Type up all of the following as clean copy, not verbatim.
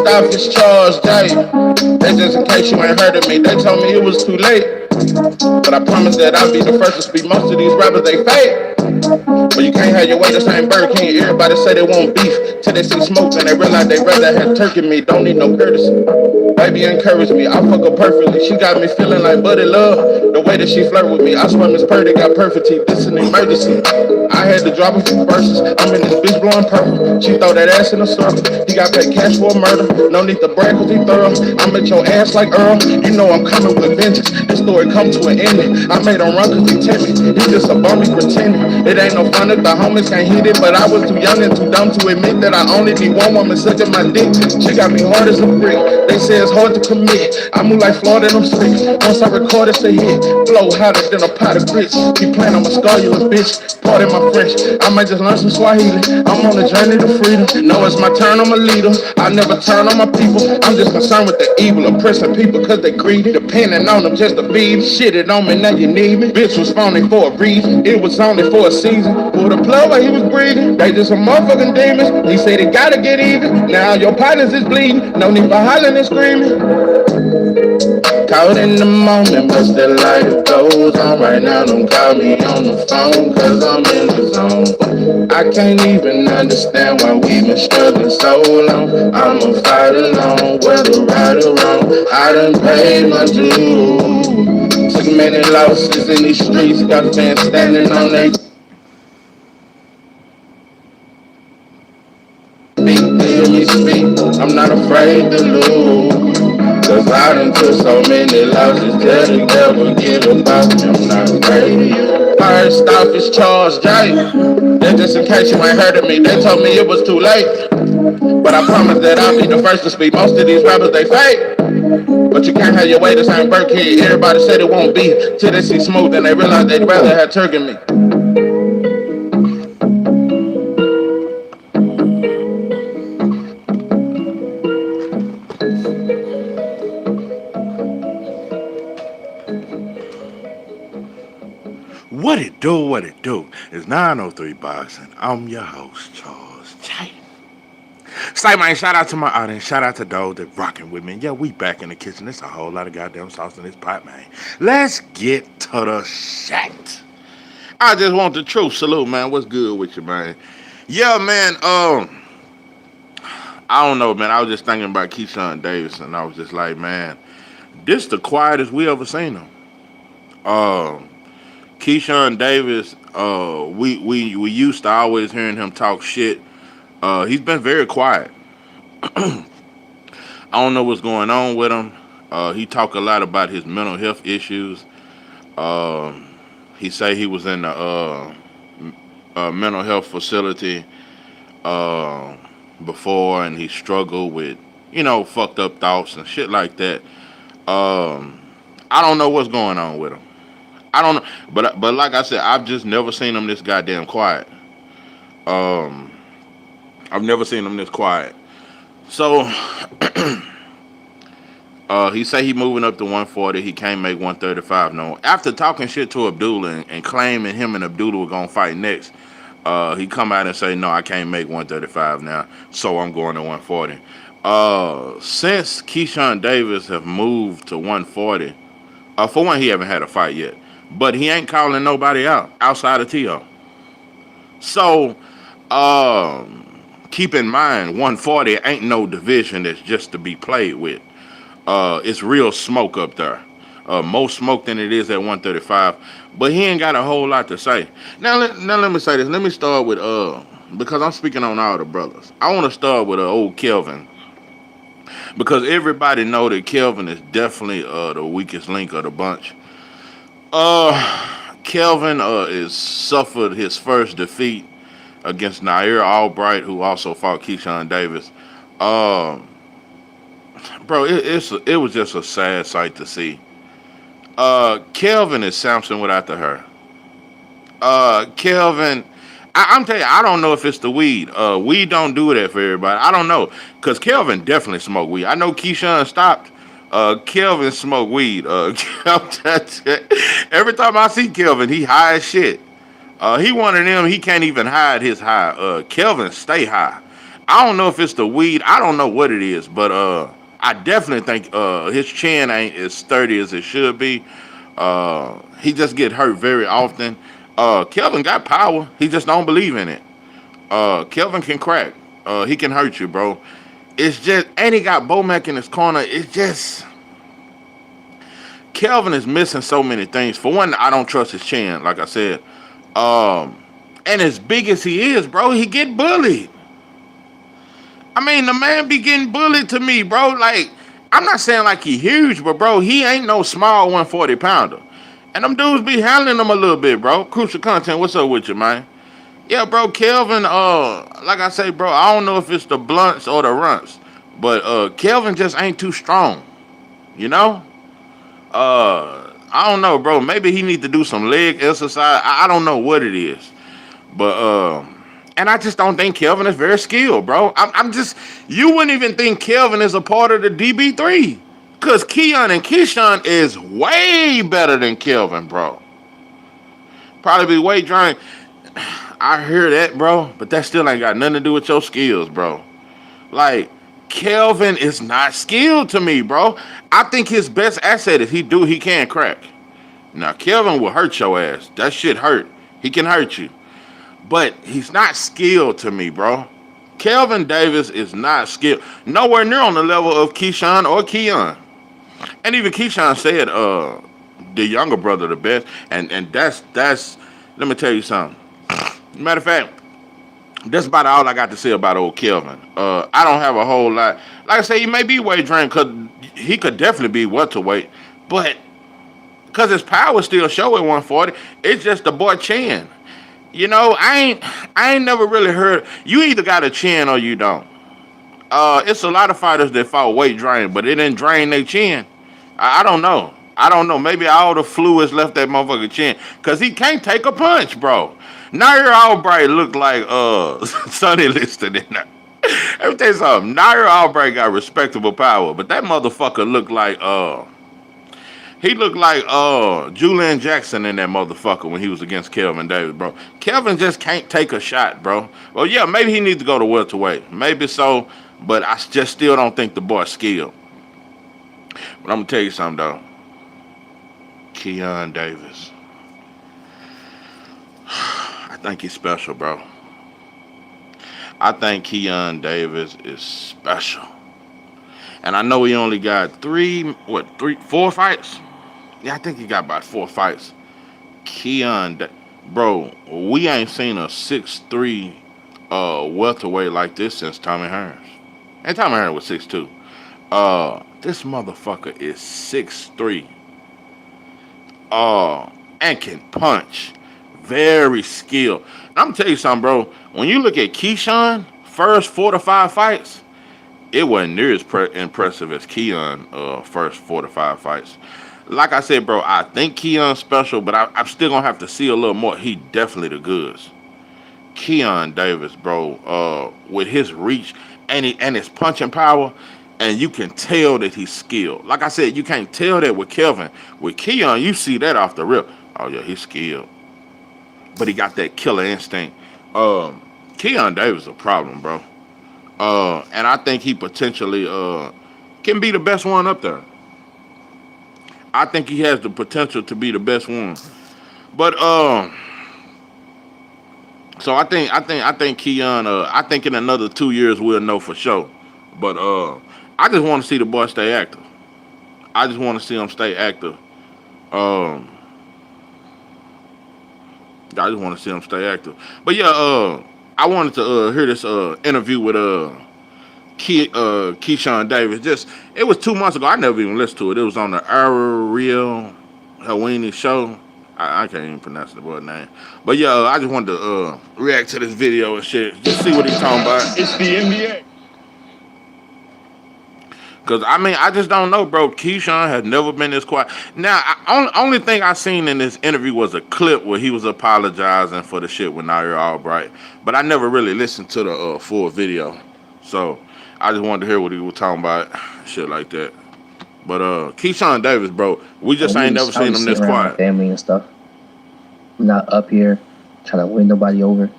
stop is charged, Jay. That's just in case you ain't heard of me. They told me it was too late. But I promise that I'll be the first to speak. Most of these rappers, they fake. But you can't have your way the same Burger King. Everybody say they want beef till they see smoke and they realize they rather have turkey meat. Don't need no courtesy. Baby encourage me, I fuck her perfectly. She got me feeling like buddy love. The way that she flirt with me, I swear Miss Purdy got perfect teeth. This is an emergency. I had to drop a few verses. I'm in this bitch blowing purple. She throw that ass in a circle. He got paid cash for a murder. No need to brag cause he thorough. I'm at your ass like Earl. You know I'm coming with vengeance. This story come to an ending. I made him run cause he timid. He just a bummy pretending. It ain't no fun if the homies can't hit it. But I was too young and too dumb to admit that I only need one woman sucking my dick. She got me hard as a brick. They say it's hard to commit. I move like Florida and I'm sick. Once I record it's a hit. Flow hotter than a pot of grits. Keep playing on my scar, you little bitch. Pardon my French. I might just learn some Swahili. I'm on a journey to freedom. No, it's my turn, I'm a leader. I never turn on my people. I'm just concerned with the evil. Oppressing people cause they greedy. Depending on them just to feed. Shit it on me, now you need me. Bitch was phony for a reason. It was only for a season. Pulled the plug while he was breathing. They just some motherfucking demons. He said it gotta get even. Now your partners is bleeding. No need for hollering and screaming. Caught in the moment, but still life goes on. Right now, don't call me on the phone, cause I'm in the zone. I can't even understand why we been struggling so long. I'ma fight alone, whether right or wrong. I done paid my dues. Took many losses in these streets, got fans standing on their feet. Hear me speak, I'm not afraid to lose. Cause I done took so many losses, tell the devil get about me, I'm not afraid of you. First off is charged, Jay. That's just in case you ain't heard of me. They told me it was too late. But I promise that I'll be the first to speak. Most of these rappers, they fake. But you can't have your way the same Burger King. Everybody said it won't be till they see smoke and they realize they'd rather have turkey meat. What it do, what it do. It's 903 Boxing. I'm your host, Charles J. Say, man, shout out to my audience. Shout out to those that rocking with me. Yeah, we back in the kitchen. There's a whole lot of goddamn sauce in this pot, man. Let's get to the shit. I just want the truth. Salute, man. What's good with you, man? Yeah, man. I don't know, man. I was just thinking about Keyshawn Davis, and I was just like, man, this the quietest we ever seen him. Um, Keyshawn Davis, we used to always hearing him talk shit. He's been very quiet. I don't know what's going on with him. He talk a lot about his mental health issues. He say he was in the mental health facility uh, before, and he struggled with fucked up thoughts and shit like that. Um, I don't know what's going on with him. I don't know, but like I said, I've just never seen him this goddamn quiet. Um, I've never seen him this quiet. So he say he moving up to 140. He can't make 135 no. After talking shit to Abdullah and claiming him and Abdullah were gonna fight next, he come out and say no, I can't make 135 now, so I'm going to 140. Since Keyshawn Davis have moved to 140, for one, he haven't had a fight yet, but he ain't calling nobody out outside of T.O. So keep in mind, 140 ain't no division that's just to be played with. It's real smoke up there. More smoke than it is at 135. But he ain't got a whole lot to say. Now let me say this. Let me start with because I'm speaking on all the brothers. I want to start with old Kelvin, because everybody know that Kelvin is definitely the weakest link of the bunch. Kelvin is suffered his first defeat against Nair Albright, who also fought Keyshawn Davis. Um, Bro, it was just a sad sight to see. Kelvin is Samson without the hair. Kelvin, I'm telling you, I don't know if it's the weed. Weed don't do that for everybody. I don't know, cause Kelvin definitely smoked weed. I know Keyshawn stopped. Kelvin smoked weed. Every time I see Kelvin, he high as shit. He one of them. He can't even hide his high. Kelvin stay high. I don't know if it's the weed. I don't know what it is, but I definitely think his chin ain't as sturdy as it should be. He just get hurt very often. Kelvin got power. He just don't believe in it. Kelvin can crack. He can hurt you, bro. It's just, and he got Bomac in his corner. It's just Kelvin is missing so many things. For one, I don't trust his chin, like I said. And as big as he is, bro, he get bullied. I mean, the man be getting bullied to me, bro. Like, I'm not saying like he huge, but bro, he ain't no small 140 pounder. And them dudes be handling him a little bit, bro. Crucial content, what's up with you, man? Yeah, bro, Kelvin, like I say, bro, I don't know if it's the blunts or the runts, but Kelvin just ain't too strong, you know? I don't know, bro. Maybe he need to do some leg exercise. I don't know what it is. But and I just don't think Kelvin is very skilled, bro. I'm just, you wouldn't even think Kelvin is a part of the DB3. Cause Keyshawn is way better than Kelvin, bro. Probably be weight drying. I hear that, bro, but that still ain't got nothing to do with your skills, bro. Like, Kelvin is not skilled to me, bro. I think his best asset is he can crack. Now, Kelvin will hurt your ass. That shit hurt. He can hurt you. But he's not skilled to me, bro. Kelvin Davis is not skilled. Nowhere near on the level of Keyshawn or Keon. And even Keyshawn said the younger brother the best. And that's let me tell you something. Matter of fact, that's about all I got to say about old Kelvin. I don't have a whole lot. Like I say, he may be weight drained because he could definitely be welterweight, but because his power still show at 140, it's just the boy chin. You know, I ain't never really heard. You either got a chin or you don't. It's a lot of fighters that fought weight drained, but it didn't drain their chin. I don't know. I don't know. Maybe all the fluids left that motherfucker chin. Cause he can't take a punch, bro. Nair Albright looked like Sonny Liston in that. Let me tell you something. Nair Albright got respectable power, but that motherfucker looked like he looked like Julian Jackson in that motherfucker when he was against Kelvin Davis, bro. Kelvin just can't take a shot, bro. Well, yeah, maybe he needs to go to welterweight. Maybe so, but I just still don't think the boy's skilled. But I'm gonna tell you something though. Keon Davis. I think he's special, bro. I think Keon Davis is special. And I know he only got four fights? Yeah, I think he got about 4 fights. Bro, we ain't seen a 6'3" welterweight like this since Tommy Hearns. And Tommy Hearns was 6'2". This motherfucker is 6'3". And can punch. Very skilled. And I'm gonna tell you something, bro. When you look at Keyshawn, first 4 to 5 fights, it wasn't near as impressive as Keon first 4 to 5 fights. Like I said, bro, I think Keon's special, but I'm still gonna have to see a little more. He definitely the goods. Keon Davis, bro, with his reach and his punching power, and you can tell that he's skilled. Like I said, you can't tell that with Kelvin. With Keon, you see that off the rip. Oh yeah, he's skilled, but he got that killer instinct. Keon Davis is a problem, bro. And I think he potentially can be the best one up there. I think he has the potential to be the best one. But so I think Keon. I think in another 2 years we'll know for sure. But I just want to see the boy stay active. I just want to see him stay active. I just want to see him stay active. But yeah, I wanted to hear this interview with Keyshawn Davis. Just, it was 2 months ago. I never even listened to it. It was on the Ariel Helwani show. I can't even pronounce the boy's name. But yeah, I just wanted to react to this video and shit. Just see what he's talking about. It's the NBA. Cause I mean, I just don't know, bro. Keyshawn has never been this quiet. Now, only thing I seen in this interview was a clip where he was apologizing for the shit with Nair Albright. But I never really listened to the full video, so I just wanted to hear what he was talking about, shit like that. But Keyshawn Davis, bro, we just ain't never seen him this quiet. Family and stuff. I'm not up here trying to win nobody over.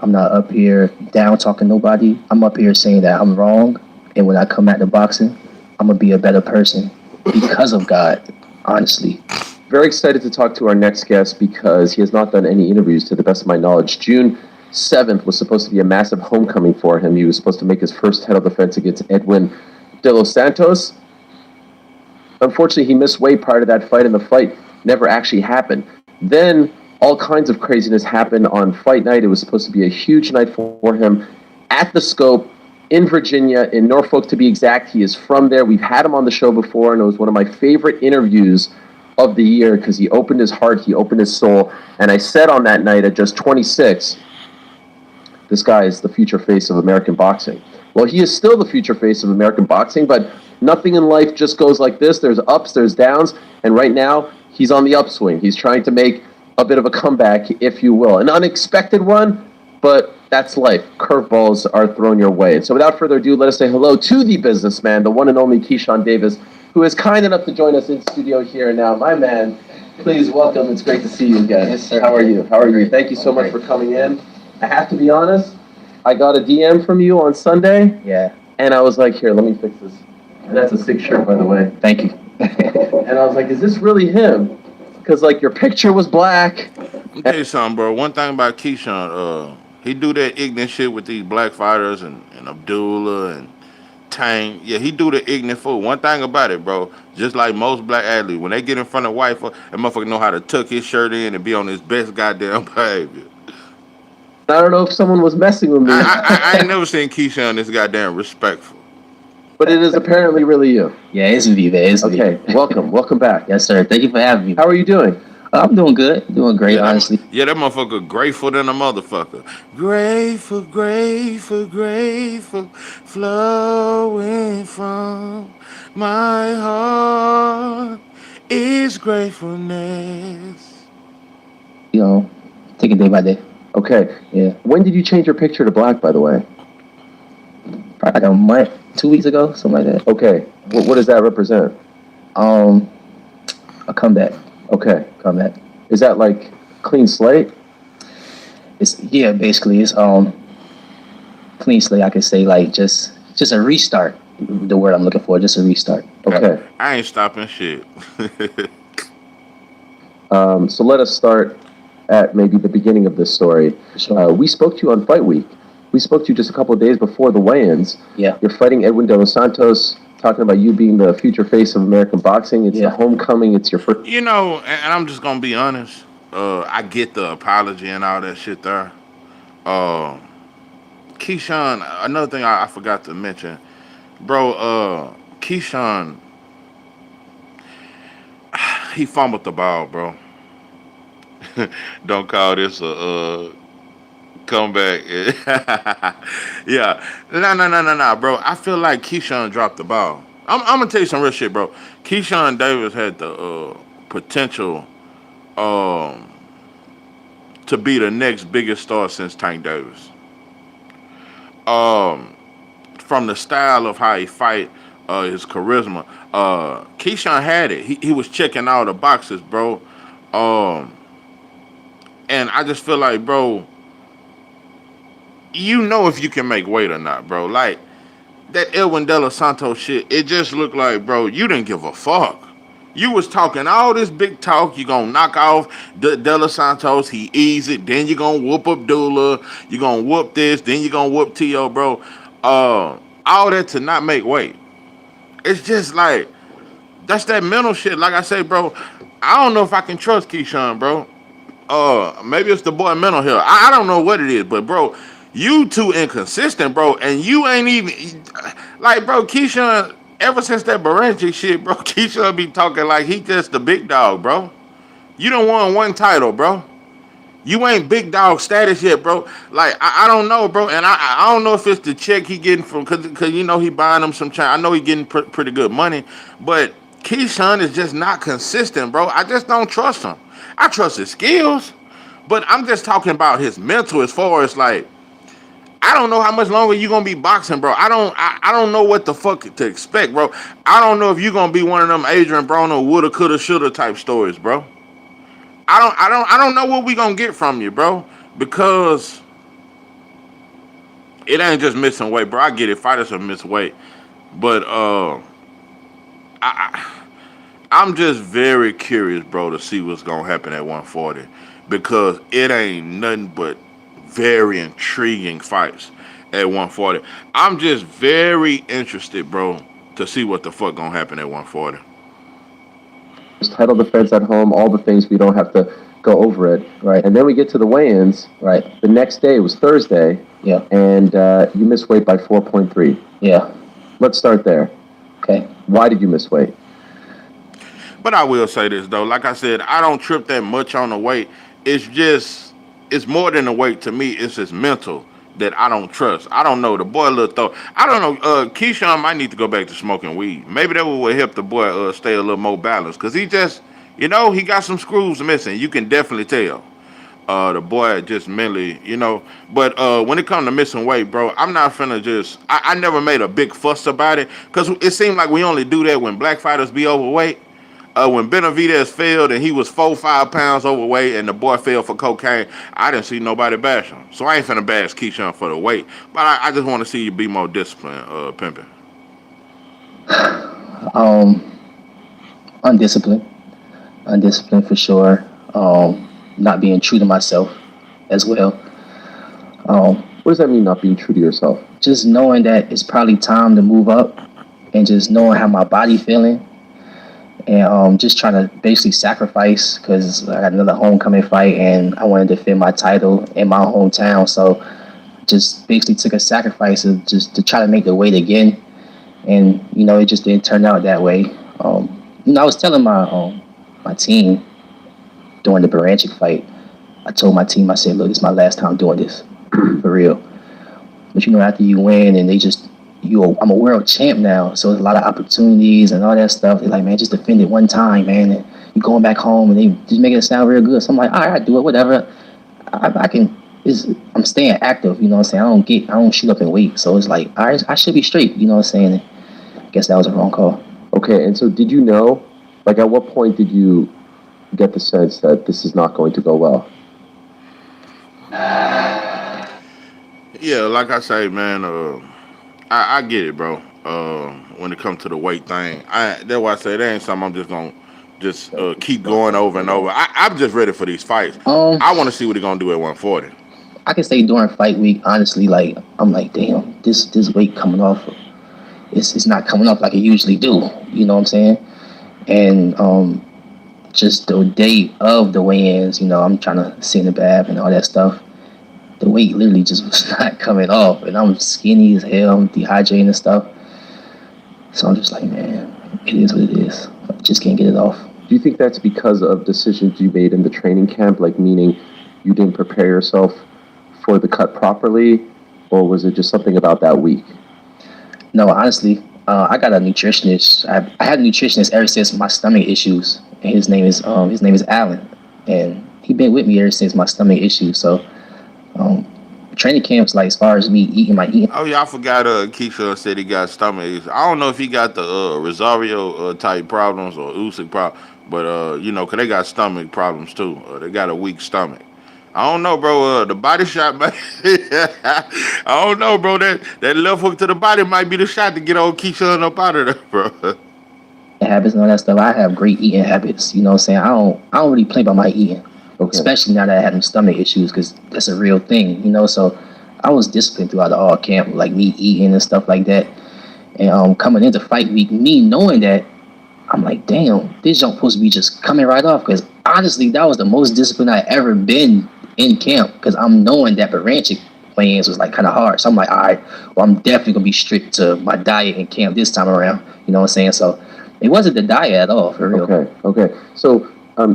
I'm not up here down talking nobody. I'm up here saying that I'm wrong, and when I come at the boxing, I'm gonna be a better person because of God. Honestly, Very excited to talk to our next guest because he has not done any interviews to the best of my knowledge. June 7th was supposed to be a massive homecoming for him. He was supposed to make his first title defense against Edwin De Los Santos. Unfortunately, he missed weight prior to that fight, and the fight never actually happened. Then all kinds of craziness happened on fight night. It was supposed to be a huge night for him at the Scope in Virginia, in Norfolk to be exact. He is from there. We've had him on the show before, and it was one of my favorite interviews of the year because he opened his heart, he opened his soul. And I said on that night at just 26, this guy is the future face of American boxing. Well, he is still the future face of American boxing, but nothing in life just goes like this. There's ups, there's downs, and right now he's on the upswing. He's trying to make a bit of a comeback, if you will. An unexpected one, but that's life. Curveballs are thrown your way. And so without further ado, let us say hello to the businessman, the one and only Keyshawn Davis, who is kind enough to join us in studio here now. My man, please welcome. It's great to see you again. Yes, sir. How are you? How are you? Thank you so much for coming in. I have to be honest, I got a DM from you on Sunday, yeah. and I was like, here, let me fix this. And that's a sick shirt, by the way. Thank you. And I was like, is this really him? Because, like, your picture was black. Let me tell you something, bro. One thing about Keyshawn, he do that ignorant shit with these black fighters and Abdullah and Tank. Yeah, he do the ignorant fool. One thing about it, bro, just like most black athletes, when they get in front of white folk, that motherfucker know how to tuck his shirt in and be on his best goddamn behavior. I don't know if someone was messing with me, I ain't never seen Keyshawn this goddamn respectful. but it is apparently really you. Yeah, it's me, man. It's me. Okay, welcome back. Yes, sir. Thank you for having me. How are you doing? I'm doing good. Doing great, honestly. That motherfucker grateful than a motherfucker. Grateful, grateful, grateful, flowing from my heart is gratefulness. You know, take it day by day. Okay. Yeah. When did you change your picture to black, by the way? Probably like a month, 2 weeks ago, something like that. Okay. What does that represent? A comeback. Okay. Comeback. Is that like clean slate? It's basically it's clean slate. I could say like just a restart. The word I'm looking for, just a restart. Okay. I ain't stopping shit. So let us start at maybe the beginning of this story. Sure. We spoke to you on Fight Week. We spoke to you just a couple of days before the weigh-ins. Yeah. You're fighting Edwin De Los Santos, talking about you being the future face of American boxing. It's the homecoming. It's your first. You know, and I'm just gonna be honest. I get the apology and all that shit there. Keyshawn, another thing I forgot to mention, bro. Keyshawn, he fumbled the ball, bro. Don't call this a comeback. Yeah, no, bro. I feel like Keyshawn dropped the ball. I'm gonna tell you some real shit, bro. Keyshawn Davis had the potential to be the next biggest star since Tank Davis. From the style of how he fight, his charisma, Keyshawn had it. He was checking all the boxes, bro. And I just feel like, bro, you know if you can make weight or not, bro. Like that Edwin De Los Santos shit, it just looked like, bro, you didn't give a fuck. You was talking all this big talk. You gonna knock off De Los Santos. He easy. Then you gonna whoop Abdullah. You gonna whoop this. Then you gonna whoop T.O., bro. All that to not make weight. It's just like, that's that mental shit. Like I say, bro, I don't know if I can trust Keyshawn, bro. Maybe it's the boy mental health. I don't know what it is, but bro, you too inconsistent, bro, and you ain't even like, bro, Keyshawn. Ever since that Baranchi shit, bro, Keyshawn be talking like he just the big dog, bro. You done won one title, bro. You ain't big dog status yet, bro. Like, I don't know, bro. And I don't know if it's the check he getting from, because you know, he buying them some China. I know he getting pretty good money. But Keyshawn is just not consistent, bro. I just don't trust him. I trust his skills. But I'm just talking about his mental as far as, like, I don't know how much longer you gonna be boxing, bro. I don't know what the fuck to expect, bro. I don't know if you gonna be one of them Adrian Broner woulda, coulda, shoulda type stories, bro. I don't know what we gonna get from you, bro. Because it ain't just missing weight, bro. I get it. Fighters have missed weight, but I'm just very curious, bro, to see what's gonna happen at 140 because it ain't nothing but very intriguing fights at 140. I'm just very interested, bro, to see what the fuck gonna happen at 140. Title defense at home, all the things we don't have to go over it. Right. And then we get to the weigh-ins. Right. The next day was Thursday. Yeah. And you missed weight by 4.3. Yeah. Let's start there. Okay. Why did you miss weight? But I will say this though, like I said, I don't trip that much on the weight. It's more than the weight to me. It's his mental that I don't trust. I don't know the boy a little throw. I don't know. Keyshawn might need to go back to smoking weed. Maybe that would help the boy stay a little more balanced because he just, he got some screws missing. You can definitely tell. The boy just mentally, But when it comes to missing weight, bro, I'm not finna just. I never made a big fuss about it because it seemed like we only do that when black fighters be overweight. When Benavidez failed and he was 4-5 pounds overweight and the boy fell for cocaine, I didn't see nobody bash him. So I ain't finna bash Keyshawn for the weight. But I just want to see you be more disciplined, pimping. Undisciplined. Undisciplined for sure. Not being true to myself as well. What does that mean, not being true to yourself? Just knowing that it's probably time to move up and just knowing how my body feeling. And just trying to basically sacrifice because I got another homecoming fight and I want to defend my title in my hometown. So just basically took a sacrifice just to try to make the weight again. And, it just didn't turn out that way. I was telling my team during the Baranchik fight, I told my team, I said, look, this is my last time doing this, for real. But, after you win and they just, I'm a world champ now, so there's a lot of opportunities and all that stuff. They're like, man, just defend it one time, man. And you're going back home, and they just making it sound real good. So I'm like, all right, do it, whatever. I can. I'm staying active, you know what I'm saying. I don't shoot up in weight, so it's like, all right, I should be straight, you know what I'm saying. I guess that was a wrong call. Okay, and so did you know? Like, at what point did you get the sense that this is not going to go well? Yeah, like I say, man. I get it, bro. When it comes to the weight thing, that's why I say that ain't something I'm just gonna keep going over and over. I'm just ready for these fights. I want to see what they're gonna do at 140. I can say during fight week, honestly, like I'm like, damn, this weight coming off, it's not coming off like it usually do. You know what I'm saying? And just the day of the weigh-ins, I'm trying to sit in the bath and all that stuff. The weight literally just was not coming off, and I'm skinny as hell. I'm dehydrating and stuff. So I'm just like, man, it is what it is. I just can't get it off. Do you think that's because of decisions you made in the training camp, like meaning you didn't prepare yourself for the cut properly, or was it just something about that week? No, honestly, I got a nutritionist. I had a nutritionist ever since my stomach issues, and his name is Alan, and he been with me ever since my stomach issues. So. Training camps, like as far as me eating. Oh yeah, I forgot. Keyshawn said he got stomach issues. I don't know if he got the Rosario type problems or Usyk problem, but cause they got stomach problems too. They got a weak stomach. I don't know, bro. The body shot, man. I don't know, bro. That left hook to the body might be the shot to get old Keyshawn up out of there, bro. Habits and all that stuff. I have great eating habits. You know what I'm saying? I don't really play by my eating. Okay. Especially now that I had them stomach issues, because that's a real thing, So I was disciplined throughout the all camp, like me eating and stuff like that. And coming into fight week, me knowing that, I'm like, damn, this junk supposed to be just coming right off. Because honestly, that was the most disciplined I ever been in camp. Because I'm knowing that Baranchik weigh-ins was like kind of hard. So I'm like, all right, well, I'm definitely gonna be strict to my diet in camp this time around. You know what I'm saying? So it wasn't the diet at all, for real. Okay. So.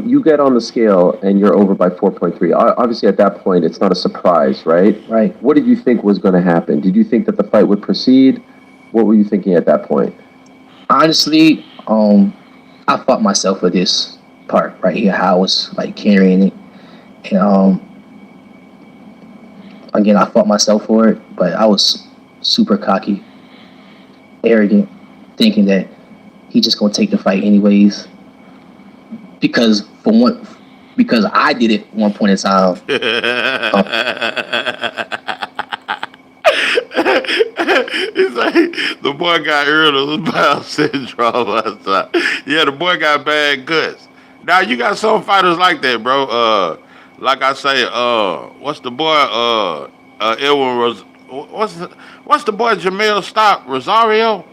You get on the scale and you're over by 4.3. Obviously, at that point, it's not a surprise, right? Right. What did you think was going to happen? Did you think that the fight would proceed? What were you thinking at that point? Honestly, I fought myself for this part right here, how I was like carrying it. And again, I fought myself for it, but I was super cocky, arrogant, thinking that he just gonna take the fight anyways. Because I did it one point in time. say the boy got irritable bowel syndrome. I thought. Yeah, the boy got bad guts. Now you got some fighters like that, bro. Like I say, what's the boy? Edwin what's what's the boy Jamil Stop Rosado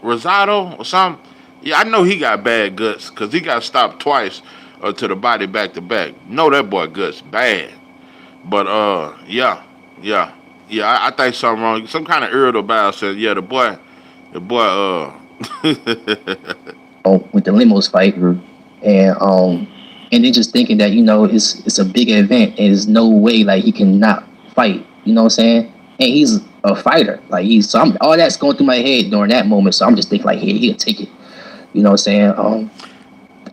or something? Yeah, I know he got bad guts because he got stopped twice to the body back to back. Know that boy guts bad. But yeah, yeah. I think something wrong. Some kind of irritable bowel said, yeah, the boy, with the limos fight, and then just thinking that it's a big event and there's no way like he can not fight. You know what I'm saying? And he's a fighter. Like all that's going through my head during that moment. So I'm just thinking like, hey, he'll take it. You know what I'm saying?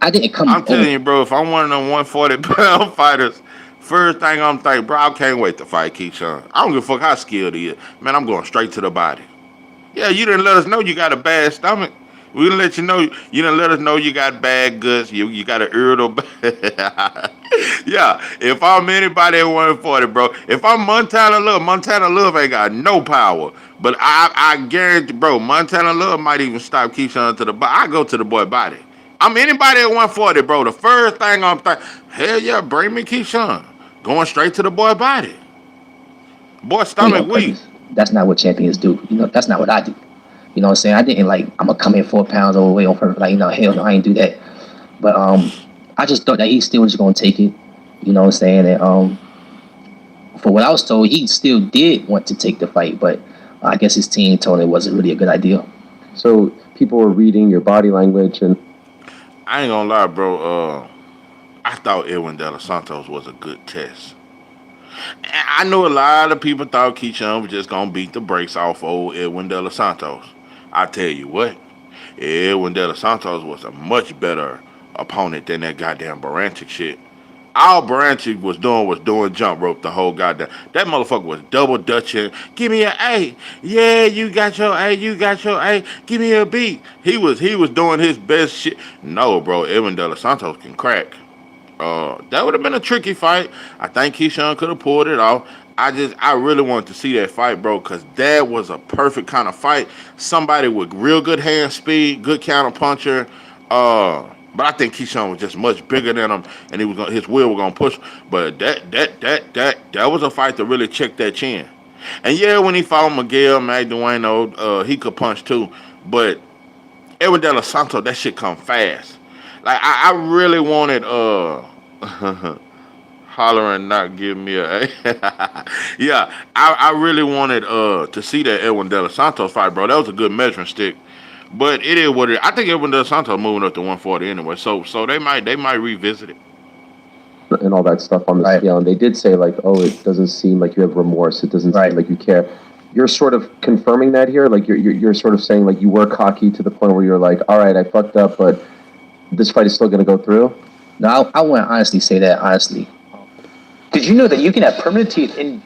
I didn't come. I'm telling you, bro. If I'm one of them 140-pound fighters, first thing I'm thinking, bro, I can't wait to fight Keyshawn. I don't give a fuck how skilled he is. Man, I'm going straight to the body. Yeah, you didn't let us know you got a bad stomach. We didn't let you know. You didn't let us know you got bad guts. You got an irritable. Yeah, if I'm anybody at 140, bro. If I'm Montana Love ain't got no power. But I guarantee, bro, Montana Love might even stop Keyshawn to the body. I go to the boy body. I'm anybody at 140, bro. The first thing I'm thinking, hell yeah, bring me Keyshawn. Going straight to the boy body. Boy stomach weak. That's not what champions do. That's not what I do. You know what I'm saying? I didn't I'm gonna come in 4 pounds overweight on purpose. Like, hell no, I ain't do that. But I just thought that he still was gonna take it. You know what I'm saying? And for what I was told, he still did want to take the fight, but I guess his team told him it wasn't really a good idea. So people were reading your body language, and I ain't gonna lie, bro. I thought Edwin De Los Santos was a good test. I know a lot of people thought Keyshawn was just gonna beat the brakes off old Edwin De Los Santos. I tell you what, Edwin De Los Santos was a much better opponent than that goddamn Baranchik shit. All Baranchik was doing jump rope the whole goddamn. That motherfucker was double dutching. Give me an A. Yeah, you got your A. You got your A. Give me a B. He was doing his best shit. No, bro, Edwin De Los Santos can crack. That would have been a tricky fight. I think Keyshawn could have pulled it off. I really wanted to see that fight, bro, because that was a perfect kind of fight. Somebody with real good hand speed, good counter puncher. But I think Keyshawn was just much bigger than him, and his will was gonna push. But that was a fight to really check that chin. And yeah, when he fought Miguel Magdaleno, he could punch too. But Edwin De Los Santos, that shit come fast. Like I really wanted hollering not give me a yeah, I really wanted to see that Edwin De Los Santos fight, bro. That was a good measuring stick. But it is what it is. I think Edwin De Los Santos moving up to 140 anyway, so they might revisit it. And all that stuff on the scale, and they did say like, oh, it doesn't seem like you have remorse. It doesn't seem like you care. You're sort of confirming that here, like you're sort of saying like you were cocky to the point where you're like, all right, I fucked up, but this fight is still going to go through? No, I wouldn't honestly say that, honestly. Did you know that you can have permanent teeth in...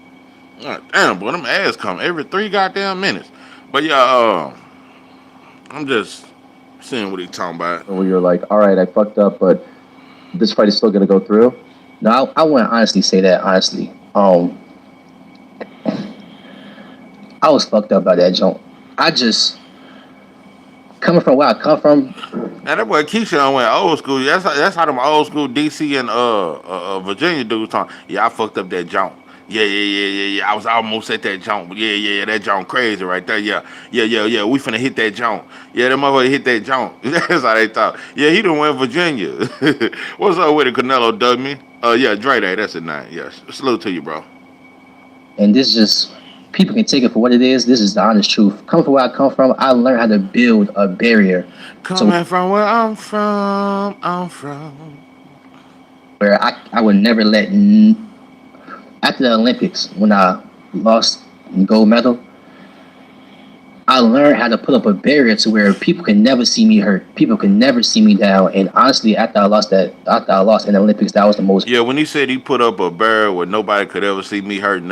Damn, boy, them ads come every 3 goddamn minutes. But yeah, I'm just seeing what he's talking about. Where you're like, all right, I fucked up, but this fight is still going to go through? No, I wouldn't honestly say that, honestly. I was fucked up by that joint. I just... Coming from where I come from. Now that boy Keyshawn went old school. That's how them old school DC and Virginia dudes talking. Yeah, I fucked up that jump. Yeah. I was almost at that jump. But yeah, that jump crazy right there. Yeah. We finna hit that jump. Yeah, that motherfucker hit that jump. That's how they thought. Yeah, he done went Virginia. What's up with it, Canelo dug me? Yeah, Dre Day, that's his name. Yes. Salute to you, bro. And this just... People can take it for what it is. This is the honest truth. Coming from where I come from, I learned how to build a barrier. Coming from where I'm from. Where I would never let... After the Olympics, when I lost the gold medal, I learned how to put up a barrier to where people can never see me hurt. People can never see me down. And honestly, after I lost in the Olympics, that was the most... Yeah, when he said he put up a barrier where nobody could ever see me hurt,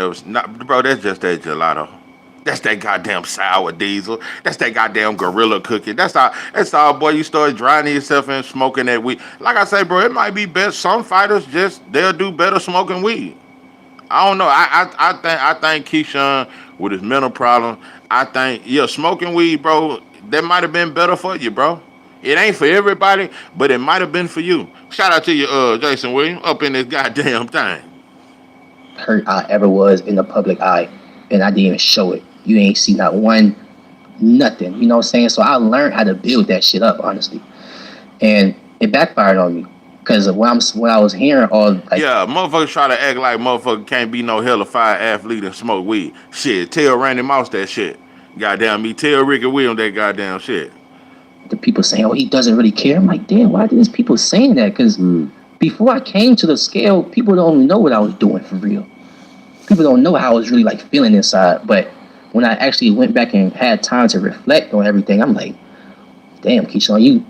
bro, that's just that gelato. That's that goddamn sour diesel. That's that goddamn gorilla cookie. That's all, boy, you start drowning yourself in smoking that weed. Like I say, bro, it might be best. Some fighters they'll do better smoking weed. I don't know. I think Keyshawn with his mental problem. I think, yeah, smoking weed, bro, that might have been better for you, bro. It ain't for everybody, but it might have been for you. Shout out to you, Jason Williams, up in this goddamn thing. Hurt I ever was in the public eye, and I didn't even show it. You ain't see not one, nothing. You know what I'm saying? So I learned how to build that shit up, honestly, and it backfired on me because when I was hearing all like, Yeah, motherfuckers try to act like motherfucker can't be no hella fire athlete and smoke weed. Shit, tell Randy Moss that shit. Goddamn me, tell Ricky Williams that goddamn shit. the people saying, "Oh, he doesn't really care." I'm like, damn, why are these people saying that? Because before I came to the scale, people don't know what I was doing for real. People don't know how I was really like feeling inside. But when I actually went back and had time to reflect on everything, I'm like, damn, Keyshawn, you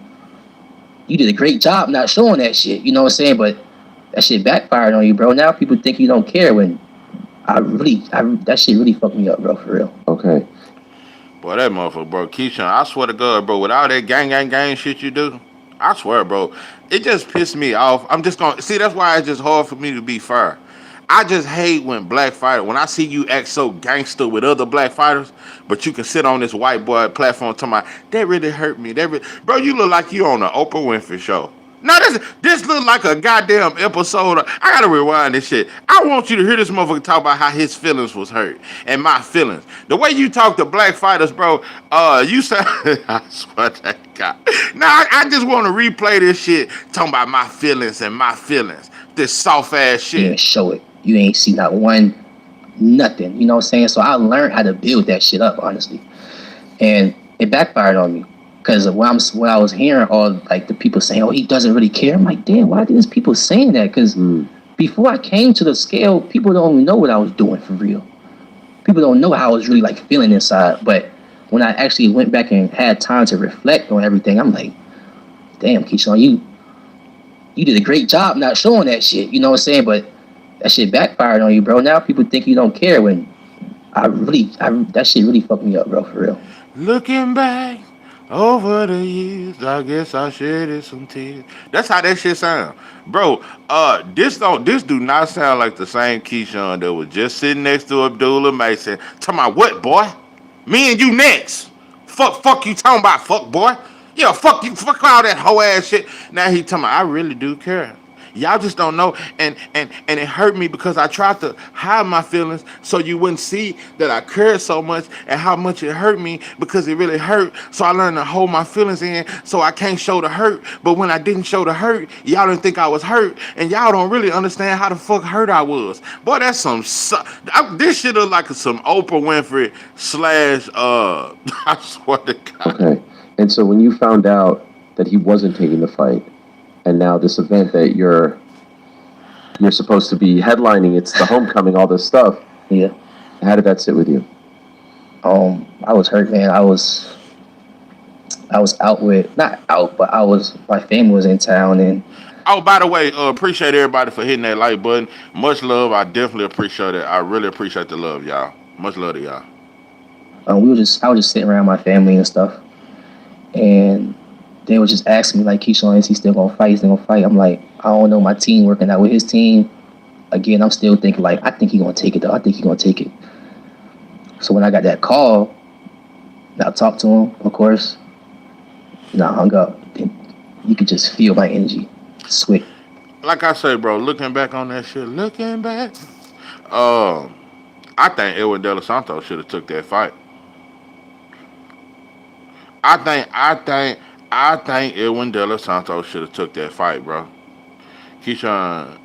did a great job not showing that shit. You know what I'm saying? But that shit backfired on you, bro. Now people think you don't care when that shit really fucked me up, bro, for real. Okay. Boy, that motherfucker, bro. Keyshawn, I swear to God, bro, with all that gang shit you do, I swear, bro, it just pissed me off. I'm just gonna see, that's why it's just hard for me to be fair. I just hate when black fighters, when I see you act so gangster with other black fighters, but you can sit on this white boy platform talking about, that really hurt me. Bro, you look like you on an Oprah Winfrey show. No, this look like a goddamn episode I gotta rewind this shit. I want you to hear this motherfucker talk about how his feelings was hurt and my feelings. The way you talk to black fighters, bro, you said, I swear to God. Now, I just want to replay this shit, talking about my feelings and my feelings. This soft ass shit. You didn't show it. You ain't see not one, nothing. You know what I'm saying? So I learned how to build that shit up, honestly. And it backfired on me. Because when I was hearing all like the people saying, "Oh, he doesn't really care," I'm like, damn, why are these people saying that? Because before I came to the scale, people don't even know what I was doing for real. People don't know how I was really like feeling inside. But when I actually went back and had time to reflect on everything, I'm like, damn, Keyshawn, you did a great job not showing that shit. You know what I'm saying? But that shit backfired on you, bro. Now people think you don't care when that shit really fucked me up, bro, for real. Looking back over the years, I guess I shedded some tears. That's how that shit sound, bro. This do not sound like the same Keyshawn that was just sitting next to Abdullah Mason. Talking about what, boy? Me and you next. Fuck you talking about, fuck boy. Yeah, fuck you, fuck all that whole ass shit. Now he talking about, I really do care. Y'all just don't know, and it hurt me because I tried to hide my feelings so you wouldn't see that I cared so much and how much it hurt me because it really hurt. So I learned to hold my feelings in so I can't show the hurt. But when I didn't show the hurt, y'all didn't think I was hurt, and y'all don't really understand how the fuck hurt I was. Boy, that's this shit look like some Oprah Winfrey slash I swear to God. Okay. And so when you found out that he wasn't taking the fight, and now this event that you're supposed to be headlining, it's the homecoming, all this stuff. Yeah. How did that sit with you? I was hurt, man. I was out with, not out, but my family was in town, and Oh, by the way, appreciate everybody for hitting that like button. Much love. I definitely appreciate it. I really appreciate the love, y'all. Much love to y'all. I was just sitting around my family and stuff, and they were just asking me like, Keyshawn, is he still gonna fight? He's still gonna fight. I'm like, I don't know. My team working out with his team. Again, I'm still thinking like, I think he's gonna take it though. I think he's gonna take it. So when I got that call, I talked to him, of course. And I hung up. And you could just feel my energy switch. Like I said, bro, looking back on that shit, I think Edwin De Los Santos should have took that fight. I think Edwin De Los Santos should have took that fight, bro. Keyshawn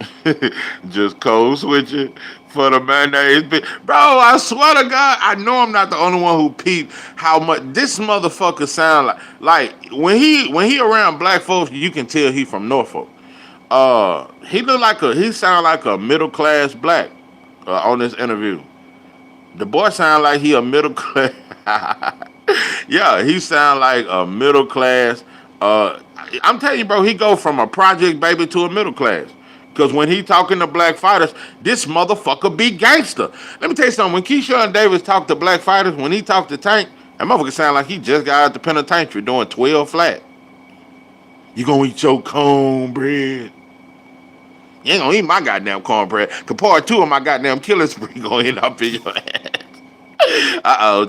just cold switching for the mayonnaise. Bro, I swear to God, I know I'm not the only one who peeped how much this motherfucker sound like. Like when he around black folks, you can tell he from Norfolk. He sound like a middle class black on this interview. The boy sound like he a middle class. Yeah, he sound like a middle class. I'm telling you, bro, he go from a project baby to a middle class. Because when he talking to black fighters, this motherfucker be gangster. Let me tell you something. When Keyshawn Davis talk to black fighters, when he talk to Tank, that motherfucker sound like he just got out the penitentiary doing 12 flat. You gonna eat your cornbread? You ain't gonna eat my goddamn cornbread. Cause part 2 of my goddamn killing spree gonna end up in your ass.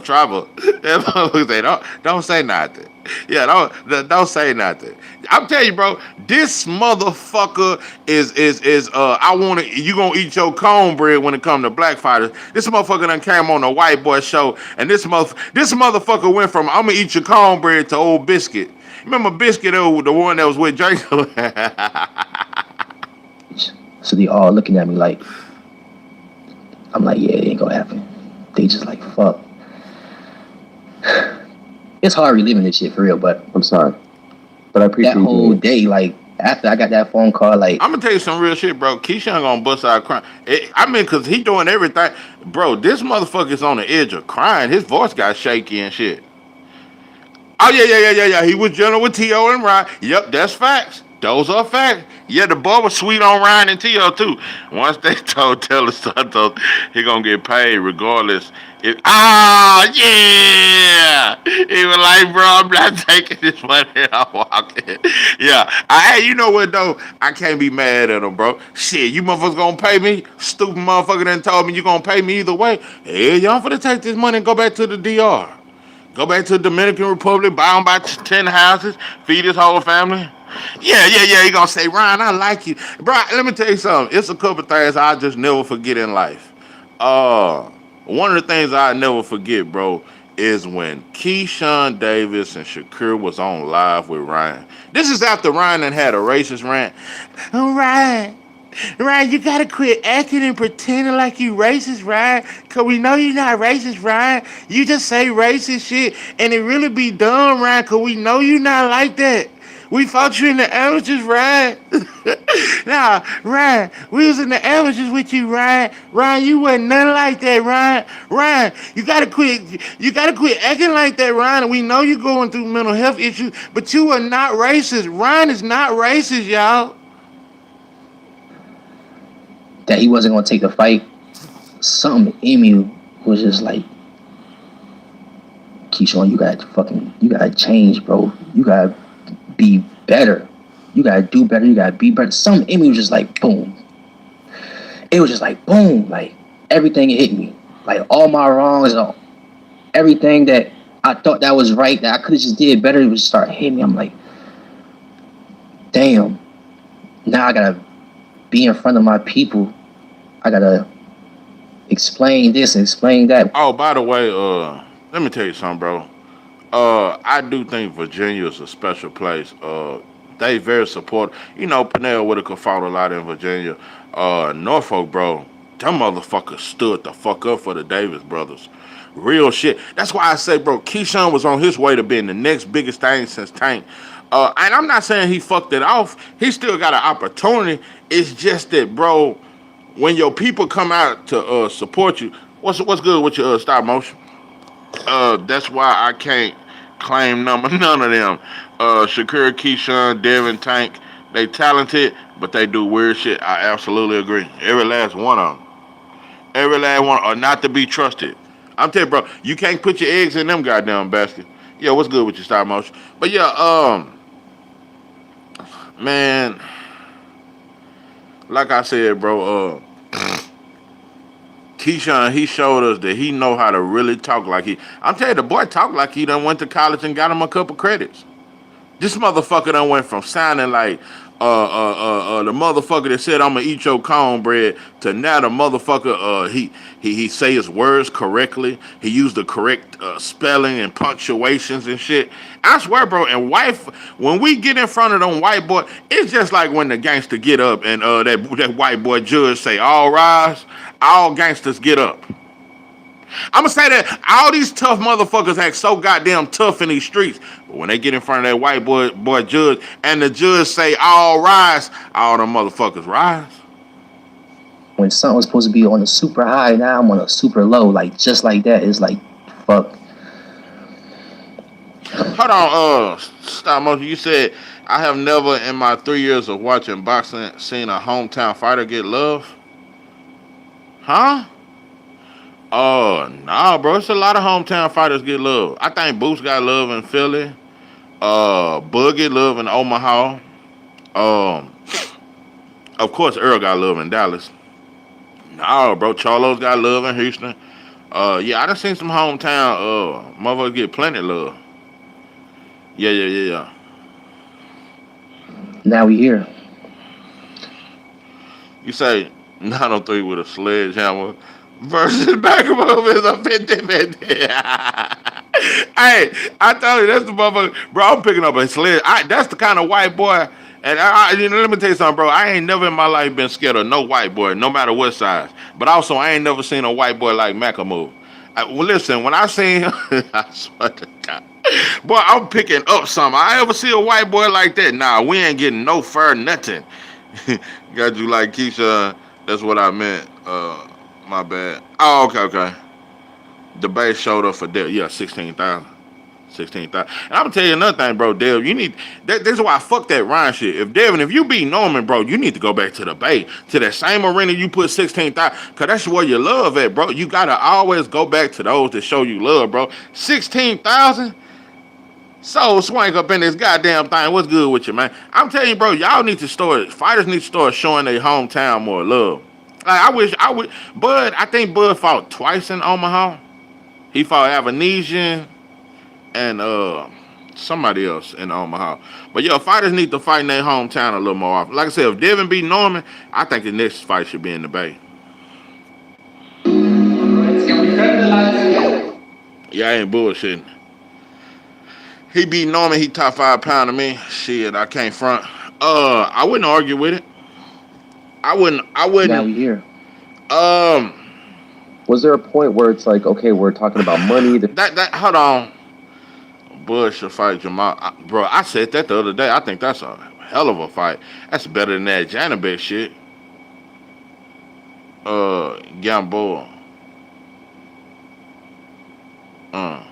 Trouble. That motherfucker say, don't say nothing. Yeah, don't say nothing. I'm telling you, bro, this motherfucker is I want to, you gonna eat your cornbread when it come to black fighters. This motherfucker done came on the white boy show, and this motherfucker went from I'm gonna eat your cornbread to old Biscuit. Remember Biscuit, the one that was with Drake? So they all looking at me like, I'm like, yeah, it ain't gonna happen. They just like, fuck. It's hard reliving this shit for real, but I'm sorry. But I appreciate that whole day, like, after I got that phone call, like, I'm gonna tell you some real shit, bro. Keyshawn gonna bust out crying. Cause he doing everything, bro. This motherfucker's on the edge of crying. His voice got shaky and shit. Oh yeah. He was dealing with T.O. and Ryan. Yep, that's facts. Those are facts. Yeah, the boy was sweet on Ryan and T.O. too. Once they told Taylor Santos he gonna get paid regardless. Yeah. He was like, bro, I'm not taking this money. I'm walking. Yeah. Hey, you know what though? I can't be mad at him, bro. Shit, you motherfuckers gonna pay me? Stupid motherfucker done told me you gonna pay me either way. Hey, y'all finna take this money and go back to the DR. Go back to the Dominican Republic, buy him about 10 houses, feed his whole family. Yeah. He gonna say, Ryan, I like you. Bro, let me tell you something. It's a couple things I just never forget in life. One of the things I never forget, bro, is when Keyshawn Davis and Shakur was on live with Ryan. This is after Ryan had a racist rant. Oh, Ryan, you gotta quit acting and pretending like you racist, Ryan. Cause we know you're not racist, Ryan. You just say racist shit and it really be dumb, Ryan. Cause we know you're not like that. We fought you in the amateurs, Ryan. Nah, Ryan, we was in the amateurs with you, Ryan. Ryan, you wasn't nothing like that, Ryan. Ryan, you gotta quit acting like that, Ryan. And we know you're going through mental health issues, but you are not racist. Ryan is not racist, y'all. that he wasn't gonna take the fight. Something in me was just like, Keyshawn, you gotta change, bro. You gotta be better. You gotta do better. You gotta be better. Something in me was just like, boom. It was just like, boom. Like, everything hit me. Like, all my wrongs, everything that I thought that was right, that I could have just did better, it would start hitting me. I'm like, damn. Now I gotta be in front of my people. I gotta explain this and explain that. Oh, by the way, let me tell you something, bro. I do think Virginia is a special place. They very supportive. You know, Pernell Whitaker fought a lot in Virginia. Norfolk, bro, them motherfuckers stood the fuck up for the Davis brothers. Real shit. That's why I say, bro, Keyshawn was on his way to being the next biggest thing since Tank. And I'm not saying he fucked it off. He still got an opportunity. It's just that, bro, when your people come out to support you, what's good with your stop motion? That's why I can't claim none of them. Shakur, Keyshawn, Devin, Tank, they talented, but they do weird shit. I absolutely agree. Every last one of them. Every last one are not to be trusted. I'm telling you, bro, you can't put your eggs in them goddamn basket. Yeah, what's good with your stop motion? But yeah, man, like I said, bro, Keyshawn, he showed us that he know how to really talk like he. I'm telling you, the boy talk like he done went to college and got him a couple credits. This motherfucker done went from sounding like the motherfucker that said I'm gonna eat your cornbread to now the motherfucker he say his words correctly. He used the correct spelling and punctuations and shit. I swear, bro. And when we get in front of them white boy, it's just like when the gangster get up and that white boy judge say all rise, all gangsters get up. I'm gonna say that all these tough motherfuckers act so goddamn tough in these streets, but when they get in front of that white boy judge and the judge say all rise, all them motherfuckers rise. When something was supposed to be on a super high, now I'm on a super low. Like, just like that. It's like, fuck. Hold on, stop motion. You said I have never in my 3 years of watching boxing seen a hometown fighter get love. Huh? Oh, nah, bro. It's a lot of hometown fighters get love. I think Boots got love in Philly. Bug get love in Omaha. Of course, Earl got love in Dallas. Nah, bro. Charlo's got love in Houston. Yeah, I done seen some hometown motherfuckers get plenty of love. Yeah. Now we here. You say 903 with a sledgehammer versus Backermove is a 50-50. Hey, I tell you, that's the motherfucker. Bro, I'm picking up a sled. That's the kind of white boy. And let me tell you something, bro. I ain't never in my life been scared of no white boy, no matter what size. But also, I ain't never seen a white boy like Macklemore. Well, listen, when I seen him, I swear to God. Boy, I'm picking up something. I ever see a white boy like that? Nah, we ain't getting no fur, nothing. Got you like Keyshawn. That's what I meant. My bad. Oh, okay. The base showed up for Dev. Yeah, 16,000. 16,000. And I'm gonna tell you another thing, bro. Dev, you need this is why I fuck that Ryan shit. If you beat Norman, bro, you need to go back to the Bay, to that same arena you put 16,000, cause that's where your love at, bro. You gotta always go back to those that show you love, bro. 16,000. So swank up in this goddamn thing. What's good with you, man? I'm telling you, bro, y'all need to fighters need to start showing their hometown more love. Like I would Bud, I think Bud fought twice in Omaha. He fought Avanesian and somebody else in Omaha. But yo, fighters need to fight in their hometown a little more often. Like I said, if Devin beat Norman, I think the next fight should be in the Bay. Yeah, I ain't bullshitting. He beat Norman, he top 5 pounder me. Shit, I can't front. I wouldn't argue with it. I Now we wouldn't here. um Was there a point where it's like, okay, we're talking about money? that hold on. Bush should fight Jamal. Bro, I said that the other day. I think that's a hell of a fight. That's better than that Janabek shit. Gamboa. Uh,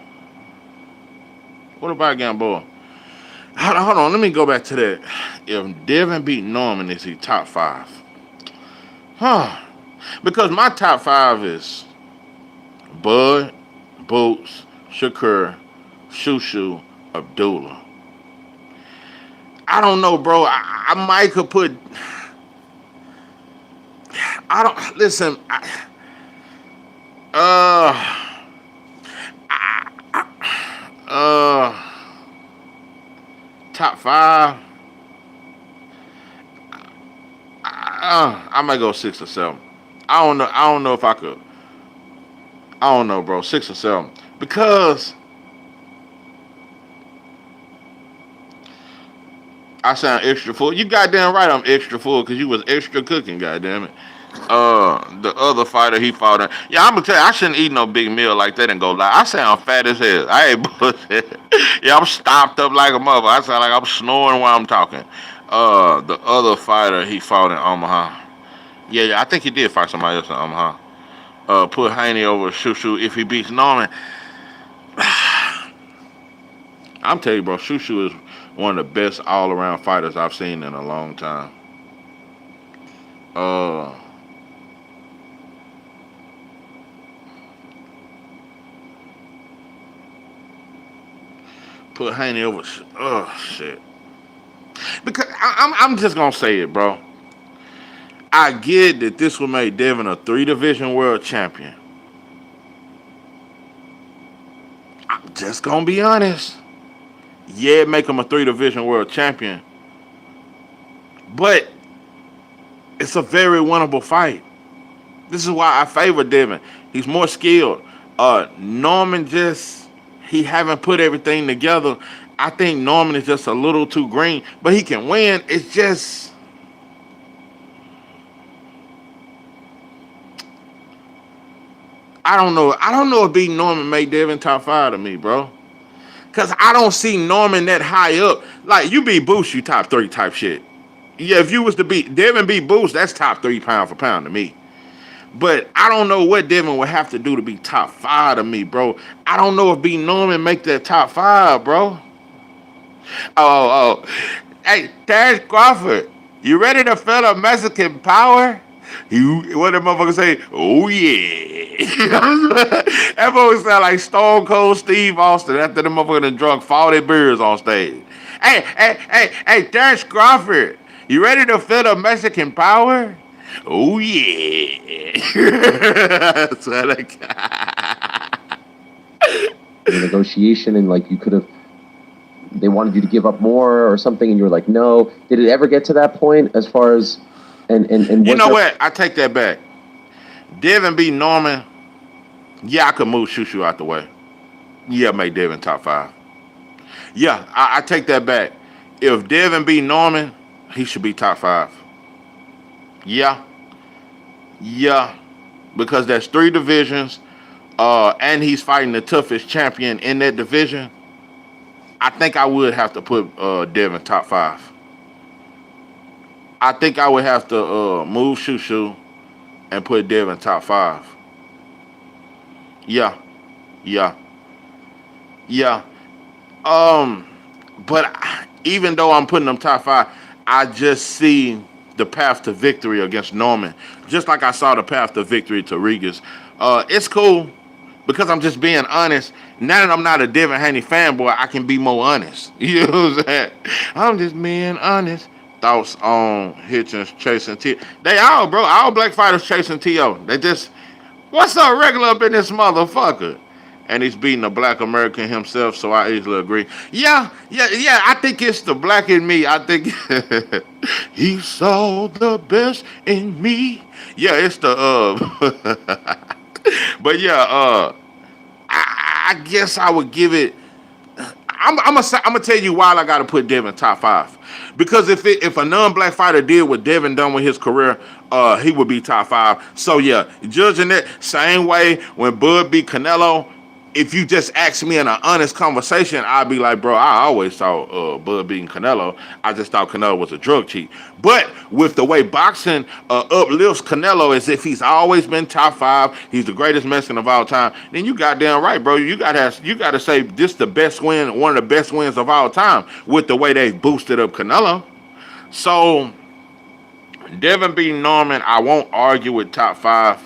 what about Gamboa? Hold on, let me go back to that. If Devin beat Norman, is he top 5? Huh. Because my top 5 is Bud, Boots, Shakur, Shushu, Abdullah. I don't know, bro. I might could put. I don't listen. Uh, top 5. I might go 6 or 7. I don't know. I don't know if I could. I don't know, bro. 6 or 7 because I sound extra full. You goddamn right, I'm extra full because you was extra cooking. Goddamn it. The other fighter he fought in. Yeah, I'm gonna tell you, I shouldn't eat no big meal like that and go lie. I sound fat as hell. I ain't bullshit. Yeah, I'm stopped up like a mother. I sound like I'm snoring while I'm talking. The other fighter he fought in Omaha. Yeah, I think he did fight somebody else in Omaha. Put Haney over Shushu if he beats Norman. I'm telling you, bro, Shushu is one of the best all-around fighters I've seen in a long time. Put Haney over. Oh shit. Because I'm just gonna say it, bro. I get that this will make Devin a 3-division world champion. I'm just gonna be honest. Yeah, make him a 3-division world champion. But it's a very winnable fight. This is why I favor Devin. He's more skilled. Norman he haven't put everything together. I think Norman is just a little too green, but he can win. It's just I don't know. I don't know if beating Norman made Devin top 5 to me, bro. Cause I don't see Norman that high up. Like you beat Boost, you top 3 type shit. Yeah, if you was to beat Devin beat Boost, that's top 3 pound for pound to me. But I don't know what Devin would have to do to be top 5 to me, bro. I don't know if beating Norman make that top 5, bro. Oh. Hey, Terrence Crawford, you ready to feel a Mexican power? What that motherfucker say? Oh yeah. That motherfucker sound like Stone Cold Steve Austin after the motherfucker done drunk 40 beers on stage. Hey, Terrence Crawford, you ready to feel the Mexican power? Oh yeah. That's what I got. in a negotiation, and like you could have, they wanted you to give up more or something, and you were like, no. Did it ever get to that point as far as, and You know what? I take that back. Devin B. Norman, yeah, I could move Shushu out the way. Yeah, make Devin top 5. Yeah, I take that back. If Devin B. Norman, he should be top 5. Yeah, yeah, because that's 3 divisions, and he's fighting the toughest champion in that division. I think I would have to put Devin top 5. I think I would have to move Shushu and put Devin top 5. Yeah, yeah, yeah. But even though I'm putting them top 5, I just see the path to victory against Norman, just like I saw the path to victory to Regis. It's cool because I'm just being honest. Now that I'm not a Devin Haney fanboy, I can be more honest. You know what I'm saying? I'm just being honest. Thoughts on Hitchens chasing T.O. They all, bro. All black fighters chasing T.O. They just, what's up regular up in this motherfucker? And he's beating a black American himself, so I easily agree. Yeah. I think it's the black in me. I think he saw the best in me. Yeah, it's the but yeah, I guess I would give it. I'm gonna tell you why I gotta put Devin top 5. Because if a non-black fighter did what Devin done with his career, he would be top 5. So yeah, judging that same way when Bud beat Canelo. If you just ask me in an honest conversation, I'd be like, bro, I always saw Bud beating Canelo. I just thought Canelo was a drug cheat. But with the way boxing uplifts Canelo as if he's always been top 5, he's the greatest Mexican of all time, then you goddamn right, bro. You gotta say this the best win, one of the best wins of all time with the way they boosted up Canelo. So Devin B. Norman, I won't argue with top 5.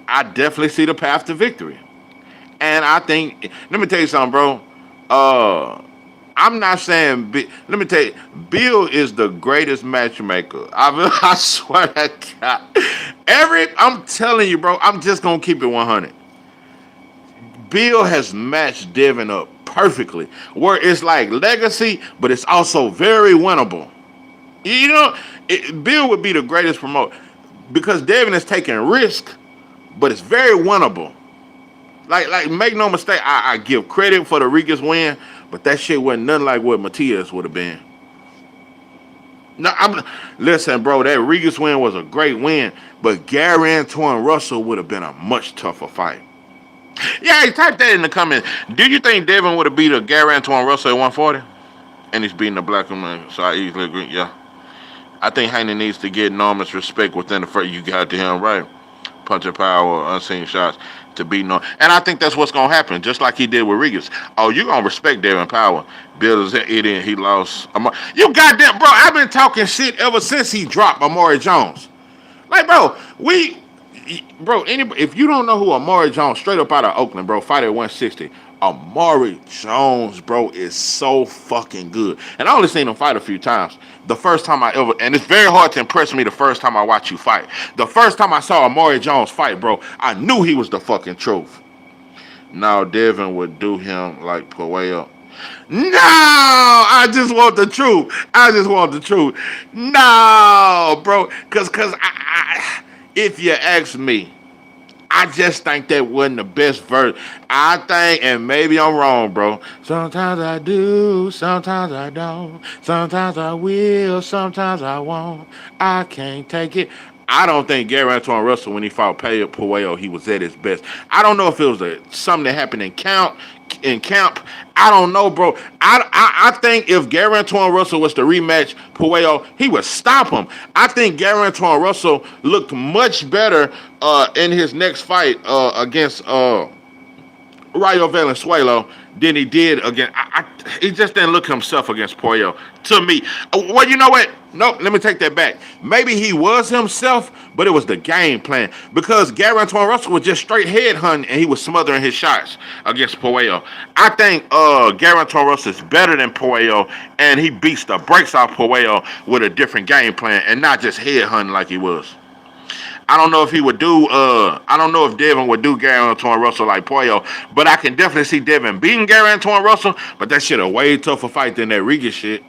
I definitely see the path to victory. And I think, let me tell you something, bro. I'm not saying, let me tell you, Bill is the greatest matchmaker. I swear to God. I'm telling you, bro, I'm just going to keep it 100. Bill has matched Devin up perfectly, where it's like legacy, but it's also very winnable. You know, Bill would be the greatest promoter because Devin is taking risk, but it's very winnable. Like make no mistake, I give credit for the Regis win, but that shit wasn't nothing like what Matias would have been. No, listen, bro, that Regis win was a great win, but Gary Antoine Russell would have been a much tougher fight. Yeah, hey, type that in the comments. Do you think Devin would have beat a Gary Antoine Russell at 140? And he's beating the black man, so I easily agree. Yeah, I think Haney needs to get Norman's respect within the first. You got to him right. Punching power, unseen shots to beat Norman. And I think that's what's going to happen, just like he did with Regis. Oh, you're going to respect Devin Power. Bill is an idiot. He lost. You goddamn, bro, I've been talking shit ever since he dropped Amari Jones. Like, bro, anybody, if you don't know who Amari Jones, straight up out of Oakland, bro, fight at 160. Amari Jones, bro, is so fucking good. And I only seen him fight a few times. The first time I ever, and it's very hard to impress me the first time I watch you fight. The first time I saw Amari Jones fight, bro, I knew he was the fucking truth. Now Devin would do him like Puello. No, I just want the truth. No, bro, because if you ask me, I just think that wasn't the best verse. I think, and maybe I'm wrong, bro. Sometimes I do, sometimes I don't. Sometimes I will, sometimes I won't. I can't take it. I don't think Gary Antoine Russell, when he fought Puello, he was at his best. I don't know if it was something that happened in camp. I don't know, bro. I think if Gary Antoine Russell was to rematch Puello, he would stop him. I think Gary Antoine Russell looked much better in his next fight against Rayo Valenzuela than he did against. He just didn't look himself against Puello to me. Well, you know what? No, let me take that back. Maybe he was himself, but it was the game plan because Gary Antoine Russell was just straight head hunting and he was smothering his shots against Puello. I think Gary Antoine Russell is better than Puello, and he beats the brakes off Puello with a different game plan and not just head hunting like he was. I don't know if he would do. I don't know if Devin would do Gary Antoine Russell like Pollo, but I can definitely see Devin beating Gary Antoine Russell. But that shit a way tougher fight than that Regis shit.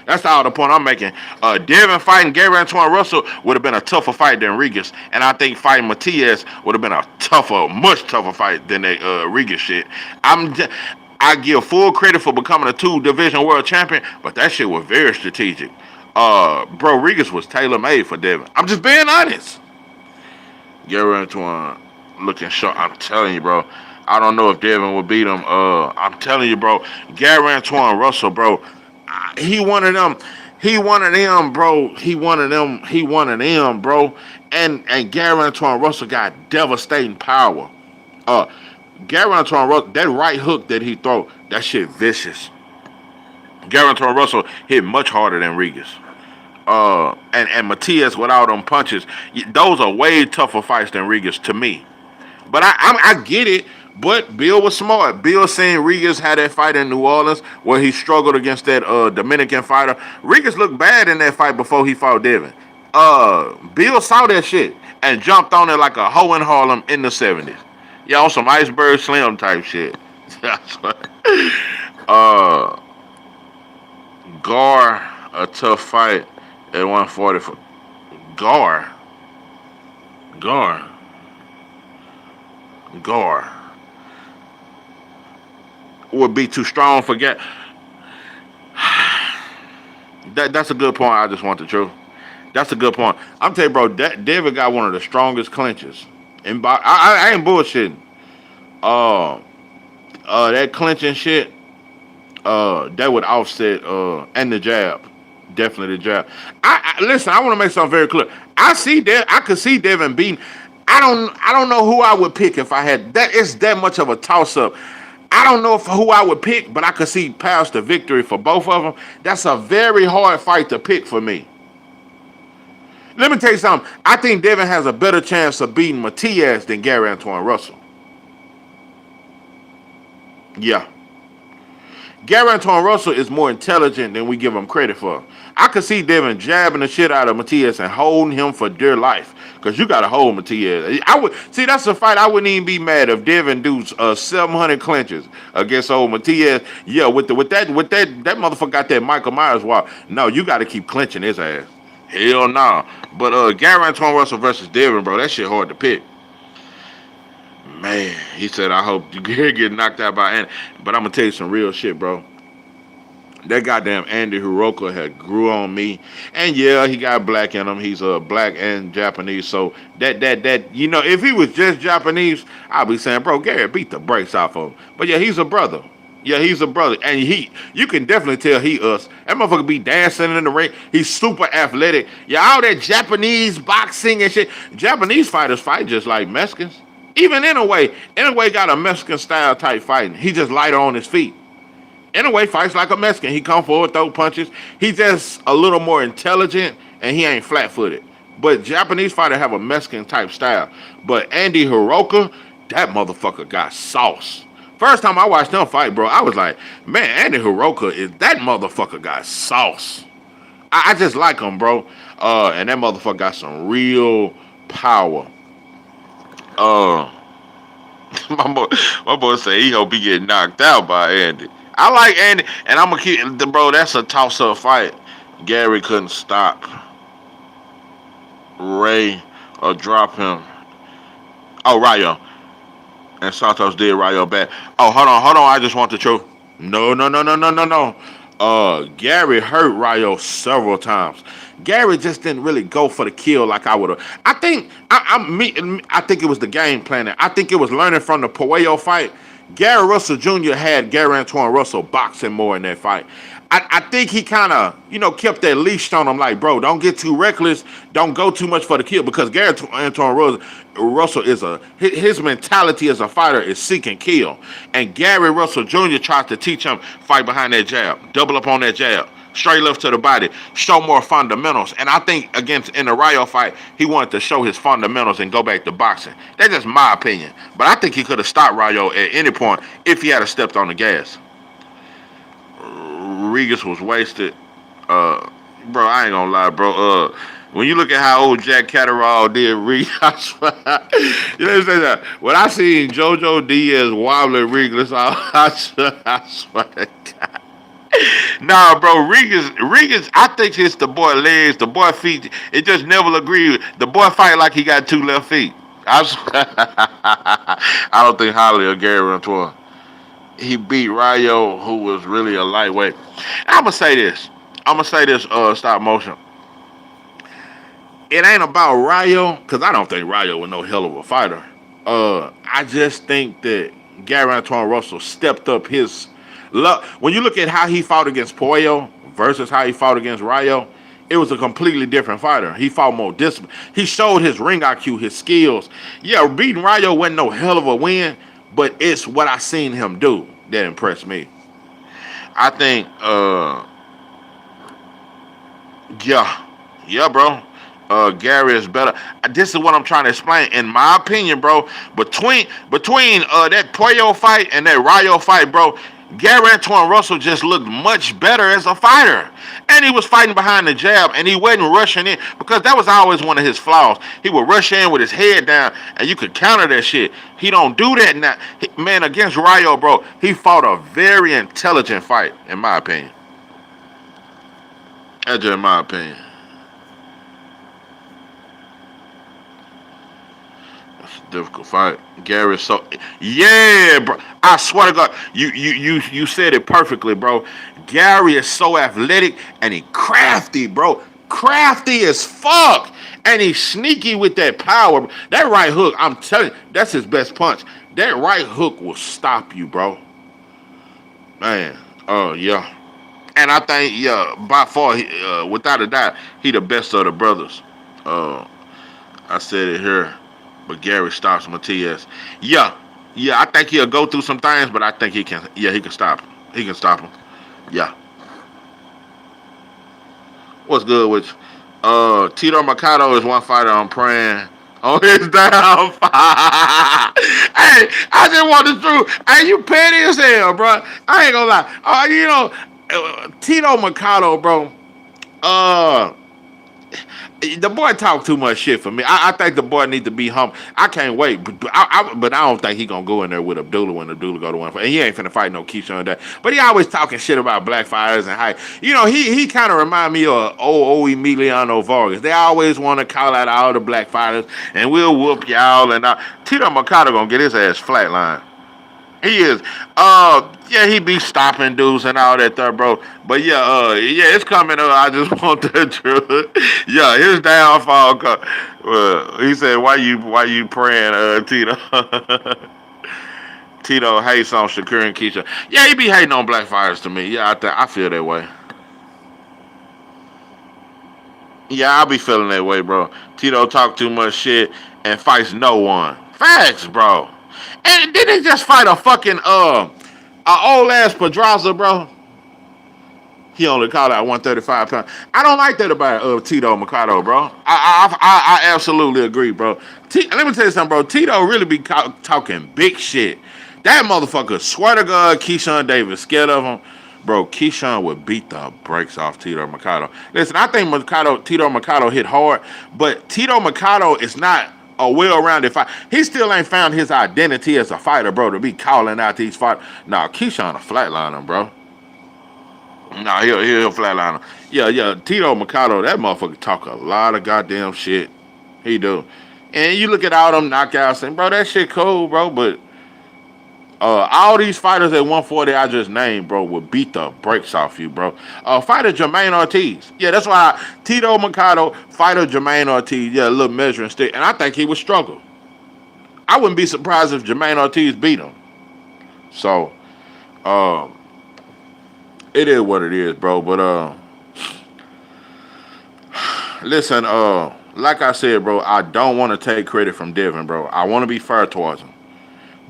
That's all the point I'm making. Devin fighting Gary Antoine Russell would have been a tougher fight than Regis, and I think fighting Matias would have been a tougher, much tougher fight than that Regis shit. I give full credit for becoming a 2 division world champion, but that shit was very strategic. Bro, Regis was tailor made for Devin. I'm just being honest. Gary Antoine looking sharp. I'm telling you, bro. I don't know if Devin will beat him. I'm telling you, bro. Gary Antoine Russell, bro. He one of them. He one of them, bro. He one of them. He one of them, bro. And Gary Antoine Russell got devastating power. Uh, Gary Antoine Russell, that right hook that he throw, that shit vicious. Gary Antoine Russell hit much harder than Regis. And Matias without them punches, those are way tougher fights than Regis to me. But I get it. But Bill was smart. Bill seen Regis had that fight in New Orleans where he struggled against that Dominican fighter. Regis looked bad in that fight before he fought Devin. Bill saw that shit and jumped on it like a hoe in Harlem in the 70s. Yeah, on some iceberg slim type shit. uh, Gar, a tough fight at 140. Gar. Gar. Gar. Would be too strong for Gar. That's a good point. I just want the truth. That's a good point. I'm telling you, bro, that David got one of the strongest clinches. And I ain't bullshitting. That clinching shit, that would offset, and the jab. Definitely the jab. Listen, I want to make something very clear. I could see Devin beating. I don't know who I would pick if I had that. It's that much of a toss up. I don't know who I would pick, but I could see past the victory for both of them. That's a very hard fight to pick for me. Let me tell you something. I think Devin has a better chance of beating Matias than Gary Antoine Russell. Yeah. Gary Antoine Russell is more intelligent than we give him credit for. I could see Devin jabbing the shit out of Matias and holding him for dear life. Because you got to hold Matias. That's a fight I wouldn't even be mad if Devin do 700 clinches against old Matias. Yeah, with that motherfucker got that Michael Myers walk. No, you got to keep clinching his ass. Hell no. Nah. But Gary Antoine Russell versus Devin, bro, that shit hard to pick. Man, he said, I hope you get knocked out by Andy. But I'm going to tell you some real shit, bro. That goddamn Andy Hiroko had grew on me. And yeah, he got black in him. He's black and Japanese. So that if he was just Japanese, I'd be saying, bro, Gary, beat the brakes off of him. But yeah, he's a brother. Yeah, he's a brother. And you can definitely tell he us. That motherfucker be dancing in the ring. He's super athletic. Yeah, all that Japanese boxing and shit. Japanese fighters fight just like Mexicans. Even in a way got a Mexican style type fighting. He just lighter on his feet. In a way, fights like a Mexican. He come forward, throw punches. He's just a little more intelligent, and he ain't flat-footed. But Japanese fighters have a Mexican type style. But Andy Hiroko, that motherfucker got sauce. First time I watched him fight, bro, I was like, man, Andy Hiroko that motherfucker got sauce. I just like him, bro. And that motherfucker got some real power. My boy say he hope he get knocked out by Andy. I like Andy, and I'm gonna keep, bro. That's a toss-up fight. Gary couldn't stop Ray or drop him. Oh, Rayo. And Santos did Rayo bad. Oh, hold on. I just want the truth. No. Gary hurt Rayo several times. Gary just didn't really go for the kill like I would have. I think it was the game planning. I think it was learning from the Puello fight. Gary Russell Jr. had Gary Antoine Russell boxing more in that fight. I think he kind of, kept that leash on him like, bro, don't get too reckless. Don't go too much for the kill because Gary Antoine Russell his mentality as a fighter is seek and kill. And Gary Russell Jr. tried to teach him fight behind that jab, double up on that jab, straight left to the body, show more fundamentals. And I think in the Rayo fight, he wanted to show his fundamentals and go back to boxing. That's just my opinion. But I think he could have stopped Rayo at any point if he had stepped on the gas. Regis was wasted. Bro, I ain't gonna lie, bro. When you look at how old Jack Catterall did Reed, I swear, you know what I'm saying? When I seen JoJo Diaz wobbling Regal, I swear to God. Nah, bro, Regas, I think it's the boy legs, the boy feet. It just never agreed. The boy fight like he got two left feet. I don't think Holly or Gary Antoine. He beat Rayo, who was really a lightweight. I'm gonna say this. Stop motion. It ain't about Rayo, because I don't think Rayo was no hell of a fighter. I just think that Gary Antoine Russell stepped up his luck. When you look at how he fought against Pollo versus how he fought against Rayo, it was a completely different fighter. He fought more discipline. He showed his ring IQ, his skills. Yeah, beating Rayo wasn't no hell of a win, but it's what I seen him do that impressed me. I think, yeah, bro. Gary is better. This is what I'm trying to explain. In my opinion, bro, between that Pollo fight and that Rayo fight, bro, Gary Antoine Russell just looked much better as a fighter. And he was fighting behind the jab, and he wasn't rushing in, because that was always one of his flaws. He would rush in with his head down, and you could counter that shit. He don't do that now. Man, against Rayo, bro, he fought a very intelligent fight, in my opinion. That's just in my opinion. Difficult fight. Gary is so, yeah, bro. I swear to God, you said it perfectly, bro. Gary is so athletic and he crafty, bro. Crafty as fuck. And he's sneaky with that power. That right hook, I'm telling you, that's his best punch. That right hook will stop you, bro. Man, yeah. And I think, yeah, by far, without a doubt, he the best of the brothers. I said it here. But Gary stops Matias. Yeah, I think he'll go through some things, but I think he can. Yeah, he can stop him. He can stop him. Yeah. What's good with you? Tito Mercado is one fighter I'm praying on his downfall. Hey, I just want the truth. Hey, you petty as hell, bro. I ain't gonna lie. Tito Mercado, bro. The boy talk too much shit for me. I think the boy need to be humble. I can't wait, but I don't think he gonna go in there with Abdullah when Abdullah go to one fight. And he ain't finna fight no Keyshawn that. But he always talking shit about black fighters and how, he kind of remind me of old Emiliano Vargas. They always want to call out all the black fighters and we'll whoop y'all. And Tito Mercado gonna get his ass flatlined. He is. Yeah, he be stopping dudes and all that there, bro. But yeah, it's coming up. I just want the truth. Yeah, his downfall. He said, "Why you praying, Tito?" Tito hates on Shakur and Keisha. Yeah, he be hating on black fighters to me. Yeah, I feel that way. Yeah, I be feeling that way, bro. Tito talk too much shit and fights no one. Facts, bro. And did they just fight a fucking old ass Pedraza, bro? He only called out 135 pounds. I don't like that about Tito Mercado, bro. I absolutely agree, bro. Let me tell you something, bro. Tito really be talking big shit. That motherfucker, swear to God, Keyshawn Davis scared of him. Bro, Keyshawn would beat the brakes off Tito Mercado. Listen, I think Tito Mercado hit hard, but Tito Mercado is not a well-rounded fighter. He still ain't found his identity as a fighter, bro, to be calling out these fighters. Nah, Keyshawn a flatline him, bro. Nah, he'll flatline him. Yeah, Tito Mercado, that motherfucker talk a lot of goddamn shit. He do. And you look at all them knockouts, and bro, that shit cool, bro, but all these fighters at 140 I just named, bro, would beat the brakes off you, bro. Fighter Jermaine Ortiz. Yeah, that's why Tito Mercado, fighter Jermaine Ortiz, yeah, a little measuring stick. And I think he would struggle. I wouldn't be surprised if Jermaine Ortiz beat him. So, it is what it is, bro. But, listen, like I said, bro, I don't want to take credit from Devin, bro. I want to be fair towards him.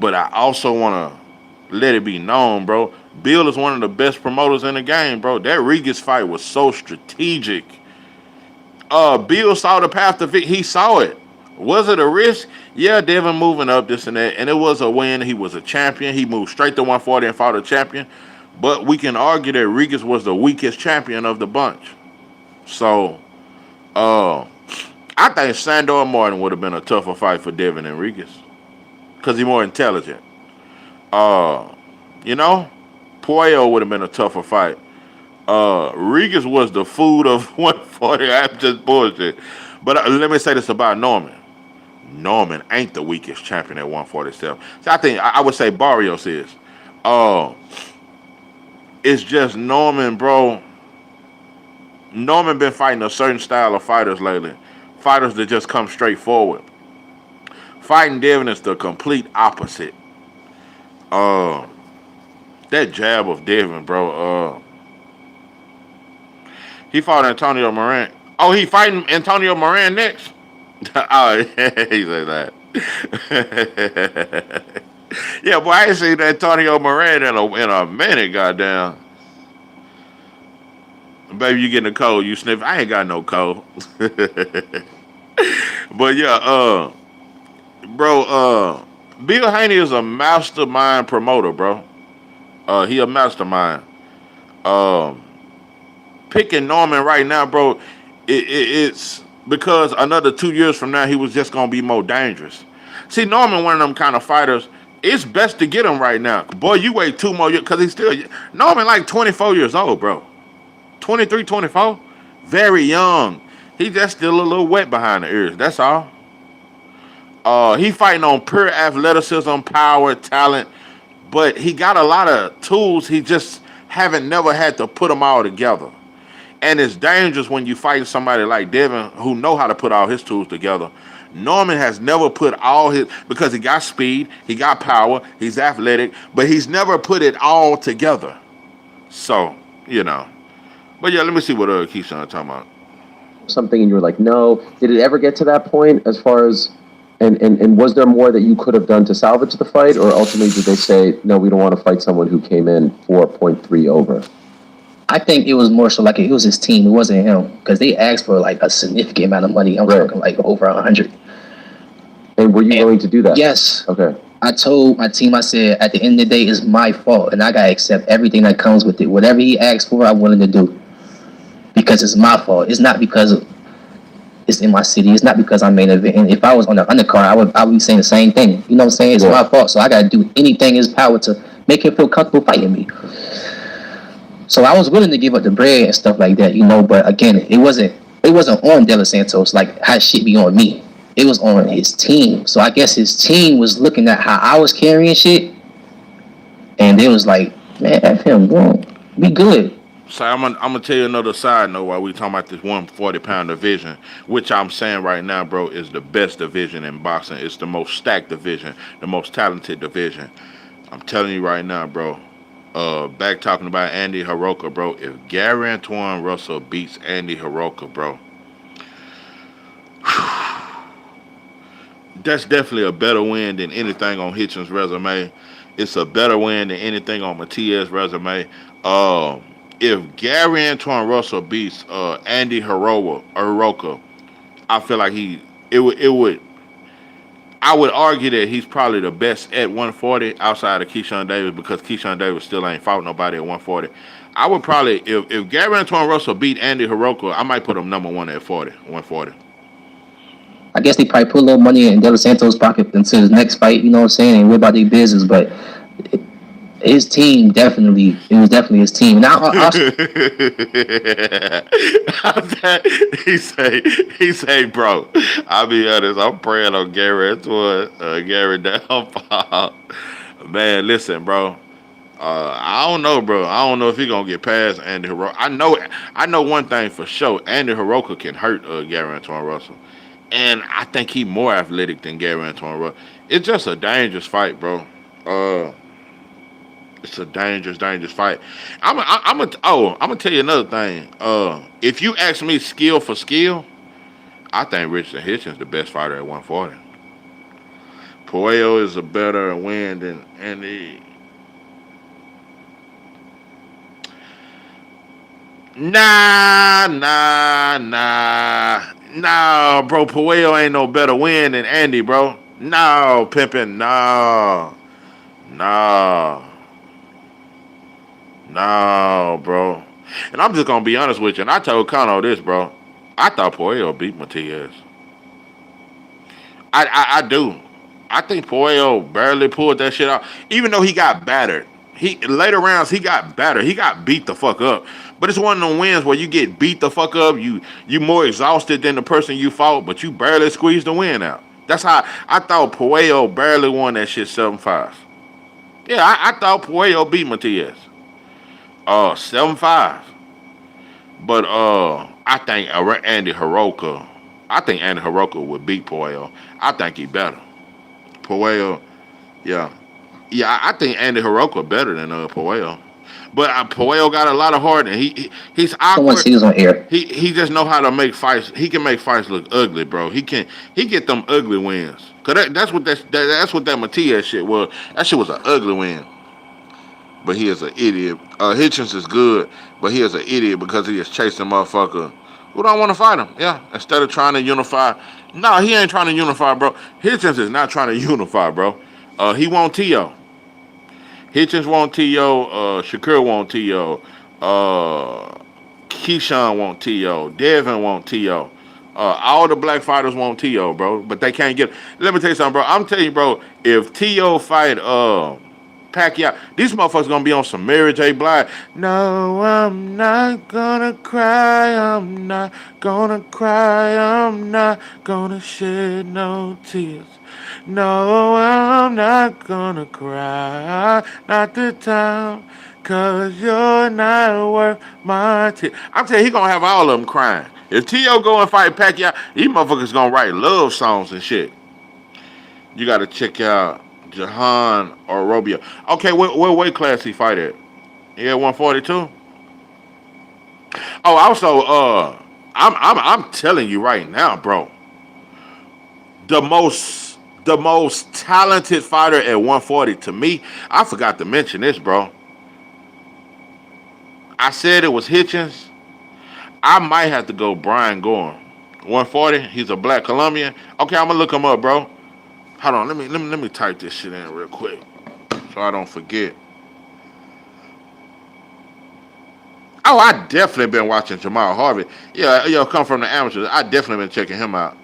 But I also want to let it be known, bro. Bill is one of the best promoters in the game, bro. That Regis fight was so strategic. Bill saw the path to victory. He saw it. Was it a risk? Yeah, Devin moving up, this and that. And it was a win. He was a champion. He moved straight to 140 and fought a champion. But we can argue that Regis was the weakest champion of the bunch. So, I think Sandor Martin would have been a tougher fight for Devin Enriquez because he's more intelligent. Uh, you know, Puello would have been a tougher fight. Regis was the food of 140. I'm just bullshit. But let me say this about Norman. Norman ain't the weakest champion at 147. So I think I would say Barrios is. Uh, it's just Norman, bro. Norman been fighting a certain style of fighters lately. Fighters that just come straight forward. Fighting Devin is the complete opposite. Uh, that jab of Devin, bro. He fought Antonio Moran. Oh, he fighting Antonio Moran next. Oh, yeah, he said that. Yeah, boy, I ain't seen Antonio Moran in a minute, goddamn. Baby, you getting a cold, you sniff. I ain't got no cold. But yeah, bro, Bill Haney is a mastermind promoter, bro. He a mastermind. Um, Picking Norman right now, bro, it's because another 2 years from now he was just gonna be more dangerous. See, Norman, one of them kind of fighters. It's best to get him right now. Boy, you wait 2 more years because he's still Norman like 24 years old, bro. 23, 24, very young. He just still a little wet behind the ears. That's all. He fighting on pure athleticism, power, talent, but he got a lot of tools. He just haven't never had to put them all together. And it's dangerous when you fight somebody like Devin who know how to put all his tools together. Norman has never put all his because he got speed, he got power, he's athletic, but he's never put it all together. So, you know. But yeah, let me see what Keyshawn talking about. Something and you were like, no. Did it ever get to that point as far as, and was there more that you could have done to salvage the fight? Or ultimately did they say, no, we don't want to fight someone who came in 4.3 over? I think it was more so like it was his team. It wasn't him because they asked for like a significant amount of money. I'm talking like over 100. And were you willing to do that? Yes. Okay. I told my team, I said, at the end of the day, it's my fault, and I gotta accept everything that comes with it. Whatever he asked for, I'm willing to do because it's my fault. It's not because it's in my city. It's not because I'm main event. And if I was on the undercard, I would be saying the same thing. You know what I'm saying? It's my fault, so I gotta do anything in his power to make him feel comfortable fighting me. So I was willing to give up the bread and stuff like that, you know. But again, it wasn't on De Los Santos like how shit be on me. It was on his team. So I guess his team was looking at how I was carrying shit, and they was like, "Man, F him, bro. Be good." So I'm gonna tell you another side note while we talking about this 140-pound division, which I'm saying right now, bro, is the best division in boxing. It's the most stacked division, the most talented division. I'm telling you right now, bro. Back talking about Andy Hiroka, bro. If Gary Antoine Russell beats Andy Hiroka, bro, that's definitely a better win than anything on Hitchens' resume. It's a better win than anything on Matias' resume. If Gary Antoine Russell beats Andy Hiroka, I feel like it would. I would argue that he's probably the best at 140 outside of Keyshawn Davis because Keyshawn Davis still ain't fought nobody at 140. I would probably, if Gary Antoine Russell beat Andy Hiroka, I might put him number one at 140. I guess they probably put a little money in De Los Santos' pocket until his next fight. You know what I'm saying? And what about their business? But his team it was definitely his team. Now, he say, bro, I'll be honest, I'm praying on Gary Antoine, Gary downfall. Man, listen, bro. I don't know, bro. I don't know if he gonna get past Andy Hiroka. I know one thing for sure. Andy Hiroka can hurt Gary Antoine Russell, and I think he more athletic than Gary Antoine Russell. It's just a dangerous fight, bro. It's a dangerous fight. I'm gonna tell you another thing. If you ask me skill for skill, I think Richard Hitchens the best fighter at 140. Puello is a better win than Andy. Nah, bro. Puello ain't no better win than Andy, bro. No, pimpin', no, bro. And I'm just gonna be honest with you. And I told Kano this, bro. I thought Puello beat Matias. I do. I think Puello barely pulled that shit out, even though he got battered. He later rounds he got battered. He got beat the fuck up. But it's one of them wins where you get beat the fuck up. You more exhausted than the person you fought, but you barely squeezed the win out. That's how I thought Puello barely won that shit 7-5. Yeah, I thought Puello beat Matias. 7-5. But I think Andy Hiroka. I think Andy Hiroka would beat Puello. I think he better. Puello, yeah, yeah. I think Andy Hiroka better than Puello. But Puello got a lot of heart, and he's Someone awkward. see this on air. He just know how to make fights. He can make fights look ugly, bro. He get them ugly wins. Cause that's what that Matias shit was. That shit was an ugly win. But he is an idiot. Hitchens is good, but he is an idiot because he is chasing motherfucker who don't want to fight him. Yeah, instead of trying to unify. No, he ain't trying to unify, bro. Hitchens is not trying to unify, bro. He want T.O. Hitchens want T.O. Shakur want T.O. Keyshawn want T.O. Devin want T.O. All the black fighters want T.O., bro, but they can't get. Let me tell you something, bro. I'm telling you, bro. If T.O. fight Pacquiao, these motherfuckers gonna be on some Mary J. Blige. No, I'm not gonna cry. I'm not gonna cry. I'm not gonna shed no tears. No, I'm not gonna cry. Not the time. Cause you're not worth my tears. I'm telling you, he gonna have all of them crying. If T.O. go and fight Pacquiao, these motherfuckers gonna write love songs and shit. You gotta check out Jahan or Robio. Okay, what weight class he fight at? Yeah, 142. Oh, also, I'm telling you right now, bro. The most talented fighter at 140 to me. I forgot to mention this, bro. I said it was Hitchens. I might have to go Brian Gorham. 140. He's a black Colombian. Okay, I'm gonna look him up, bro. Hold on, let me type this shit in real quick so I don't forget. Oh, I definitely been watching Jamal Harvey. Yeah, come from the amateurs. I definitely been checking him out.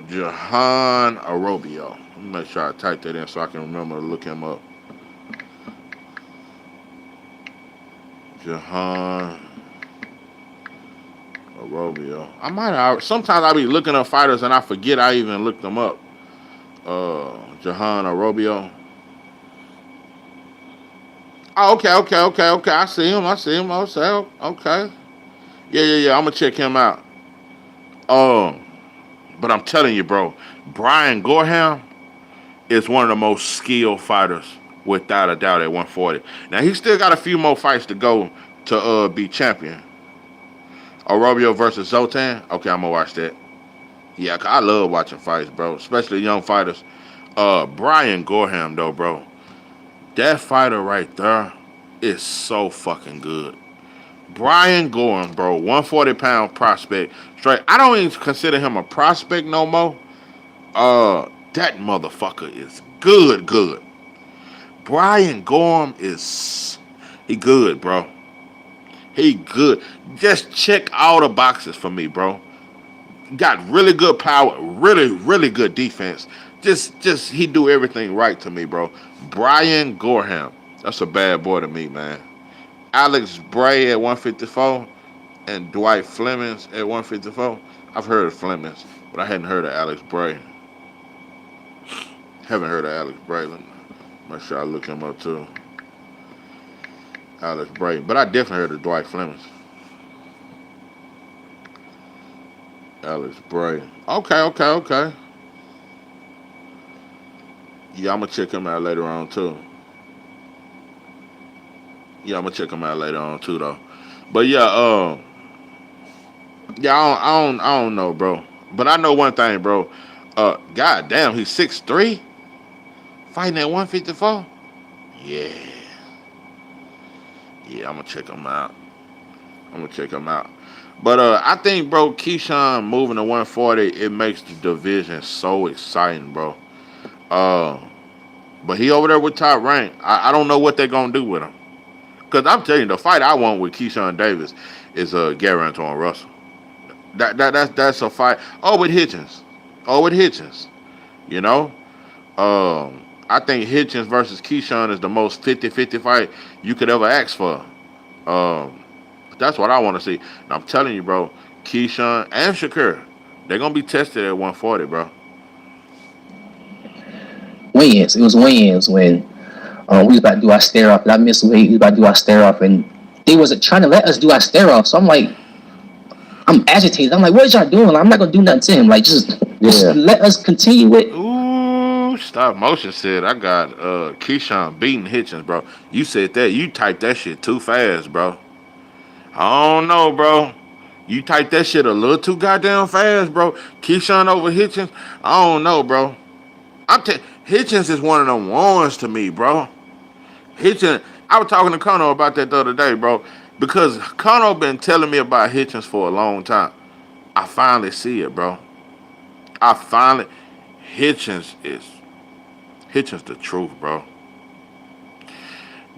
Jahan Arobio. Let me make sure I type that in so I can remember to look him up. Jahan Arobio. Sometimes I be looking up fighters and I forget I even looked them up. Jahan Arobio. Oh, okay. I see him. Okay. Yeah. I'm gonna check him out. But I'm telling you, bro, Brian Gorham is one of the most skilled fighters, without a doubt, at 140. Now he still got a few more fights to go to be champion. Arobio versus Zotan. Okay, I'm gonna watch that. Yeah, I love watching fights, bro, especially young fighters. Brian Gorham, though, bro, that fighter right there is so fucking good. Brian Gorham, bro, 140-pound prospect. Straight. I don't even consider him a prospect no more. That motherfucker is good. Brian Gorham he good, bro. He good. Just check all the boxes for me, bro. Got really good power, really good defense. Just he do everything right to me, bro. Brian Gorham. That's a bad boy to me, man. Alex Bray at 154 and Dwight Flemings at 154. I've heard of Flemings, but I hadn't heard of Alex Bray. Haven't heard of Alex Bray. Let me make sure I look him up too. Alex Bray. But I definitely heard of Dwight Flemings. Alex Bray. Okay. Yeah, I'm going to check him out later on too. Though. But yeah, I don't know, bro. But I know one thing, bro. God damn, he's 6'3", fighting at 154. Yeah, I'm gonna check him out. But I think, bro, Keyshawn moving to 140, it makes the division so exciting, bro. But he over there with Top Rank. I don't know what they're gonna do with him. Because I'm telling you, the fight I want with Keyshawn Davis is Gary Antoine Russell. That's a fight. Oh, with Hitchens. Oh, with Hitchens. You know. I think Hitchens versus Keyshawn is the most 50-50 fight you could ever ask for. Um, that's what I want to see. And I'm telling you, bro, Keyshawn and Shakur, they're gonna be tested at 140, bro. Weigh-ins. It was weigh-ins when we was about to do our stare off. And I missed weight. We was about to do our stare off, and they wasn't trying to let us do our stare off. So I'm like, I'm agitated. I'm like, what is y'all doing? Like, I'm not gonna do nothing to him. Like, just let us continue it. Ooh, stop motion said I got Keyshawn beating Hitchens, bro. You said that. You typed that shit too fast, bro. I don't know, bro. You typed that shit a little too goddamn fast, bro. Keyshawn over Hitchens. I don't know, bro. Hitchens is one of them ones to me, bro. Hitchens. I was talking to Kono about that the other day, bro, because Kono been telling me about Hitchens for a long time. I finally see it, bro. I finally Hitchens the truth, bro.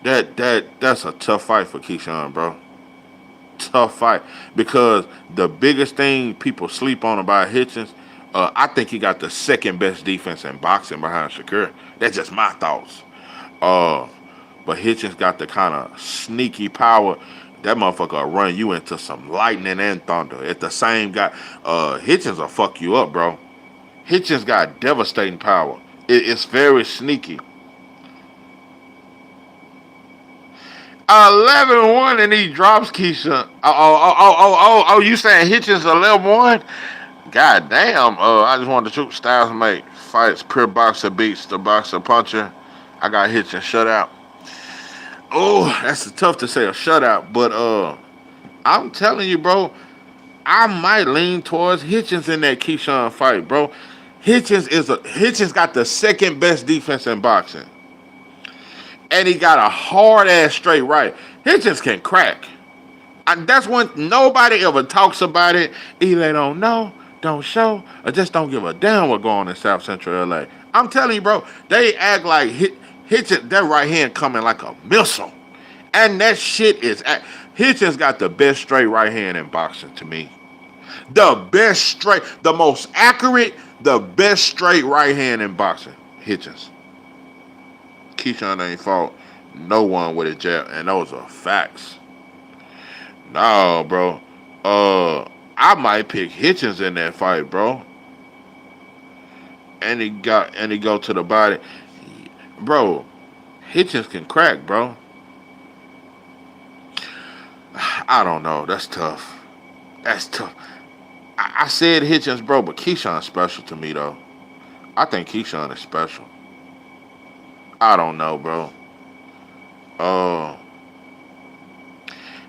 That's a tough fight for Keyshawn, bro. Tough fight because the biggest thing people sleep on about Hitchens, I think he got the second best defense in boxing behind Shakur. That's just my thoughts. But Hitchens got the kind of sneaky power. That motherfucker will run you into some lightning and thunder. At the same guy, Hitchens will fuck you up, bro. Hitchens got devastating power. It's very sneaky. 11-1 and he drops Keyshawn. Oh, you saying Hitchens 11-1? God damn. I just wanted to shoot Styles make fights. Pure boxer beats the boxer puncher. I got Hitchens shut out. Oh, that's tough to say a shutout, but I'm telling you, bro, I might lean towards Hitchens in that Keyshawn fight, bro. Hitchens got the second best defense in boxing. And he got a hard ass straight right. Hitchens can crack. And that's when nobody ever talks about it. Either they don't know, don't show, or just don't give a damn what going on in South Central LA. I'm telling you, bro, they act like Hitchens, that right hand coming like a missile. And that shit is Hitchens got the best straight right hand in boxing to me. The best straight, the most accurate, the best straight right hand in boxing. Hitchens. Keyshawn ain't fought no one with a jab, and those are facts. No, bro. I might pick Hitchens in that fight, bro. And he go to the body. Bro, Hitchens can crack, bro. I don't know. That's tough. That's tough. I said Hitchens, bro, but Keyshawn's special to me, though. I think Keyshawn is special. I don't know, bro.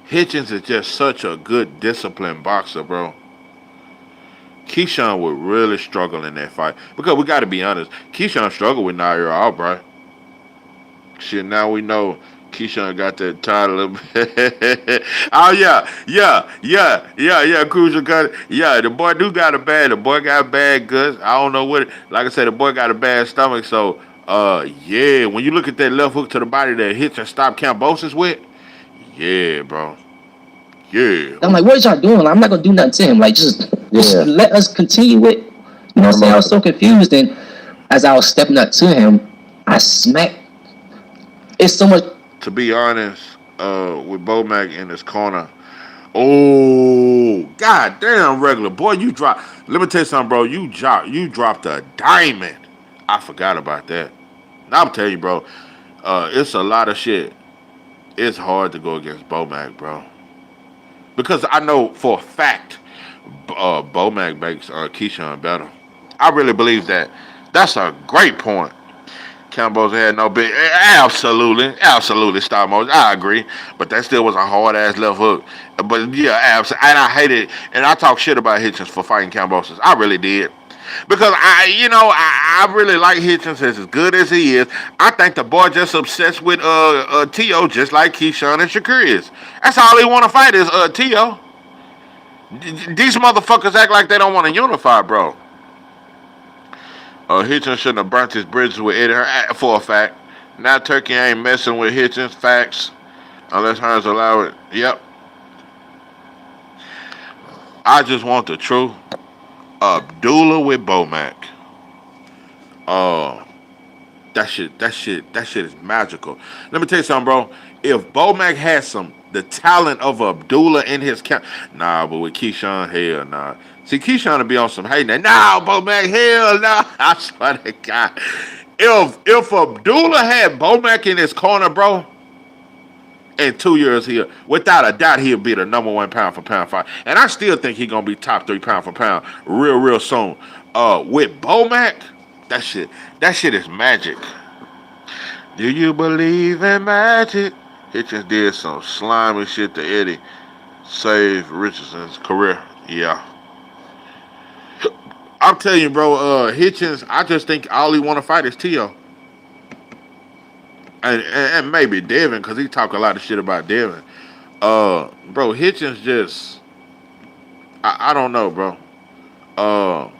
Hitchens is just such a good, disciplined boxer, bro. Keyshawn would really struggle in that fight. Because we got to be honest, Keyshawn struggled with Nair Albright. Shit, now we know Keyshawn got that title. Oh, yeah, Crucial Cut. Yeah, the boy got bad guts. I don't know what, like I said, the boy got a bad stomach, so, yeah, when you look at that left hook to the body that hits and stop Cambosis with, yeah, bro. Yeah. I'm like, what is y'all doing? Like, I'm not gonna do nothing to him. Like, just let us continue it. You know what I'm saying? I was so confused, and as I was stepping up to him, I smacked. It's so much. To be honest, with Bomac in his corner, oh, goddamn, regular boy, you dropped. Let me tell you something, bro. You dropped a diamond. I forgot about that. Now I'm telling you, bro, it's a lot of shit. It's hard to go against Bomac, bro, because I know for a fact, Bomac makes Keyshawn better. I really believe that. That's a great point. Campbell's had no big, absolutely stop motion. I agree, but that still was a hard ass left hook. But yeah, absolutely, and I hate it. And I talk shit about Hitchens for fighting Cambosis. I really did, because I really like Hitchens as good as he is. I think the boy just obsessed with T.O. just like Keyshawn and Shakur is. That's all he want to fight is T.O. These motherfuckers act like they don't want to unify, bro. Hitchens shouldn't have burnt his bridges with Eddie for a fact. Now Turkey ain't messing with Hitchens. Facts. Unless Hearns allow it. Yep. I just want the truth. Abdullah with Bomac. Uh, that shit is magical. Let me tell you something, bro. If Bomac had the talent of Abdullah in his camp, nah, but with Keyshawn, hell nah. See, Keyshawn to be on some hating that. Nah, Bomac, hell nah. I swear to God. If Abdullah had Bomac in his corner, bro, in 2 years without a doubt he'll be the number one pound for pound fight. And I still think he's gonna be top 3 pound for pound real soon. With Bomac, that shit is magic. Do you believe in magic? He just did some slimy shit to Eddie. Saved Richardson's career. Yeah. I'm telling you, bro, Hitchens, I just think all he want to fight is Tio. And maybe Devin, because he talk a lot of shit about Devin. Bro, Hitchens just, I don't know, bro. Uh,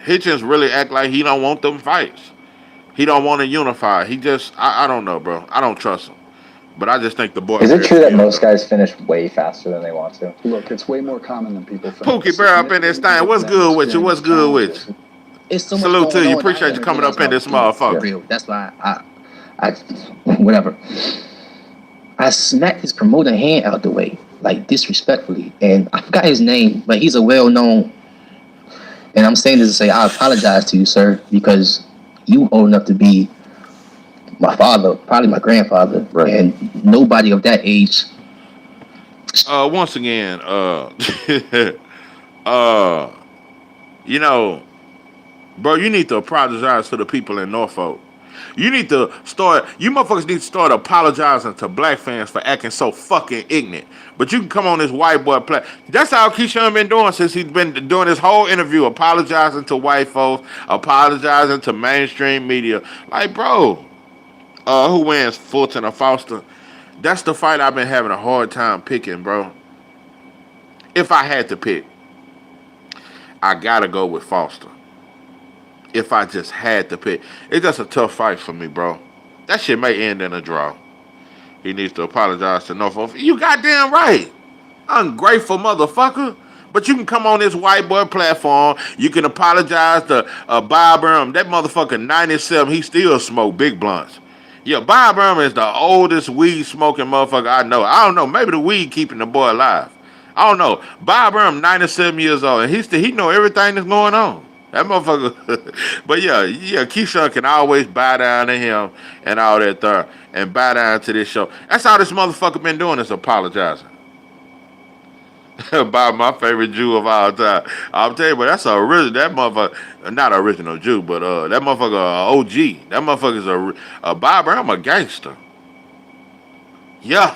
Hitchens really act like he don't want them fights. He don't want to unify. He just, I don't know, bro. I don't trust him. But I just think the boy. Is it true that most guys finish way faster than they want to? Look, it's way more common than people think. Pookie Bear up in this thing. What's good with you? What's good with you? It's so much Salute to going you. on. Appreciate you coming up in this For motherfucker. real. That's why I whatever. I smacked his promoter hand out the way, like disrespectfully, and I forgot his name, but he's a well-known. And I'm saying this to say I apologize to you, sir, because you old enough to be my father, probably my grandfather, Right. and nobody of that age. Once again, uh, you know, bro, you need to apologize to the people in Norfolk. You motherfuckers need to start apologizing to black fans for acting so fucking ignorant. But you can come on this white boy play. That's how Keyshawn been doing since he's been doing this whole interview, apologizing to white folks, apologizing to mainstream media. Like, bro, who wins, Fulton or Foster? That's the fight I've been having a hard time picking, bro. If I had to pick, I gotta go with Foster. If I just had to pick. It's just a tough fight for me, bro. That shit may end in a draw. He needs to apologize to Norfolk. You goddamn right. Ungrateful motherfucker. But you can come on this white boy platform. You can apologize to Bob Burnham. That motherfucker 97, he still smoke big blunts. Yeah, Bob Burnham is the oldest weed smoking motherfucker I know. I don't know. Maybe the weed keeping the boy alive. I don't know. Bob Burnham 97 years old. And he know everything that's going on. That motherfucker. But yeah, Keyshawn can always bow down to him and all that there. And bow down to this show. That's all this motherfucker been doing is apologizing. About my favorite Jew of all time. I'm telling you, but that's that motherfucker, not original Jew, but that motherfucker OG. That motherfucker's a Bob Brown, a gangster. Yeah.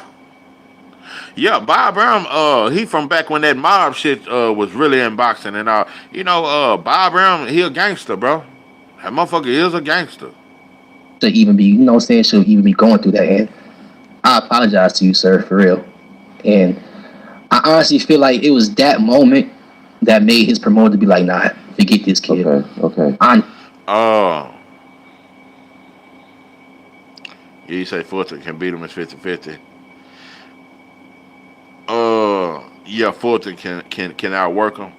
Yeah, Bob Brown, he from back when that mob shit was really in boxing and all. You know, Bob Brown, he a gangster, bro. That motherfucker is a gangster. To even be, saying she'll even be going through that. And I apologize to you, sir, for real. And I honestly feel like it was that moment that made his promoter be like, nah, forget this kid. Okay. You say Fulton can beat him as 50-50. Yeah, Fulton can outwork him.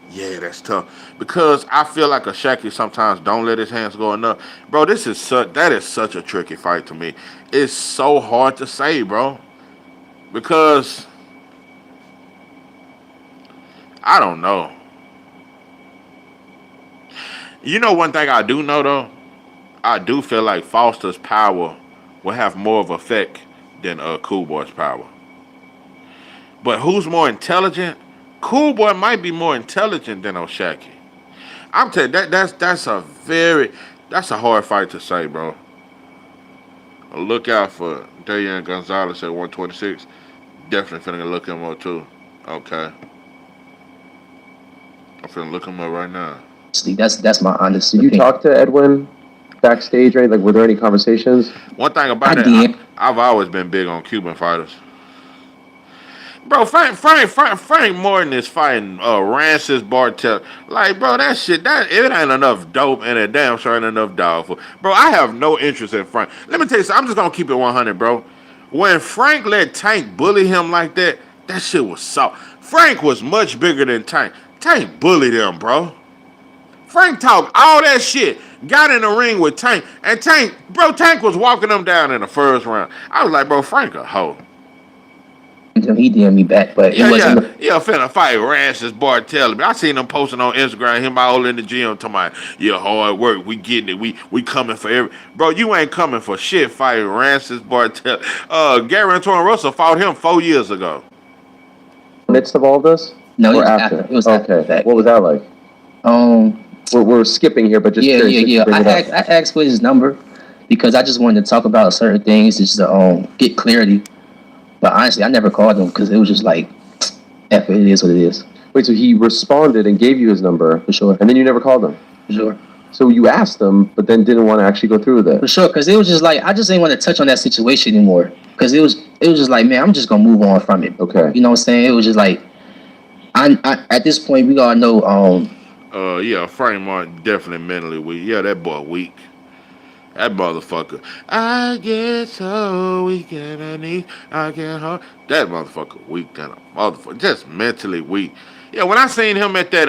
Yeah, that's tough. Because I feel like a Shaki sometimes don't let his hands go enough. Bro, that is such a tricky fight to me. It's so hard to say, bro. Because I don't know. You know one thing I do know though? I do feel like Foster's power will have more of effect than Cool Boy's power. But who's more intelligent? Cool Boy might be more intelligent than Oshaki. I'm telling you, that's a hard fight to say, bro. Look out for Dayan Gonzalez at 126. Definitely finna look him up too. Okay. I'm finna look him up right now. That's my honest Did you opinion. talk to Edwin backstage, right? Like, were there any conversations? One thing about I it, did. I've always been big on Cuban fighters. Bro, Frank Morton is fighting Rancis Bartel. Like, bro, that shit, it ain't enough dope and it damn sure ain't enough dog for. Bro, I have no interest in Frank. Let me tell you something. I'm just gonna keep it 100, bro. When Frank let Tank bully him like that, that shit was soft. Frank was much bigger than Tank. Tank bullied him, bro. Frank talked all that shit, got in the ring with Tank, and Tank was walking him down in the first round. I was like, bro, Frank a hoe. He did me back, but it wasn't. Finna fight Rancis Bartelli. I seen him posting on Instagram, him all in the gym talking about, yeah, hard work, we getting it, we coming for every. Bro, you ain't coming for shit fighting Rancis Bartelli. Gary Antoine Russell fought him 4 years ago. Midst of all this? No, it or was after? after. It was okay. after that. What was that like? We're skipping here, but just curious. Yeah. I asked for his number because I just wanted to talk about certain things, just to get clarity. But honestly, I never called him because it was just like, F it, it is what it is. Wait, so he responded and gave you his number? For sure. And then you never called him? For sure. So you asked him, but then didn't want to actually go through with it? For sure, because it was just like, I just didn't want to touch on that situation anymore. Because it was just like, man, I'm just going to move on from it. Okay. You know what I'm saying? It was just like, I at this point, we all know. Frank Martin definitely mentally weak. Yeah, that boy weak. That motherfucker. I get so weak and I get hard. That motherfucker weak than a motherfucker. Just mentally weak. Yeah, when I seen him at that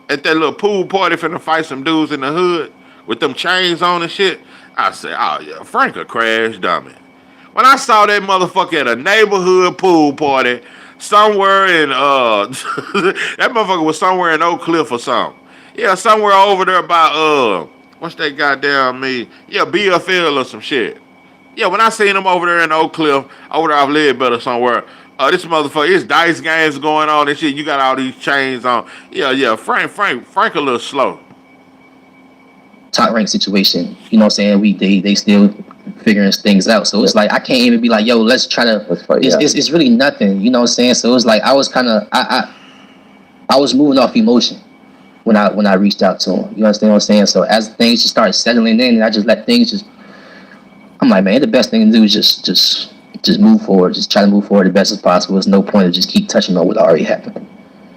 little pool party finna fight some dudes in the hood with them chains on and shit, I said, oh yeah, Frank a crash dummy. When I saw that motherfucker at a neighborhood pool party somewhere in that motherfucker was somewhere in Oak Cliff or something. Yeah, somewhere over there by what's that goddamn me? Yeah, BFL or some shit. Yeah, when I seen him over there in Oak Cliff, over there off Ledbetter somewhere, this motherfucker, it's dice games going on and shit. You got all these chains on. Yeah, Frank a little slow. Top rank situation. You know what I'm saying? They still figuring things out. So it's like, I can't even be like, yo, let's try to. It's really nothing. You know what I'm saying? So it's like, I was kind of, I was moving off emotion when I reached out to him. You understand what I'm saying? So as things just started settling in, and I just let things just. I'm like, man, the best thing to do is just move forward. Just try to move forward the best as possible. There's no point of just keep touching on what already happened.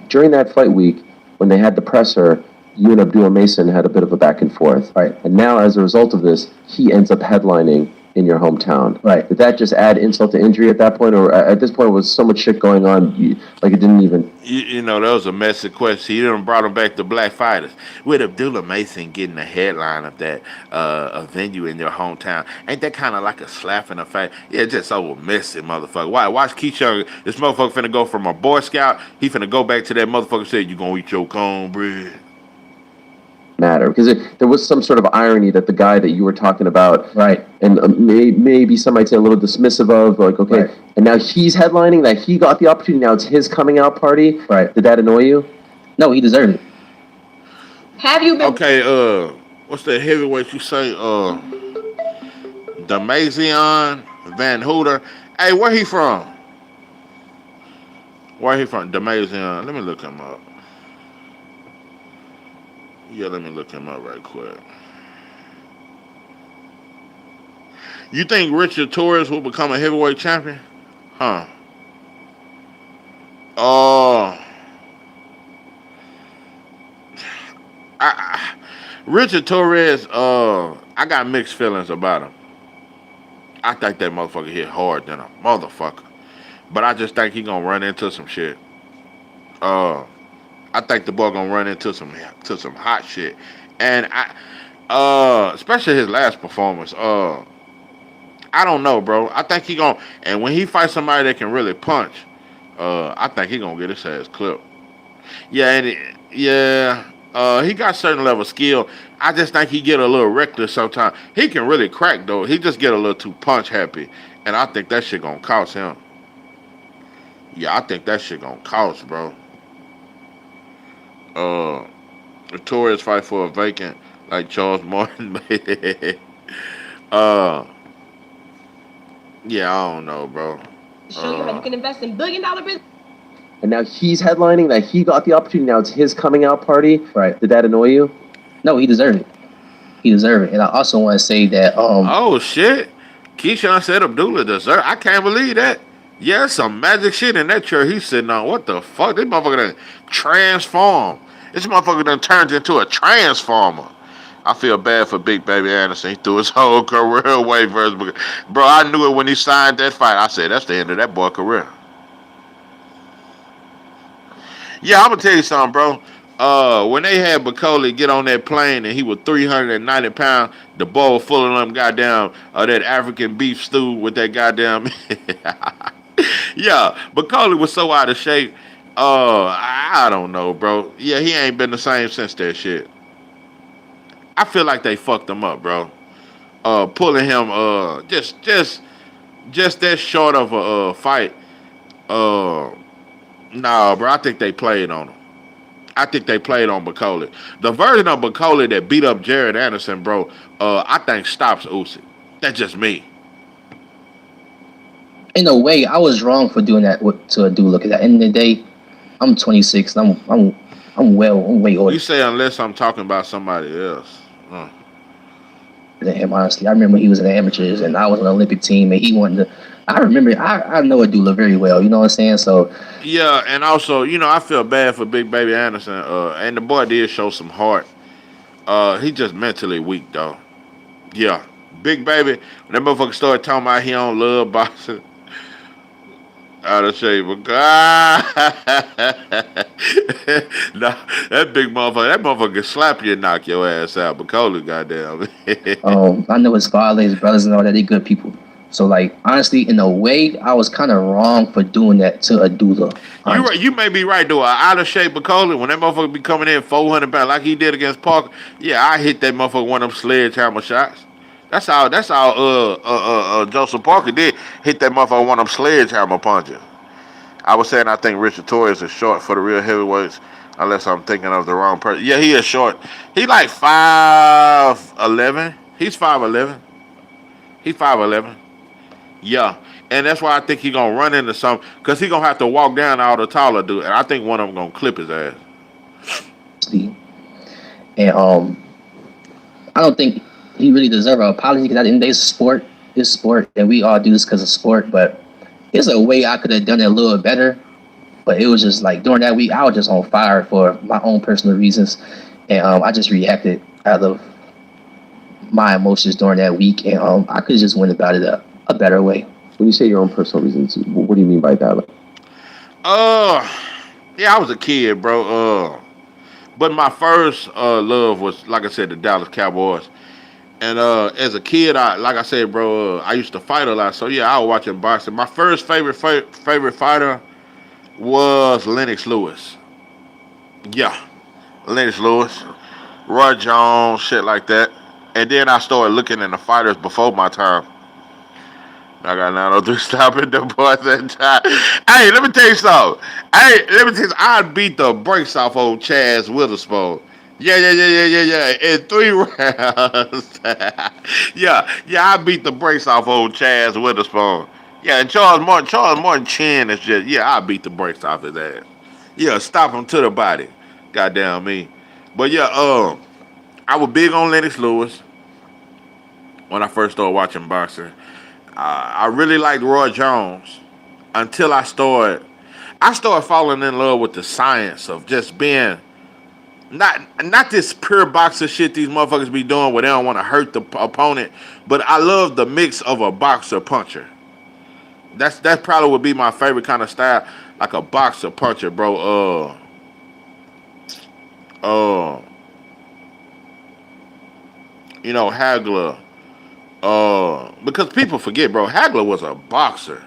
During that fight week, when they had the presser, you and Abdullah Mason had a bit of a back and forth. Right. And now, as a result of this, he ends up headlining in your hometown. Right. Did that just add insult to injury at that point? Or at this point, was so much shit going on, like it didn't even... You know, that was a messy question. He done brought him back to Black Fighters. With Abdullah Mason getting a headline of that a venue in your hometown, ain't that kind of like a slap in the face? Yeah, just so messy, motherfucker. Why? Watch Keyshawn. This motherfucker finna go from a Boy Scout. He finna go back to that motherfucker said, you gonna eat your cornbread. Matter because there was some sort of irony that the guy that you were talking about, right, and maybe some might say a little dismissive of, like, okay, right. And now he's headlining, that he got the opportunity, now it's his coming out party, right? Did that annoy you? No, he deserved it. Have you been what's that heavyweight you say, Damazion Van Hooter? Hey, where he from? Damazion, let me look him up. Yeah, let me look him up right quick. You think Richard Torres will become a heavyweight champion? Huh. Richard Torres, I got mixed feelings about him. I think that motherfucker hit hard than a motherfucker. But I just think he gonna run into some shit. I think the boy gonna run into some hot shit, and especially his last performance. I don't know, bro. I think he gonna, and when he fights somebody that can really punch, I think he gonna get his ass clipped. Yeah, he got certain level of skill. I just think he get a little reckless sometimes. He can really crack though. He just get a little too punch happy, and I think that shit gonna cost him. Yeah, I think that shit gonna cost, bro. If Torres fight for a vacant like Charles Martin made. Yeah, I don't know, bro. Show you how you can invest in $1 billion business. And now he's headlining, that he got the opportunity, now it's his coming out party. Right. Did that annoy you? No, he deserved it. And I also want to say that oh shit. Keyshawn said Abdullah deserved. I can't believe that. Yeah, some magic shit in that chair he's sitting on. What the fuck? This motherfucker done transformed. This motherfucker done turned into a transformer. I feel bad for Big Baby Anderson. He threw his whole career away versus. Bro, I knew it when he signed that fight. I said, that's the end of that boy's career. Yeah, I'm gonna tell you something, bro. When they had Bacoli get on that plane and he was 390 pounds, the bowl full of them goddamn that African beef stew with that goddamn. Yeah, Bacoli was so out of shape. I don't know, bro. Yeah, he ain't been the same since that shit. I feel like they fucked him up, bro. Pulling him, just that short of a fight. Uh, nah, bro. I think they played on him. I think they played on Bacoli. The version of Bacoli that beat up Jared Anderson, bro, I think stops Usyk. That's just me. In a way, I was wrong for doing that to a dude. Look at that. End of the day, I'm 26. I'm way older You say unless I'm talking about somebody else. than him. Honestly, I remember he was in the amateurs and I was on the Olympic team, and he wanted to. I remember. I know Adula very well. You know what I'm saying? So Yeah, and also, I feel bad for Big Baby Anderson. And the boy did show some heart. He just mentally weak though. Yeah. Big Baby, when that motherfucker started talking about he don't love boxing, out of shape. Nah, that motherfucker can slap you and knock your ass out. Bacoli, goddamn. I know his father, his brothers, and all that. They good people. So like honestly, in a way, I was kind of wrong for doing that to Adula. You may be right though. Out of shape Bacoli, when that motherfucker be coming in 400 pounds like he did against Parker, yeah, I hit that motherfucker one of them sledgehammer shots. That's how Joseph Parker did hit that motherfucker one of them sledgehammer punches. I was saying I think Richard Torres is short for the real heavyweights, unless I'm thinking of the wrong person. Yeah, he is short. He like 5'11". He's 5'11". He's 5'11". Yeah. And that's why I think he gonna run into something, because he gonna have to walk down all the taller dude, and I think one of them gonna clip his ass. And I don't think he really deserves an apology, because at the end of the day, it's sport, and we all do this because of sport. But there's a way I could have done it a little better. But it was just like during that week, I was just on fire for my own personal reasons, and I just reacted out of my emotions during that week, and I could just went about it a better way. When you say your own personal reasons, what do you mean by that? Yeah, I was a kid, bro. But my first love was, like I said, the Dallas Cowboys. And as a kid, like I said, bro, I used to fight a lot. So yeah, I was watching boxing. My first favorite fighter was Lennox Lewis. Yeah, Lennox Lewis, Roy Jones, shit like that. And then I started looking at the fighters before my time. I got 903 stopping the boys that time. Hey, let me tell you something. I'd beat the brakes off old Chaz Witherspoon. Yeah. In 3 rounds. I beat the brakes off old Chaz Witherspoon. Yeah, and Charles Martin chin is just, I beat the brakes off his ass. Yeah, stop him to the body. Goddamn me. But yeah, I was big on Lennox Lewis when I first started watching boxing. I really liked Roy Jones until I started falling in love with the science of just being not this pure boxer shit these motherfuckers be doing where they don't want to hurt the opponent, but I love the mix of a boxer puncher. That probably would be my favorite kind of style, like a boxer puncher, bro. Hagler. Because people forget, bro, Hagler was a boxer.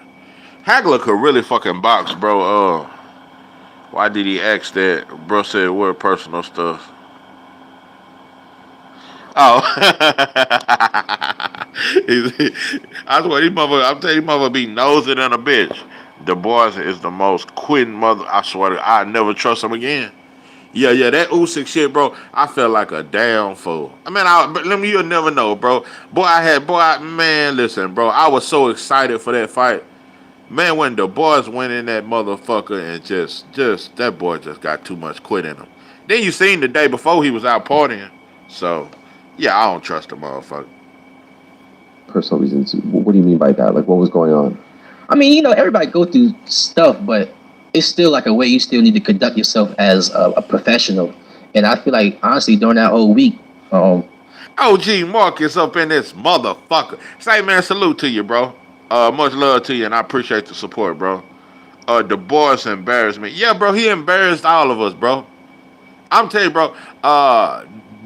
Hagler could really fucking box, bro. Why did he ask that? Bro said we're personal stuff. Oh. I swear, I'm telling you, mother be nosing than a bitch. The boys is the most quitting mother. I swear to I never trust him again. Yeah, that Usyk shit, bro. I felt like a damn fool. I mean, you'll never know, bro. Man, listen, bro. I was so excited for that fight. Man, when the boys went in that motherfucker and just that boy just got too much quit in him. Then you seen the day before he was out partying. So, yeah, I don't trust the motherfucker. Personal reasons. What do you mean by that? Like, what was going on? I mean, everybody go through stuff, but it's still like a way you still need to conduct yourself as a professional. And I feel like, honestly, during that whole week, OG Marcus up in this motherfucker. Say, man, salute to you, bro. Much love to you, and I appreciate the support, bro. Du Bois embarrassed me. Yeah, bro, he embarrassed all of us, bro. I'm telling you, bro.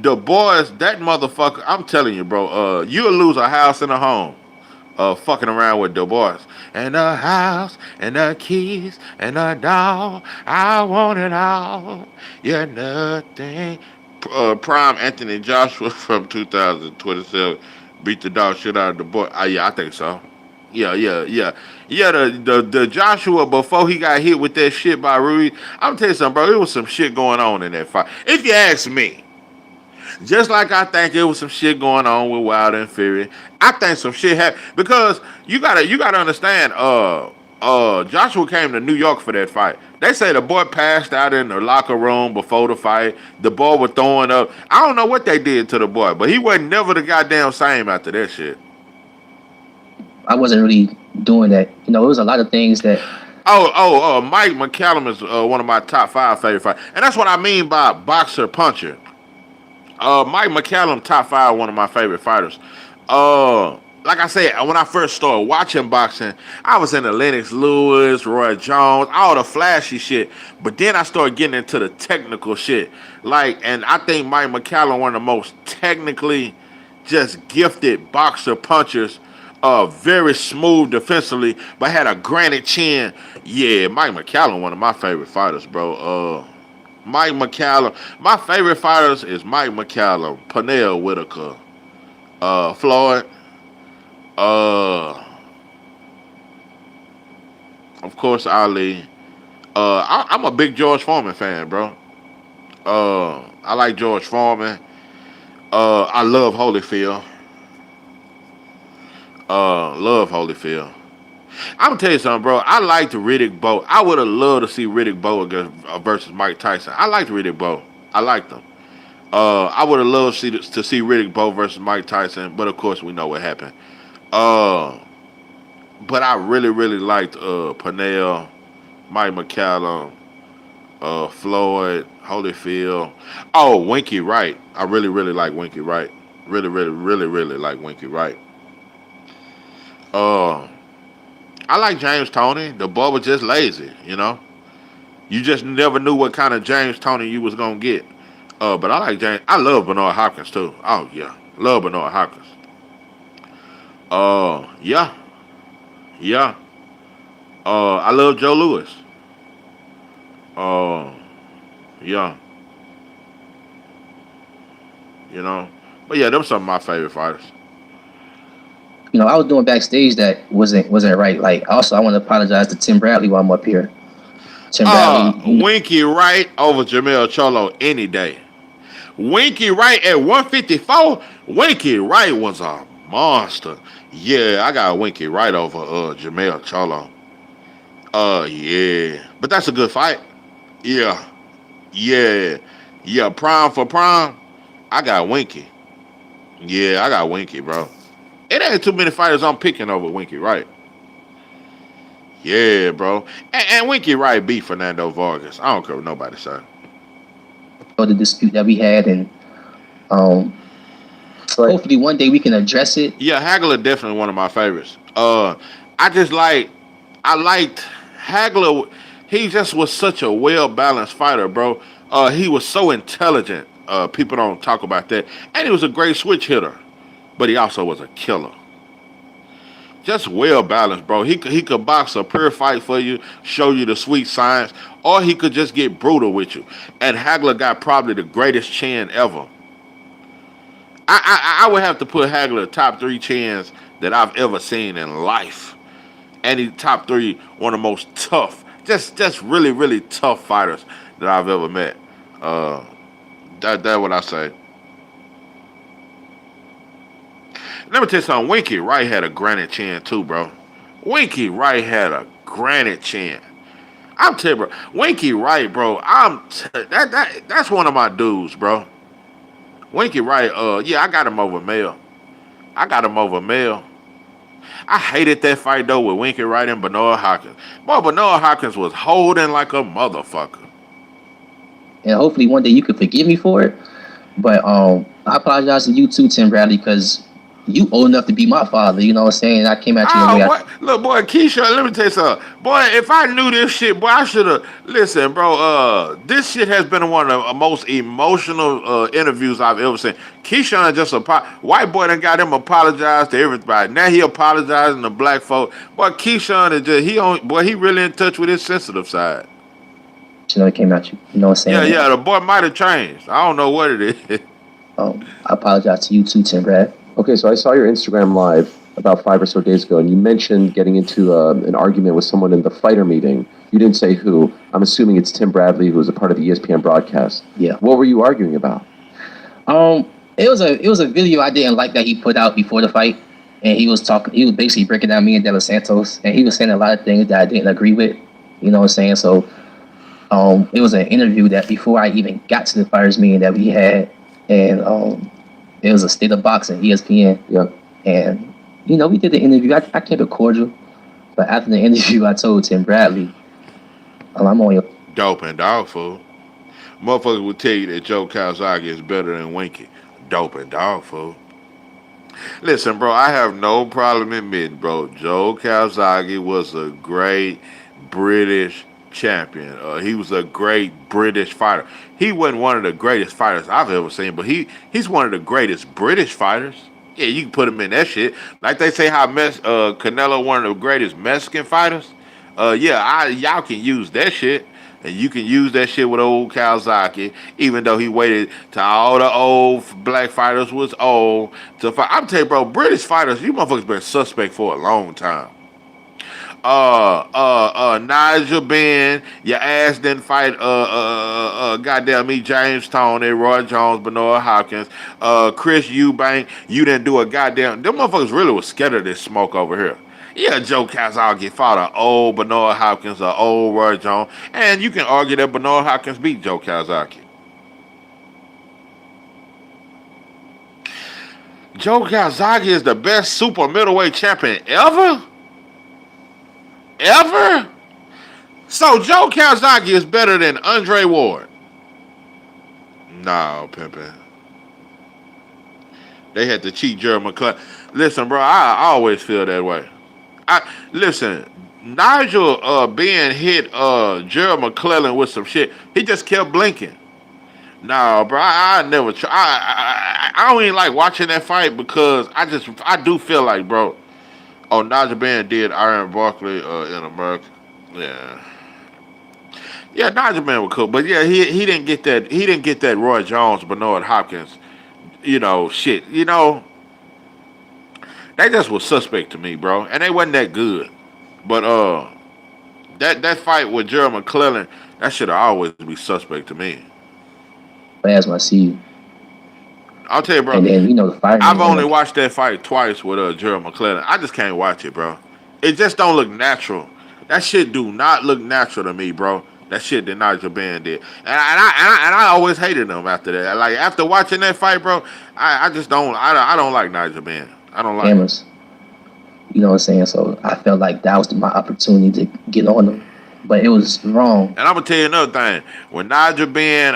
Du Bois, that motherfucker. I'm telling you, bro. You'll lose a house and a home. Fucking around with Du Bois. And a house, and the keys, and a dog. I want it all. You're nothing. Prime Anthony Joshua from 2027 beat the dog shit out of Du Bois. Yeah, I think so. Yeah. The Joshua before he got hit with that shit by Ruiz. I'm telling you something, bro. It was some shit going on in that fight. If you ask me, just like I think there was some shit going on with Wilder and Fury, I think some shit happened because you gotta understand. Joshua came to New York for that fight. They say the boy passed out in the locker room before the fight. The boy was throwing up. I don't know what they did to the boy, but he wasn't never the goddamn same after that shit. I wasn't really doing that. You know, it was a lot of things that. Mike McCallum is one of my top 5 favorite fighters, and that's what I mean by boxer puncher. Mike McCallum, top 5, one of my favorite fighters. Like I said, when I first started watching boxing, I was into Lennox Lewis, Roy Jones, all the flashy shit. But then I started getting into the technical shit. And I think Mike McCallum, one of the most technically just gifted boxer punchers. Very smooth defensively, but had a granite chin. Yeah, Mike McCallum, one of my favorite fighters, bro. Mike McCallum. My favorite fighters is Mike McCallum, Pernell Whitaker, Floyd, of course Ali. I'm a big George Foreman fan, bro. I like George Foreman. I love Holyfield. Love Holyfield. I'm gonna tell you something, bro. I liked Riddick Bowe. I would have loved to see Riddick Bowe versus Mike Tyson. I liked Riddick Bowe. I liked him. I would have loved to see Riddick Bowe versus Mike Tyson, but of course we know what happened. But I really, really liked Pernell, Mike McCallum, Floyd, Holyfield. Oh, Winky Wright. I really, really like Winky Wright. Really, really, really, really like Winky Wright. I like James Toney. The boy was just lazy, you know. You just never knew what kind of James Toney you was gonna get. But I like James. I love Bernard Hopkins too. Oh yeah, love Bernard Hopkins. Yeah. I love Joe Louis. Yeah. You know. But yeah, them some of my favorite fighters. You know, I was doing backstage that wasn't right. Like, also, I want to apologize to Tim Bradley while I'm up here. Tim Bradley. Winky Wright over Jamel Cholo any day. Winky Wright at 154. Winky Wright was a monster. Yeah, I got Winky Wright over Jamel Cholo. Yeah. But that's a good fight. Yeah. Prime for prime. I got Winky. Yeah, I got Winky, bro. It ain't too many fighters I'm picking over Winky Wright. Yeah, bro. And Winky Wright beat Fernando Vargas. I don't care what nobody say. The dispute that we had, and hopefully one day we can address it. Yeah, Hagler definitely one of my favorites. I liked Hagler. He just was such a well-balanced fighter, bro. He was so intelligent. People don't talk about that. And he was a great switch hitter. But he also was a killer. Just well-balanced, bro. He could box a pure fight for you, show you the sweet science, or he could just get brutal with you. And Hagler got probably the greatest chin ever. I would have to put Hagler top 3 chins that I've ever seen in life. And he's top 3, one of the most tough, just really, really tough fighters that I've ever met. That's what I say. Let me tell you something. Winky Wright had a granite chin too, bro. Winky Wright had a granite chin. I'm telling you, bro. Winky Wright, bro. That's one of my dudes, bro. Winky Wright. Yeah, I got him over Mel. I hated that fight though with Winky Wright and Bernard Hopkins. Boy, Bernard Hopkins was holding like a motherfucker. And hopefully one day you could forgive me for it. But I apologize to you too, Tim Bradley, because you old enough to be my father. You know what I'm saying? I came at you the Oh, way boy, look, boy, Keyshawn, let me tell you something. Boy, if I knew this shit, boy, I should have. Listen, bro, this shit has been one of the most emotional interviews I've ever seen. Keyshawn just white boy done got him apologized to everybody. Now he apologizing to black folk. Boy, Keyshawn is just, he really in touch with his sensitive side. came at you. You know what I'm Yeah, saying? yeah, the boy might have changed. I don't know what it is. I apologize to you too, Tim Brad. Okay, so I saw your Instagram live about 5 or so days ago, and you mentioned getting into an argument with someone in the fighter meeting. You didn't say who. I'm assuming it's Tim Bradley, who was a part of the ESPN broadcast. Yeah. What were you arguing about? It was a video I didn't like that he put out before the fight, and he was basically breaking down me and De Los Santos, and he was saying a lot of things that I didn't agree with. You know what I'm saying? So, it was an interview that before I even got to the fighters meeting that we had, and it was a State of Boxing, ESPN. Yeah. And we did the interview. I kept it cordial, but after the interview, I told Tim Bradley, I'm on your Dope and dog food. Motherfuckers will tell you that Joe Kawasaki is better than Winky. Dope and dog food. Listen, bro, I have no problem admitting, bro, Joe Kawasaki was a great British champion. He was a great British fighter. He wasn't one of the greatest fighters I've ever seen, but he's one of the greatest British fighters. Yeah, you can put him in that shit. Like they say how Canelo one of the greatest Mexican fighters. Y'all can use that shit. And you can use that shit with old Kawasaki, even though he waited till all the old black fighters was old to fight. I'm telling you, bro, British fighters, you motherfuckers been suspect for a long time. Nigel Benn, your ass didn't fight goddamn me, James Toney, Roy Jones, Bernard Hopkins, Chris Eubank, you didn't do a goddamn, them motherfuckers really was scared of this smoke over here. Yeah, Joe Kawasaki fought an old Bernard Hopkins, an old Roy Jones, and you can argue that Bernard Hopkins beat Joe Kawasaki. Joe Kawasaki is the best super middleweight champion ever? Ever? So Joe Kawasaki is better than Andre Ward? No, pimpin'. They had to cheat Jerry McClellan. Listen, bro, I always feel that way. Listen, Nigel being hit Jerry McClellan with some shit. He just kept blinking. No, bro, I never try. I don't even like watching that fight because I do feel like, bro. Oh, Nigel Benn did Iron Barkley in America. Yeah, Nigel Benn was cool, but yeah, he didn't get that. He didn't get that Roy Jones, Bernard Hopkins, shit. They just was suspect to me, bro, and they wasn't that good. But that fight with Jerry McClellan, that should always be suspect to me. As I see. I'll tell you, bro. And then the fight. I've only watched that fight twice with Jerry McClellan. I just can't watch it, bro. It just don't look natural. That shit do not look natural to me, bro. That shit that Nigel Benn did, and I always hated him after that. Like after watching that fight, bro, I just don't. I don't like Nigel Benn. I don't like cameras. You know what I'm saying? So I felt like that was my opportunity to get on them. But it was wrong. And I'm gonna tell you another thing. When Nigel Benn,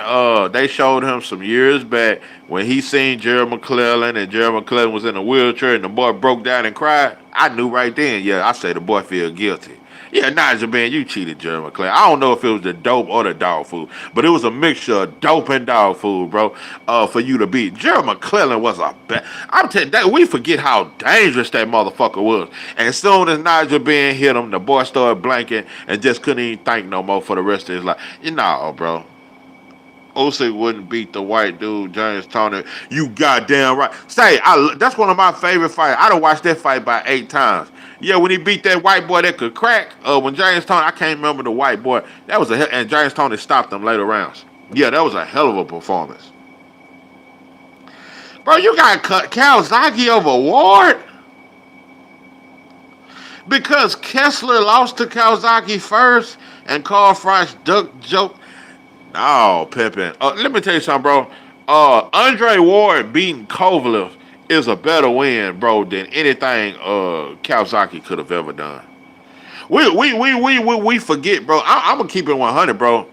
they showed him some years back when he seen Jerry McClellan and Jerry McClellan was in a wheelchair and the boy broke down and cried. I knew right then, I say the boy feel guilty. Yeah, Nigel Benn, you cheated Jerry McClellan. I don't know if it was the dope or the dog food, but it was a mixture of dope and dog food, bro, for you to beat. Jerry McClellan was a bad. I'm telling you, we forget how dangerous that motherfucker was. And as soon as Nigel Benn hit him, the boy started blanking and just couldn't even think no more for the rest of his life. Bro. Usyk wouldn't beat the white dude, James Toney. You goddamn right. That's one of my favorite fights. I done watched that fight by 8 times. Yeah, when he beat that white boy that could crack, when James Toney, I can't remember the white boy. That was and James Toney stopped him later rounds. Yeah, that was a hell of a performance. Bro, you got Kawasaki over Ward? Because Kessler lost to Kawasaki first and Carl Froch ducked joke. No, Pippin. Let me tell you something, bro. Andre Ward beating Kovalev is a better win, bro, than anything Kawasaki could have ever done. We forget, bro. I'm gonna keep it 100, bro.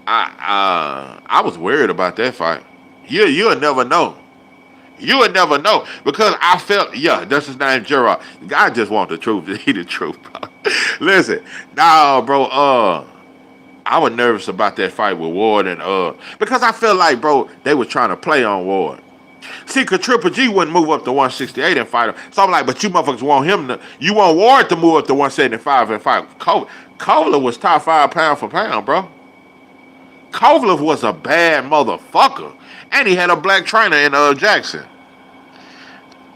I was worried about that fight. You'll never know. You would never know because I felt, yeah, that's his name, Gerard. The guy just want the truth. He the truth, bro. Listen, nah, bro. I was nervous about that fight with Ward and because I felt like, bro, they was trying to play on Ward. See, cause Triple G wouldn't move up to 168 and fight him. So I'm like, but you motherfuckers want him to, you want Ward to move up to 175 and fight Kovalev. Kovalev was top 5 pound for pound, bro. Kovalev was a bad motherfucker. And he had a black trainer in Jackson.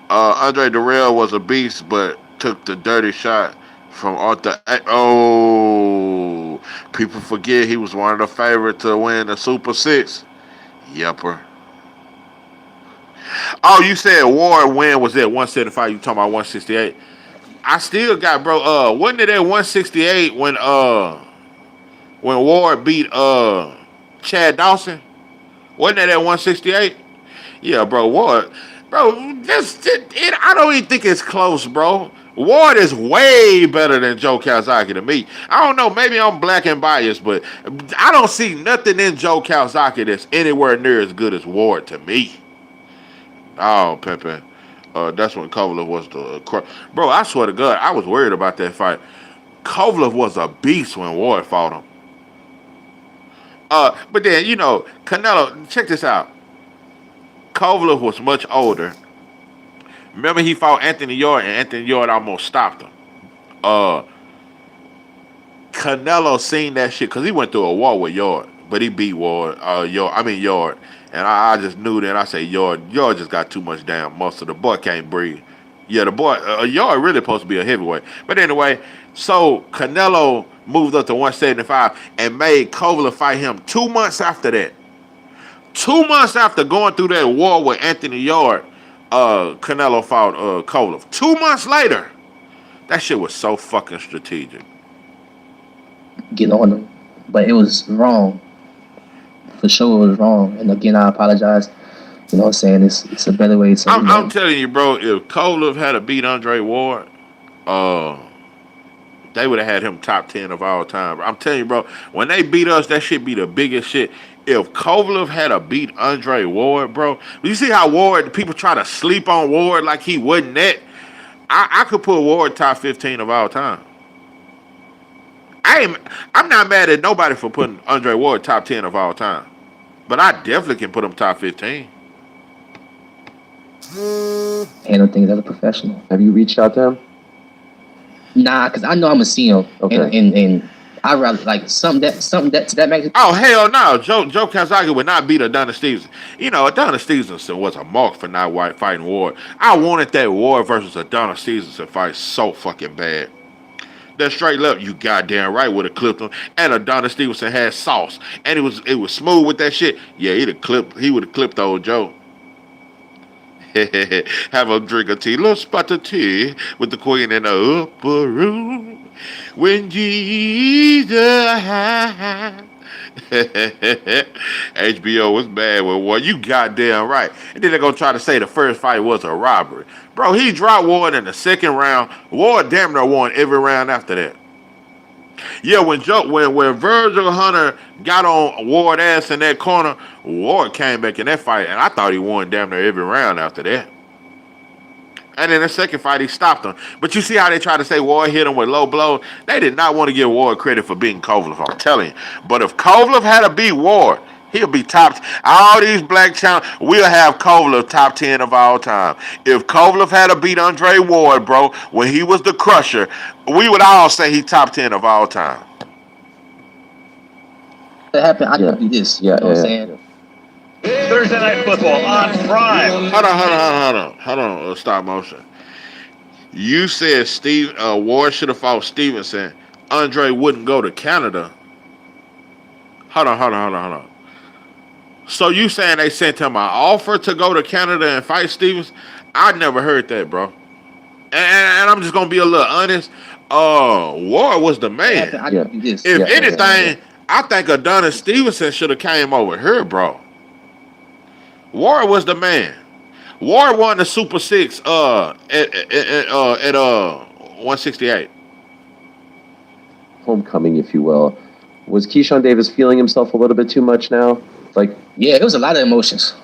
Andre Durrell was a beast, but took the dirty shot from Arthur. Oh, people forget he was one of the favorites to win the Super 6. Yepper. Oh, you said Ward win was at 175. You talking about 168? I still got, bro. Wasn't it at 168 when Ward beat Chad Dawson? Wasn't that at 168? Yeah, bro. Ward, bro. I don't even think it's close, bro. Ward is way better than Joe Calzaghe to me. I don't know. Maybe I'm black and biased, but I don't see nothing in Joe Calzaghe that's anywhere near as good as Ward to me. Oh, Pepe. That's when Kovalev was the bro. I swear to God, I was worried about that fight. Kovalev was a beast when Ward fought him. But then Canelo. Check this out. Kovalev was much older. Remember, he fought Anthony Yarde, and Anthony Yarde almost stopped him. Canelo seen that shit because he went through a war with Yarde, but he beat Yarde. And I just knew that. I say Yarde just got too much damn muscle. The boy can't breathe. Yeah, the boy Yarde really supposed to be a heavyweight. But anyway, so Canelo moved up to 175 and made Kovalev fight him 2 months after that. 2 months after going through that war with Anthony Yarde, Canelo fought Kovalev. 2 months later. That shit was so fucking strategic. Get on him. But it was wrong. For sure it was wrong. And again, I apologize. You know what I'm saying? It's a better way to... I'm telling you, bro, if Kovalev had to beat Andre Ward, they would have had him top 10 of all time. I'm telling you, bro, when they beat us, that shit be the biggest shit. If Kovalev had to beat Andre Ward, bro, you see how Ward, people try to sleep on Ward like he wasn't that? I could put Ward top 15 of all time. I'm not mad at nobody for putting Andre Ward top 10 of all time. But I definitely can put him top 15. Handle things as a professional. Have you reached out to him? Nah, because I know I'm going to see him. Okay. And I rather like something that to that magnitude. Oh, hell no. Joe Calzaghe would not beat Adonis Stevenson. Adonis Stevenson was a mark for not fighting Ward. I wanted that Ward versus Adonis Stevenson fight so fucking bad. That straight left, you goddamn right would have clipped him. And Adonis Stevenson had sauce. And it was smooth with that shit. Yeah, he would have clipped old Joe. Have a drink of tea, little spot of tea with the queen in the upper room. When Jesus HBO was bad with Ward. You goddamn right. And then they're gonna try to say the first fight was a robbery. Bro, he dropped Ward in the second round. Ward damn near won every round after that. Yeah, when Virgil Hunter got on Ward's ass in that corner, Ward came back in that fight, and I thought he won damn near every round after that. And in the second fight, he stopped him. But you see how they try to say Ward hit him with low blows? They did not want to give Ward credit for beating Kovalev, I'm telling you. But if Kovalev had to beat Ward, he'll be top. All these black channels, we'll have Kovalev top 10 of all time. If Kovalev had to beat Andre Ward, bro, when he was the crusher, we would all say he top 10 of all time. That happened, I can do this. You know what I'm saying? Thursday Night Football on Prime. Hold on, stop motion. You said Ward should have fought Stevenson. Andre wouldn't go to Canada. Hold on. So you saying they sent him an offer to go to Canada and fight Stevens? I never heard that, bro. And I'm just gonna be a little honest. Ward was the man. I can do this. If anything, I think Adonis Stevenson should have came over here, bro. Ward was the man. Ward won the Super 6 at 168. Homecoming, if you will. Was Keyshawn Davis feeling himself a little bit too much now? Yeah, it was a lot of emotions.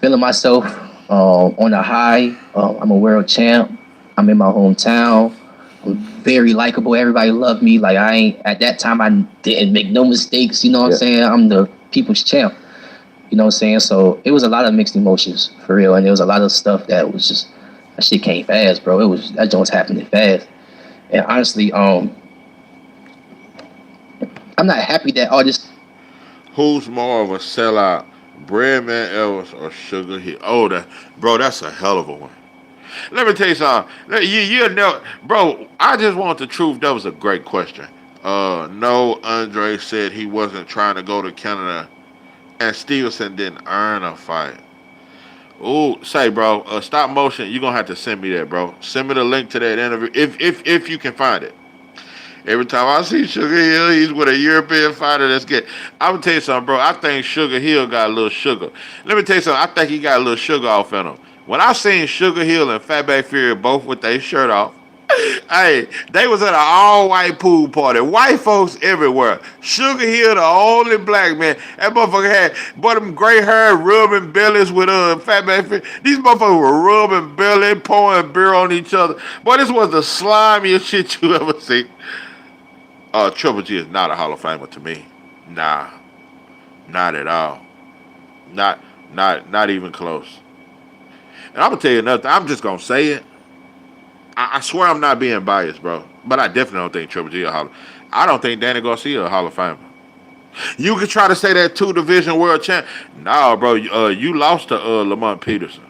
Feeling myself, on a high. I'm a world champ. I'm in my hometown. I'm very likable. Everybody loved me. Like at that time I didn't make no mistakes. You know what I'm saying? I'm the people's champ. You know what I'm saying? So it was a lot of mixed emotions for real, and there was a lot of stuff that was just that shit came fast, bro. That joint was happening fast, and honestly, I'm not happy that all this. Who's more of a sellout, Breadman Ellis or Sugar Hill? Oh, that's a hell of a one. Let me tell you something. You know, bro. I just want the truth. That was a great question. No, Andre said he wasn't trying to go to Canada, and Stevenson didn't earn a fight. Ooh, say, bro, stop motion. You're gonna have to send me that, bro. Send me the link to that interview if you can find it. Every time I see Sugar Hill, he's with a European fighter that's good. I'm gonna tell you something, bro. I think Sugar Hill got a little sugar. Let me tell you something. I think he got a little sugar off in him. When I seen Sugar Hill and Fatback Fury both with their shirt off, hey, they was at an all-white pool party. White folks everywhere. Sugar Hill, the only black man. That motherfucker had, boy, them gray hair rubbing bellies with Fatback Fury. These motherfuckers were rubbing belly, pouring beer on each other. Boy, this was the slimiest shit you ever seen. Triple G is not a Hall of Famer to me. Nah, not at all. Not even close. And I'm gonna tell you another thing. I'm just gonna say it. I swear I'm not being biased, bro. But I definitely don't think Triple G a Hall. I don't think Danny Garcia a Hall of Famer. You could try to say that 2-division world champ. No, bro. You lost to Lamont Peterson.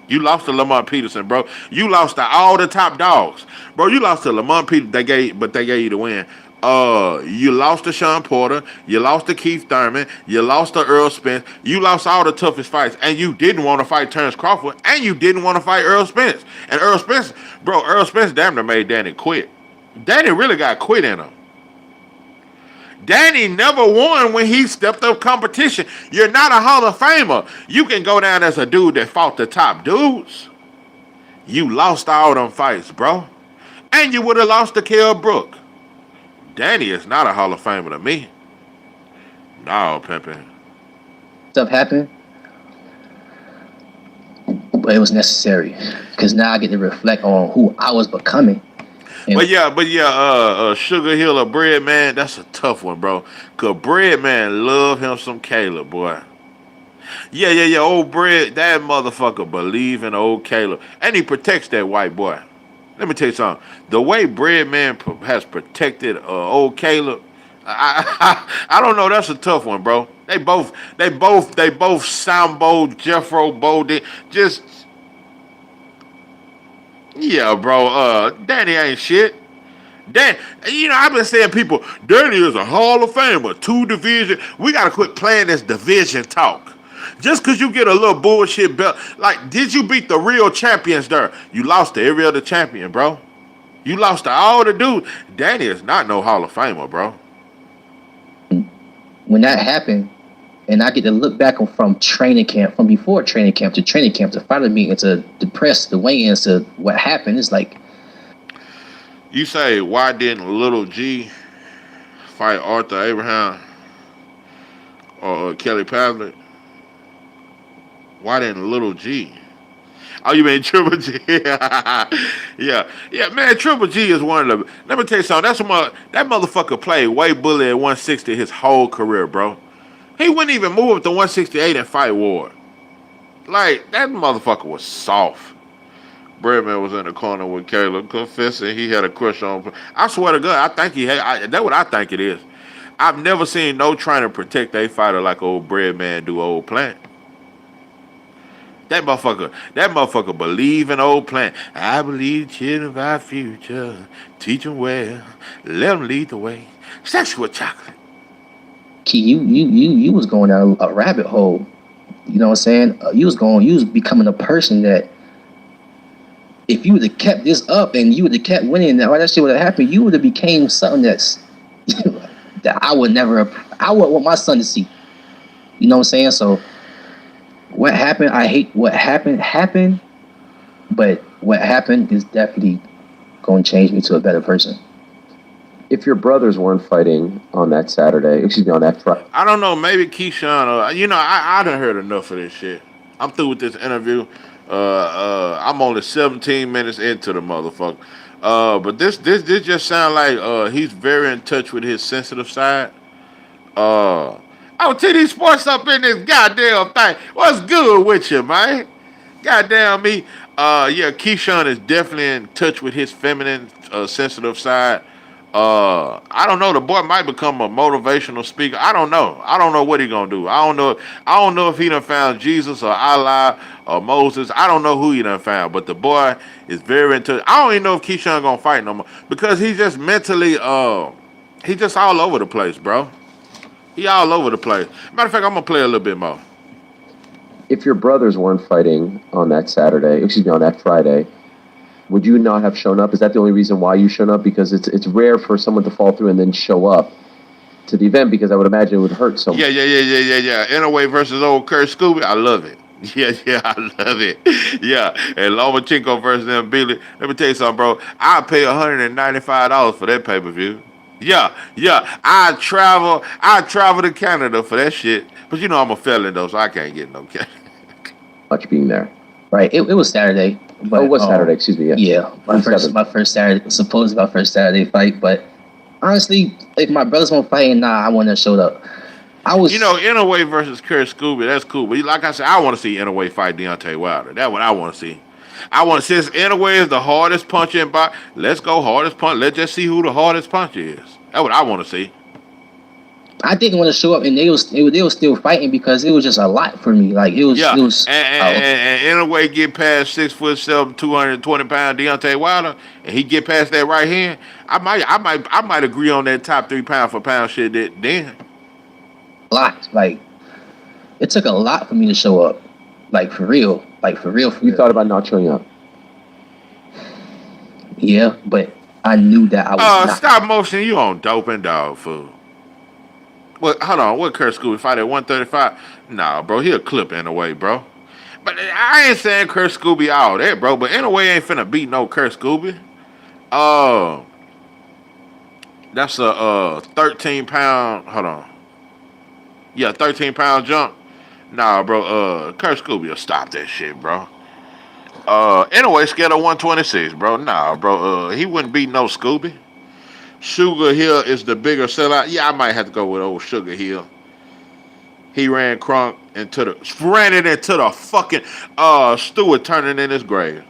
You lost to Lamont Peterson, bro. You lost to all the top dogs, bro. You lost to Lamont Peterson. They gave you the win. You lost to Sean Porter. You lost to Keith Thurman. You lost to Earl Spence. You lost all the toughest fights, and you didn't want to fight Terrence Crawford, and you didn't want to fight Earl Spence. And Earl Spence damn near made Danny quit. Danny really got quit in him. Danny never won when he stepped up competition. You're not a Hall of Famer. You can go down as a dude that fought the top dudes. You lost all them fights, bro. And you would have lost to Kell Brook. Danny is not a Hall of Famer to me. No, Pimpin. Stuff happened, but it was necessary because now I get to reflect on who I was becoming. But yeah, Sugar Hill or Bread Man, that's a tough one, bro. Cause Bread Man love him some Caleb, boy. Yeah. Old Bread, that motherfucker believe in old Caleb, and he protects that white boy. Let me tell you something. The way Bread Man has protected old Caleb, I don't know. That's a tough one, bro. They both Sambo, Jeffro, Bolden, just. Yeah, bro. Danny ain't shit. I've been saying people, Danny is a Hall of Famer, 2-division. We gotta quit playing this division talk. Just because you get a little bullshit belt, like, did you beat the real champions there? You lost to every other champion, bro. You lost to all the dudes. Danny is not no Hall of Famer, bro. When that happened, and I get to look back on from before training camp to fighter meeting to the press, the weigh-ins to what happened, it's like. You say, why didn't Little G fight Arthur Abraham or Kelly Pavlik? Why didn't Little G? Oh, you mean Triple G? yeah, man. Triple G is one of the. Let me tell you something. That motherfucker played weight bully at 160 his whole career, bro. He wouldn't even move up to 168 and fight Ward. Like, that motherfucker was soft. Breadman was in the corner with Caleb confessing he had a crush on. I swear to God, I think he had. That's what I think it is. I've never seen no trainer protect a fighter like old Breadman do old Plant. That motherfucker believe in old Plant. I believe children of our future. Teach them well. Let them lead the way. Sex with chocolate. Key, you was going down a rabbit hole. You know what I'm saying? You was becoming a person that if you would have kept this up and you would have kept winning, all that shit would have happened. You would have became something that's that I would want my son to see. You know what I'm saying? So what happened? I hate what happened, but what happened is definitely going to change me to a better person. If your brothers weren't fighting on that Saturday, on that Friday. I don't know, maybe Keyshawn, I done heard enough of this shit. I'm through with this interview. I'm only 17 minutes into the motherfucker. But this just sound like he's very in touch with his sensitive side. TD Sports up in this goddamn thing. What's good with you, man? Goddamn me. Yeah, Keyshawn is definitely in touch with his feminine, sensitive side. I don't know. The boy might become a motivational speaker. I don't know. I don't know what he gonna do. I don't know. I don't know if he done found Jesus or Allah or Moses. I don't know who he done found. But the boy is very into. I don't even know if Keyshawn gonna fight no more because he's just mentally. He's just all over the place, bro. He all over the place. Matter of fact, I'm gonna play a little bit more. If your brothers weren't fighting on that on that Friday, would you not have shown up? Is that the only reason why you showed up? Because it's rare for someone to fall through and then show up to the event, because I would imagine it would hurt so much. Yeah. Inouye versus old Kurt Scooby. I love it. Yeah, I love it. Yeah, and Lomachenko versus them Billy. Let me tell you something, bro. I pay $195 for that pay-per-view. Yeah. I travel to Canada for that shit. But you know I'm a felon though, so I can't get no cash. Much being there. Right. It was Saturday. But, it was Saturday, excuse me. Yeah. My first Saturday, supposedly my first Saturday fight. But honestly, if my brothers won't fight, I wouldn't have showed up. Inouye versus Kurt Scooby, that's cool. But like I said, I want to see Inouye fight Deontay Wilder. That's what I want to see. Since Inouye is the hardest puncher in boxing, let's go hardest punch. Let's just see who the hardest puncher is. That's what I want to see. I didn't want to show up, and they was still fighting because it was just a lot for me. Like it was. And Inouye get past 6'7", 220-pound Deontay Wilder, and he get past that right hand. I might agree on that top 3 pound for pound shit. Then a lot. Like it took a lot for me to show up. Like for real. You thought about not showing up? Yeah, but I knew that I was not. Stop motion. You on dope and dog food. What? Hold on. What Kurt Scooby fight at 135? Nah, bro. He'll clip Inouye, bro. But I ain't saying Kurt Scooby all that, bro. But Inouye ain't finna beat no Kurt Scooby. That's a 13-pound. Hold on. Yeah, 13-pound jump. Nah, bro. Kurt Scooby will stop that shit, bro. Inouye scared of 126, bro. Nah, bro. He wouldn't beat no Scooby. Sugar Hill is the bigger sellout. Yeah, I might have to go with old Sugar Hill. He ran Kronk into the fucking Stewart turning in his grave.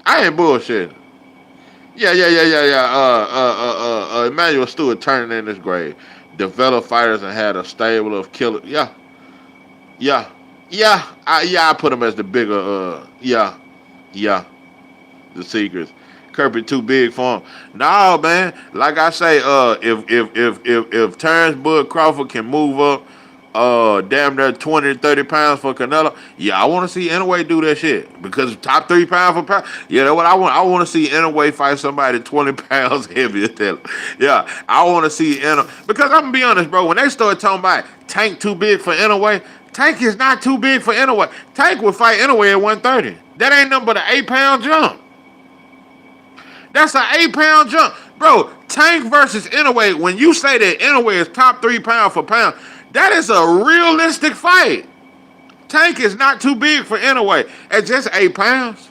I ain't bullshit. Yeah. Emmanuel Stewart turning in his grave. Developed fighters and had a stable of killers. Yeah. I put him as the bigger. The Secrets. Kirby too big for him. No, man. Like I say, if Terrence Bud Crawford can move up damn near 20 to 30 pounds for Canelo, yeah, I want to see Inouye do that shit. Because top 3 pound for pound, yeah, that's what I want. I want to see Inouye fight somebody 20 pounds heavier than him. Yeah, I want to see Inouye. Because I'm going to be honest, bro, when they start talking about Tank too big for Inouye, Tank is not too big for Inouye. Tank would fight Inouye at 130. That ain't nothing but an 8-pound jump. That's an 8-pound jump. Bro, Tank versus Inouye, when you say that Inouye is top 3 pound for pound, that is a realistic fight. Tank is not too big for Inouye at just 8 pounds.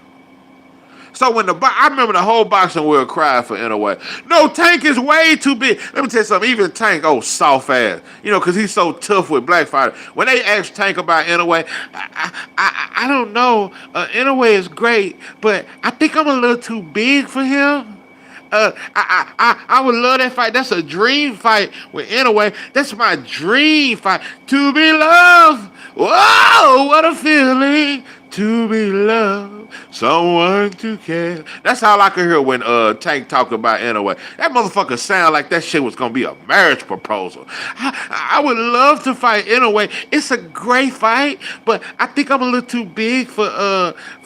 So when I remember the whole boxing world cried for Inouye. No, Tank is way too big. Let me tell you something. Even Tank, soft ass. Because he's so tough with black fighters. When they asked Tank about Inouye, I don't know. Inouye is great, but I think I'm a little too big for him. I would love that fight. That's a dream fight with Inouye. That's my dream fight. To be loved. Whoa, what a feeling to be loved. Someone to care. That's all I could hear when Tank talk about Inouye. That motherfucker sound like that shit was gonna be a marriage proposal. I would love to fight Inouye. It's a great fight, but I think I'm a little too big for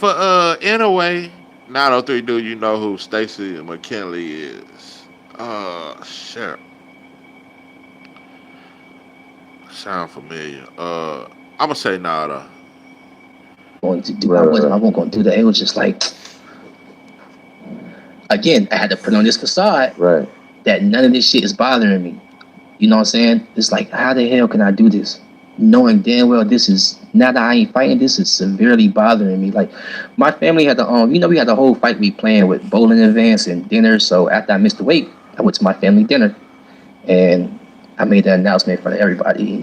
Inouye. 903 dude, you know who Stacy McKinley is. Shit. Sound familiar. I'm gonna say nah though. I wasn't going to do that. It was just like, again, I had to put on this facade that none of this shit is bothering me. You know what I'm saying? It's like, how the hell can I do this? knowing damn well this is, now that I ain't fighting, this is severely bothering me. Like, my family had the we had the whole fight week planned with bowling events and dinner. So after I missed the weight, I went to my family dinner, and I made that announcement in front of everybody.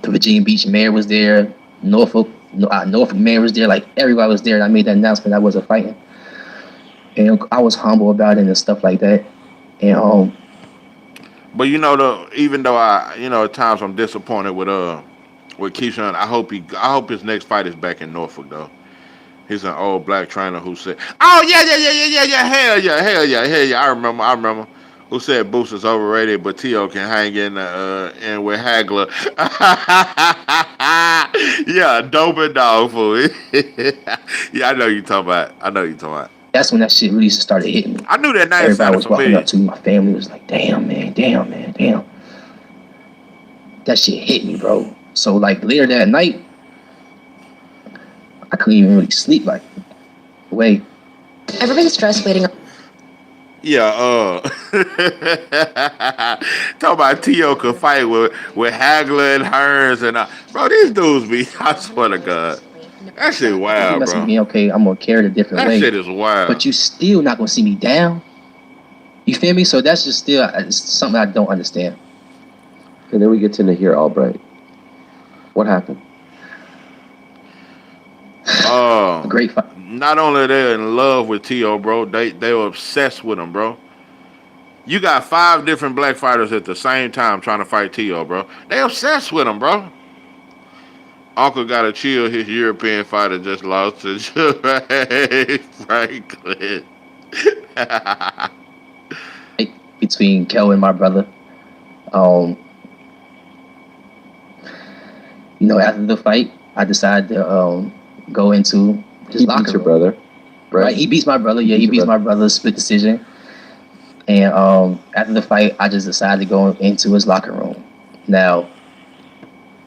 The Virginia Beach mayor was there, Norfolk mayor was there, like everybody was there, and I made that announcement I wasn't fighting, and I was humble about it and stuff like that, and But even though at times I'm disappointed with Keyshawn, I hope his next fight is back in Norfolk though. He's an old black trainer who said, "Oh yeah, hell yeah." I remember. Who said Boost is overrated, but T.O. can hang in with Hagler. Yeah, dope and dog fool. Yeah, I know you talking about. that's when that shit really started hitting me. I knew that name Everybody sounded was walking familiar. up to me. My family was like, damn, man. That shit hit me, bro. So, like, later that night, I couldn't even really sleep. Like, wait. Everybody's stressed waiting. Yeah, talk about T.O. could fight with Hagler and Hearns and bro, these dudes be, I swear to God, that shit wild, Messing bro. with me, okay, I'm gonna carry it a different That way. shit is wild. But you still not gonna see me down. You feel me? So that's just still something I don't understand. And then we get to Nahir Albright. What happened? A great fight. Not only are they in love with T.O., bro, they were obsessed with him, bro. You got 5 different black fighters at the same time trying to fight T.O., bro. They obsessed with him, bro. Uncle got to chill. His European fighter just lost to Jermaine Franklin. Between Kel and my brother. After the fight, I decided to go into his locker room. He beats your brother, right? He beats my brother. Yeah, he beats my brother, split decision. And after the fight, I just decided to go into his locker room. Now,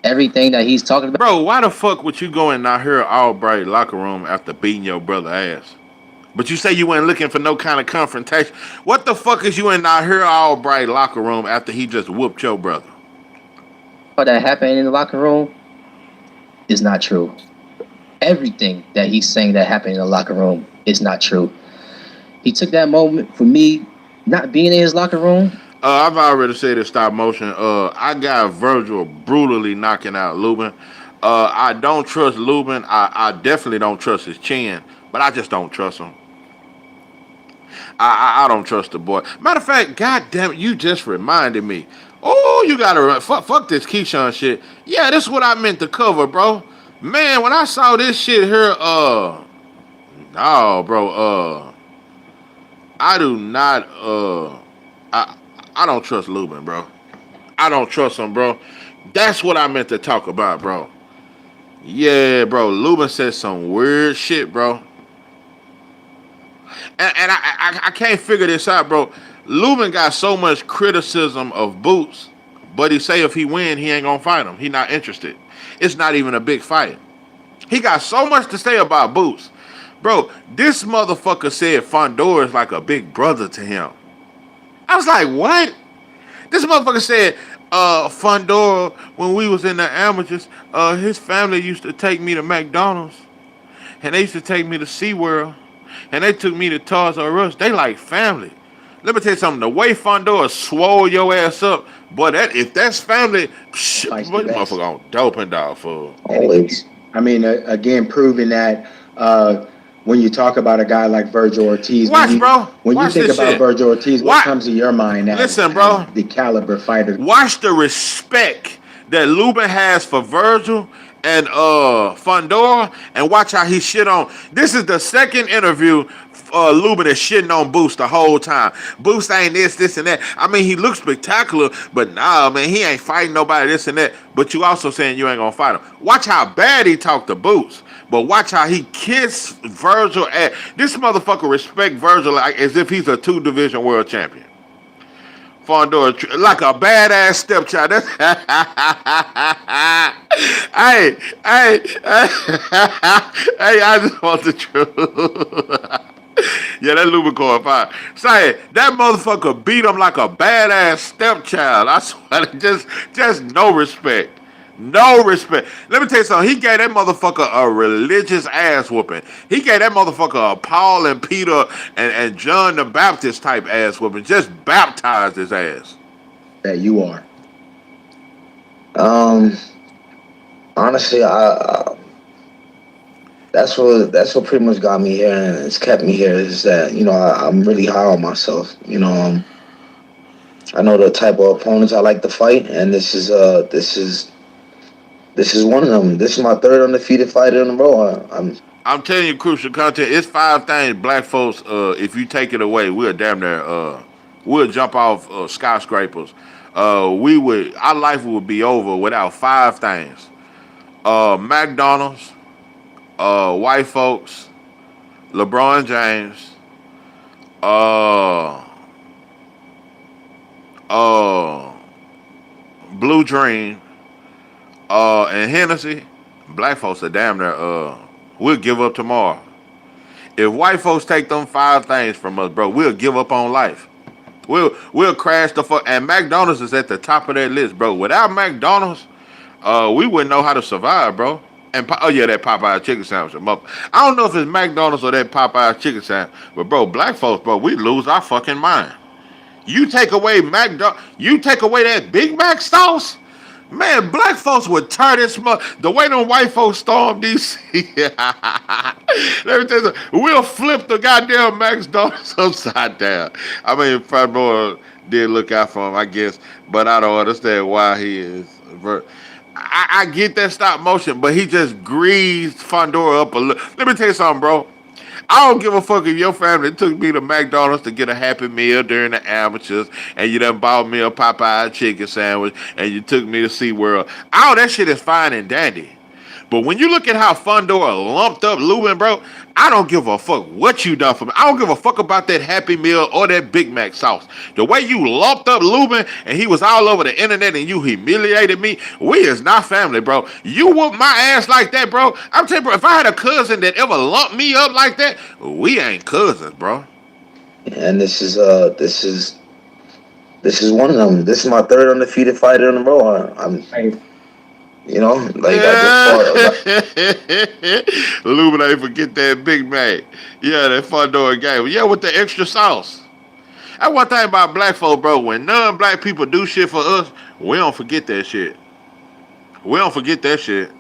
everything that he's talking about. Bro, why the fuck would you go in Nahir Albright locker room after beating your brother ass? But you say you weren't looking for no kind of confrontation. What the fuck is you in Nahir Albright locker room after he just whooped your brother? What that happened in the locker room is not true. Everything that he's saying that happened in the locker room is not true. He took that moment for me not being in his locker room. I've already said it, stop motion. I got Virgil brutally knocking out Lubin. I don't trust Lubin. I definitely don't trust his chin, but I just don't trust him. I don't trust the boy. Matter of fact, goddamn it, you just reminded me. Oh, you gotta fuck this Keyshawn shit. Yeah, this is what I meant to cover, bro. Man, when I saw this shit here, no, bro, I do not, I don't trust Lubin, bro. I don't trust him, bro. That's what I meant to talk about, bro. Yeah, bro, Lubin said some weird shit, bro. And I can't figure this out, bro. Lubin got so much criticism of Boots, but he say if he win, he ain't gonna fight him. He not interested. It's not even a big fight. He got so much to say about Boots. Bro, this motherfucker said Fondor is like a big brother to him. I was like, what? This motherfucker said, Fondor, when we was in the amateurs, his family used to take me to McDonald's. And they used to take me to SeaWorld. And they took me to Toys R Us. They like family. Let me tell you something. The way Fondor swole your ass up, boy, if that's family, boy, you motherfucker on dope and dog fool. Always. I mean, again, proving that when you talk about a guy like Virgil Ortiz, when you think about Virgil Ortiz, what comes to your mind? Listen, bro, the caliber fighter. Watch the respect that Lubin has for Virgil and Fondor, and watch how he shit on. This is the second interview Lubin is shitting on Boost the whole time. Boost ain't this, and that. I mean, he looks spectacular, but nah, man, he ain't fighting nobody, this and that. But you also saying you ain't gonna fight him. Watch how bad he talked to Boost, but watch how he kissed Virgil. This motherfucker respect Virgil like as if he's a 2-division world champion. Fondor like a badass stepchild. Hey, I just want the truth. Yeah, that Lubin going fine. Say that motherfucker beat him like a badass stepchild. I swear, just no respect. No respect. Let me tell you something. He gave that motherfucker a religious ass whooping. He gave that motherfucker a Paul and Peter and John the Baptist type ass whooping. Just baptized his ass. That you are. Um, honestly, that's what pretty much got me here and it's kept me here is that I'm really hard on myself. I know the type of opponents I like to fight, and this is one of them. This is my third undefeated fight in a row. I'm telling you, crucial content. It's 5 things black folks. If you take it away, we'll damn near. We'll jump off skyscrapers. Our life would be over without 5 things. McDonald's, white folks, LeBron James, Blue Dream, and Hennessy. Black folks are damn near. We'll give up tomorrow. If white folks take them 5 things from us, bro, we'll give up on life. We'll crash the fuck. And McDonald's is at the top of that list, bro. Without McDonald's, we wouldn't know how to survive, bro. And that Popeye chicken sandwich. I don't know if it's McDonald's or that Popeye chicken sandwich, but bro, black folks, bro, we lose our fucking mind. You take away you take away that Big Mac sauce. Man, black folks would tear this the way them white folks storm DC. Let me tell you something. We'll flip the goddamn McDonald's upside down. I mean, Fredmore did look out for him, I guess, but I don't understand why he is. I get that stop motion, but he just greased Fondora up a little. Let me tell you something, bro. I don't give a fuck if your family took me to McDonald's to get a Happy Meal during the amateurs, and you done bought me a Popeye chicken sandwich, and you took me to SeaWorld. All that shit is fine and dandy. But when you look at how Fondora lumped up Lubin, bro, I don't give a fuck what you done for me. I don't give a fuck about that Happy Meal or that Big Mac sauce. The way you lumped up Lubin and he was all over the internet and you humiliated me, we is not family, bro. You whoop my ass like that, bro. I'm telling you, bro, if I had a cousin that ever lumped me up like that, we ain't cousins, bro. And this is one of them. This is my third undefeated fight in a row. Lubin ain't forget that Big Mac. Yeah, that Fondora game. Yeah, with the extra sauce. That's one thing about black folk, bro. When non-black people do shit for us, we don't forget that shit. We don't forget that shit.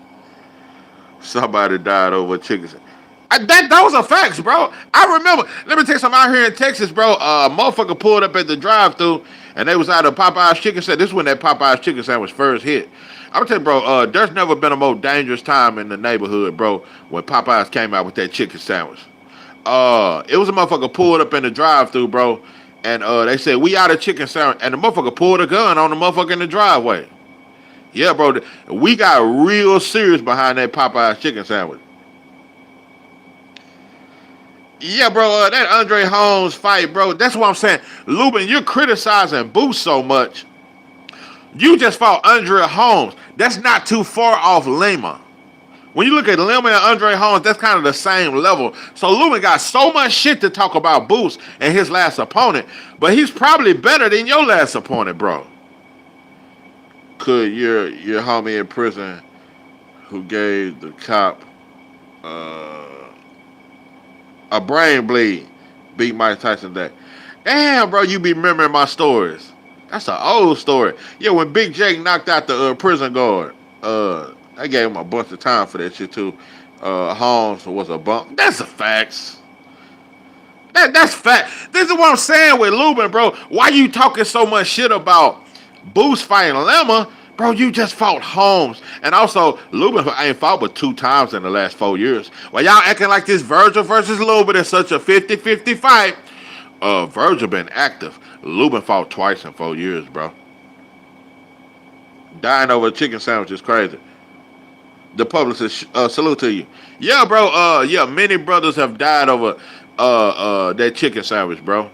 Somebody died over chicken. Those are facts, bro. I remember. Let me tell you something. Out here in Texas, bro, motherfucker pulled up at the drive-thru, and they was out of Popeye's chicken sandwich. This is when that Popeye's chicken sandwich first hit. I'm gonna tell you, bro, there's never been a more dangerous time in the neighborhood, bro, when Popeyes came out with that chicken sandwich. It was a motherfucker pulled up in the drive-thru, bro, and they said, we out of chicken sandwich, and the motherfucker pulled a gun on the motherfucker in the driveway. Yeah, bro, we got real serious behind that Popeyes chicken sandwich. Yeah, bro, that Andre Holmes fight, bro, that's what I'm saying. Lubin, you're criticizing Boost so much. You just fought Andre Holmes. That's not too far off Lima. When you look at Lima and Andre Holmes, that's kind of the same level. So Lubin got so much shit to talk about Boost and his last opponent, but he's probably better than your last opponent, bro. Could your homie in prison who gave the cop a brain bleed beat Mike Tyson that? Damn, bro, you be remembering my stories. That's an old story. Yeah, when Big Jake knocked out the prison guard, I gave him a bunch of time for that shit too. Holmes was a bump. That's a facts. That's fact. This is what I'm saying with Lubin, bro. Why you talking so much shit about Boost fighting Lemma? Bro, you just fought Holmes. And also, Lubin ain't fought but 2 times in the last 4 years. While y'all acting like this Virgil versus Lubin is such a 50-50 fight, Virgil been active. Lubin fought twice in 4 years, bro. Dying over a chicken sandwich is crazy. The publicist, salute to you. Yeah, bro. Yeah, many brothers have died over that chicken sandwich, bro.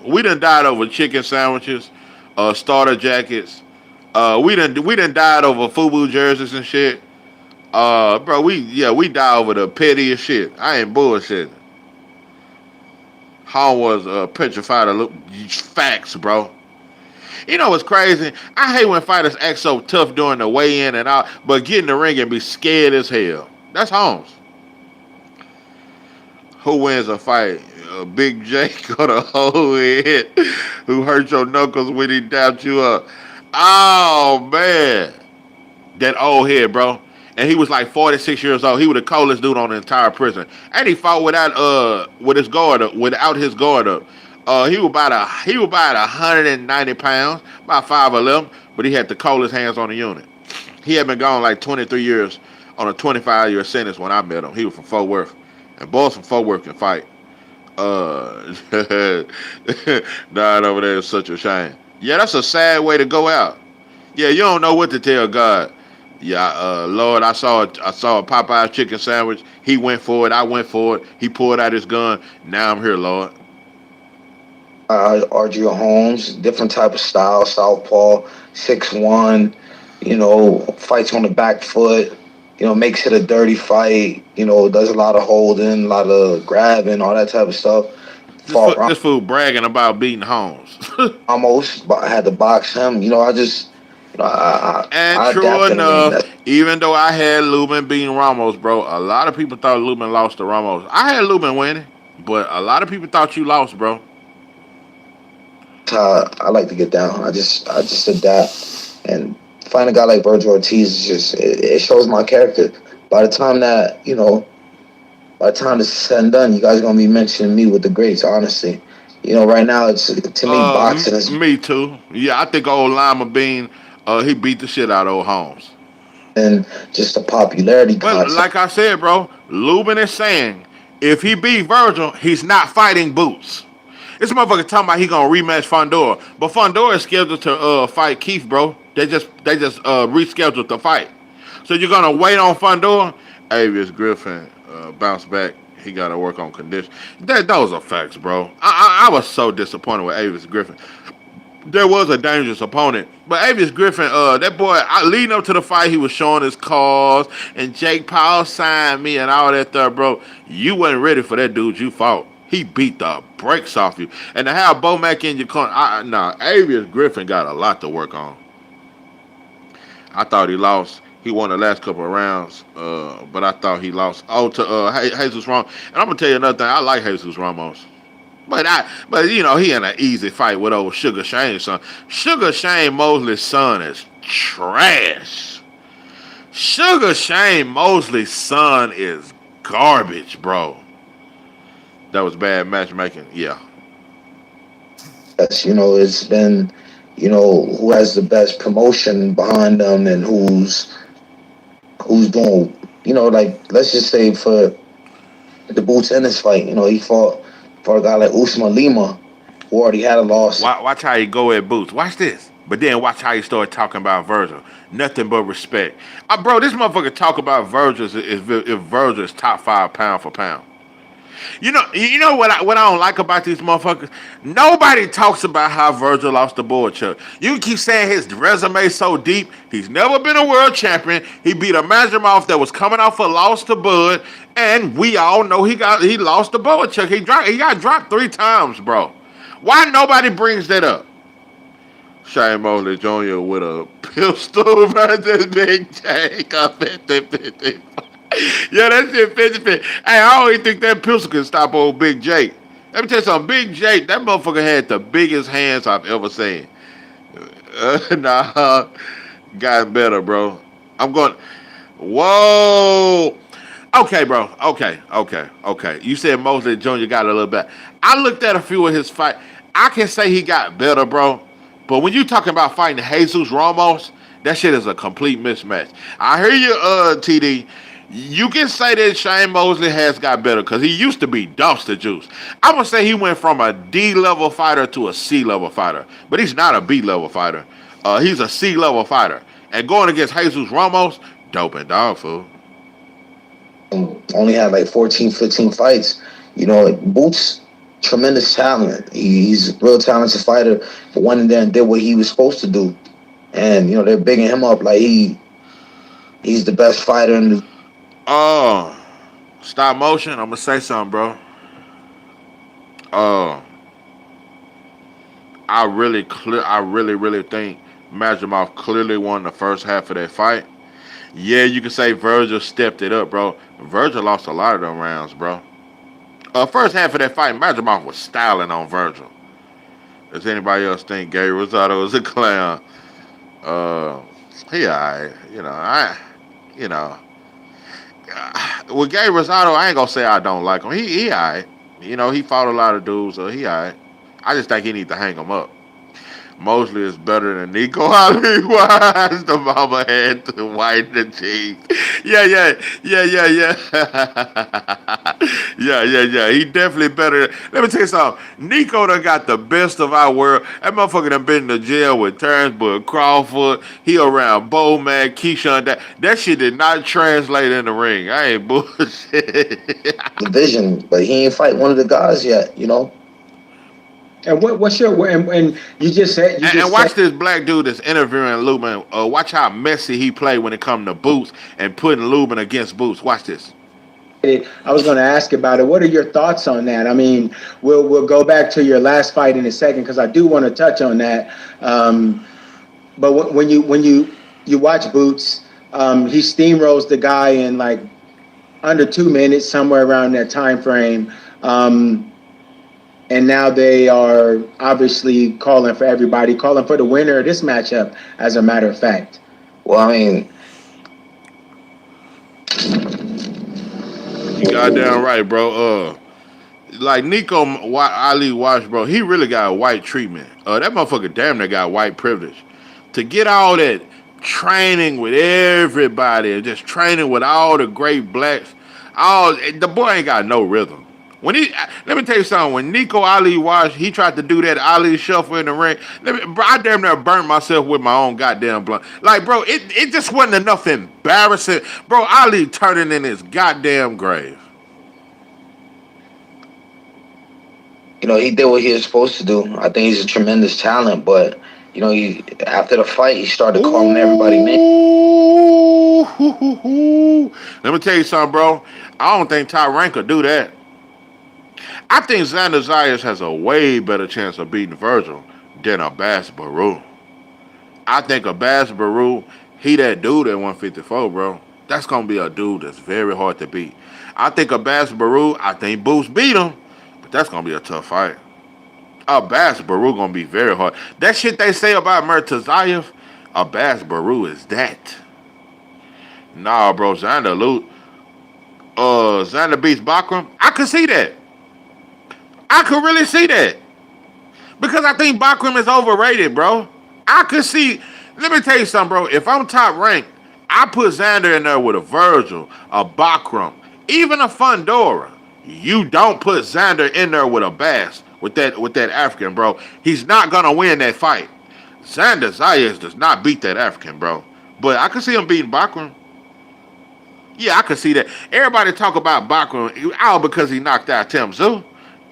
We done died over chicken sandwiches, starter jackets. We done died over FUBU jerseys and shit. Bro, we die over the pettiest shit. I ain't bullshitting. How was petrified of facts, bro. You know what's crazy? I hate when fighters act so tough during the weigh-in and all, but get in the ring and be scared as hell. That's Holmes. Who wins a fight? Big Jake or the whole head who hurt your knuckles when he dapped you up? Oh man, that old head, bro. And he was like 46 years old. He was the coldest dude on the entire prison. And he fought with his guard up, without his guard up. He was about 190 pounds, about 5'11", but he had the coldest hands on the unit. He had been gone like 23 years on a 25-year sentence when I met him. He was from Fort Worth. And boys from Fort Worth can fight. Dying over there is such a shame. Yeah, that's a sad way to go out. Yeah, you don't know what to tell God. Yeah, Lord, I saw a Popeye chicken sandwich. He went for it. I went for it. He pulled out his gun. Now I'm here, Lord. RG Holmes, different type of style, southpaw, 6'1", fights on the back foot, makes it a dirty fight, does a lot of holding, a lot of grabbing, all that type of stuff. This fool bragging about beating Holmes. Almost, but I had to box him. And true enough, even though I had Lubin beating Ramos, bro, a lot of people thought Lubin lost to Ramos. I had Lubin winning, but a lot of people thought you lost, bro. I like to get down. I just adapt, and find a guy like Virgil Ortiz is it shows my character. By the time it's said and done, you guys are gonna be mentioning me with the greats. Honestly, right now it's to me boxing is me too. Yeah, I think old Lima Bean, he beat the shit out of old Holmes. And just the popularity. But like I said, bro, Lubin is saying if he beat Virgil, he's not fighting Boots. This motherfucker talking about he gonna rematch Fondor, but Fondor is scheduled to fight Keith, bro. They just rescheduled the fight. So you're gonna wait on Fondor? Avius Griffin bounced back. He got to work on condition. Those are facts, bro. I was so disappointed with Avius Griffin. There was a dangerous opponent, but Avius Griffin, that boy, leading up to the fight, he was showing his calls, and Jake Paul signed me and all that stuff, bro. You wasn't ready for that dude you fought. He beat the brakes off you. And to have Bo Mack in your corner, Avius Griffin got a lot to work on. I thought he lost. He won the last couple of rounds, but I thought he lost. To Jesus Ramos. And I'm gonna tell you another thing. I like Jesus Ramos, but he in an easy fight with old Sugar Shane's son. Sugar Shane Mosley's son is trash. Sugar Shane Mosley's son is garbage, bro. That was bad matchmaking. Yeah. Yes, it's been, who has the best promotion behind them and who's doing, let's just say for the Boots in this fight, he fought for a guy like Usman Lima, who already had a loss. Watch how he go at Boots. Watch this. But then watch how he started talking about Virgil. Nothing but respect. Bro, this motherfucker talk about Virgil if Virgil is top 5 pound for pound. You know what I don't like about these motherfuckers? Nobody talks about how Virgil lost the board, Chuck. You keep saying his resume so deep. He's never been a world champion. He beat a Mazurov that was coming off a loss to Bud, and we all know he lost the board, Chuck. He got dropped 3 times, bro. Why nobody brings that up? Shane Mosley Jr. with a pistol versus Big Jake up 50-50. Yeah, that shit 50-50. Hey, I always think that pistol can stop old Big Jake. Let me tell you something. Big Jake, that motherfucker had the biggest hands I've ever seen. Gotten better, bro. I'm going. Whoa. Okay, bro. Okay. You said Mosley Jr. got a little bit. I looked at a few of his fights. I can say he got better, bro. But when you talking about fighting Jesus Ramos, that shit is a complete mismatch. I hear you, TD. You can say that Shane Mosley has got better because he used to be dumpster juice. I'm going to say he went from a D-level fighter to a C-level fighter. But he's not a B-level fighter. He's a C-level fighter. And going against Jesus Ramos, dope and dog food. Only had like 14, 15 fights. Boots, tremendous talent. He's a real talented fighter. But went in there and did what he was supposed to do. And, they're bigging him up like he's the best fighter in the... Stop motion. I'm gonna say something, bro. I I really think Madrimov clearly won the first half of that fight. Yeah, you can say Virgil stepped it up, bro. Virgil lost a lot of them rounds, bro. First half of that fight, Madrimov was styling on Virgil. Does anybody else think Gary Rosado is a clown? Uh, he alright, you know, with Gary Rosado, I ain't gonna say I don't like him. He alright. He fought a lot of dudes, so he alright. I just think he need to hang him up. Mosley is better than Nico Hollywood. The mama had to whiten the cheek. Yeah. Yeah. He definitely better. Let me tell you something. Nico done got the best of our world. That motherfucker done been in the jail with Turnbull, Crawford. He around Bowman, Keyshawn. That shit did not translate in the ring. I ain't bullshit. Division, but he ain't fight one of the guys yet. And what's your and you just said and watch this black dude that's interviewing Lubin. Watch how messy he played when it come to Boots and putting Lubin against Boots. Watch this. I was going to ask about it. What are your thoughts on that? I mean, we'll go back to your last fight in a second because I do want to touch on that. But when you watch Boots, he steamrolls the guy in like under 2 minutes, somewhere around that time frame. And now they are obviously calling for the winner of this matchup, as a matter of fact. Well, I mean, you goddamn right, bro. Like Nico Ali Wash, bro, he really got white treatment. That motherfucker damn near got white privilege. To get all that training with everybody and just training with all the great blacks, the boy ain't got no rhythm. Let me tell you something. When Nico Ali Wash, he tried to do that Ali shuffle in the ring. Bro, I damn near burnt myself with my own goddamn blunt. Like, bro, it just wasn't enough embarrassing. Bro, Ali turning in his goddamn grave. He did what he was supposed to do. I think he's a tremendous talent, but after the fight, he started calling everybody names. Let me tell you something, bro. I don't think Ty Rank could do that. I think Xander Zayas has a way better chance of beating Virgil than Abbas Baru. I think Abbas Baru, he that dude at 154, bro. That's going to be a dude that's very hard to beat. I think Abbas Baru, I think Boost beat him, but that's going to be a tough fight. Abbas Baru going to be very hard. That shit they say about Murtazayev, Abbas Baru is that. Nah, bro, Xander beats Bakram. I could see that. I could really see that. Because I think Bakram is overrated, bro. I could see. Let me tell you something, bro. If I'm top ranked, I put Xander in there with a Virgil, a Bakram, even a Fundora. You don't put Xander in there with a Bass, with that African, bro. He's not going to win that fight. Xander Zayas does not beat that African, bro. But I could see him beating Bakram. Yeah, I could see that. Everybody talk about Bakram all because he knocked out Tim Tszyu.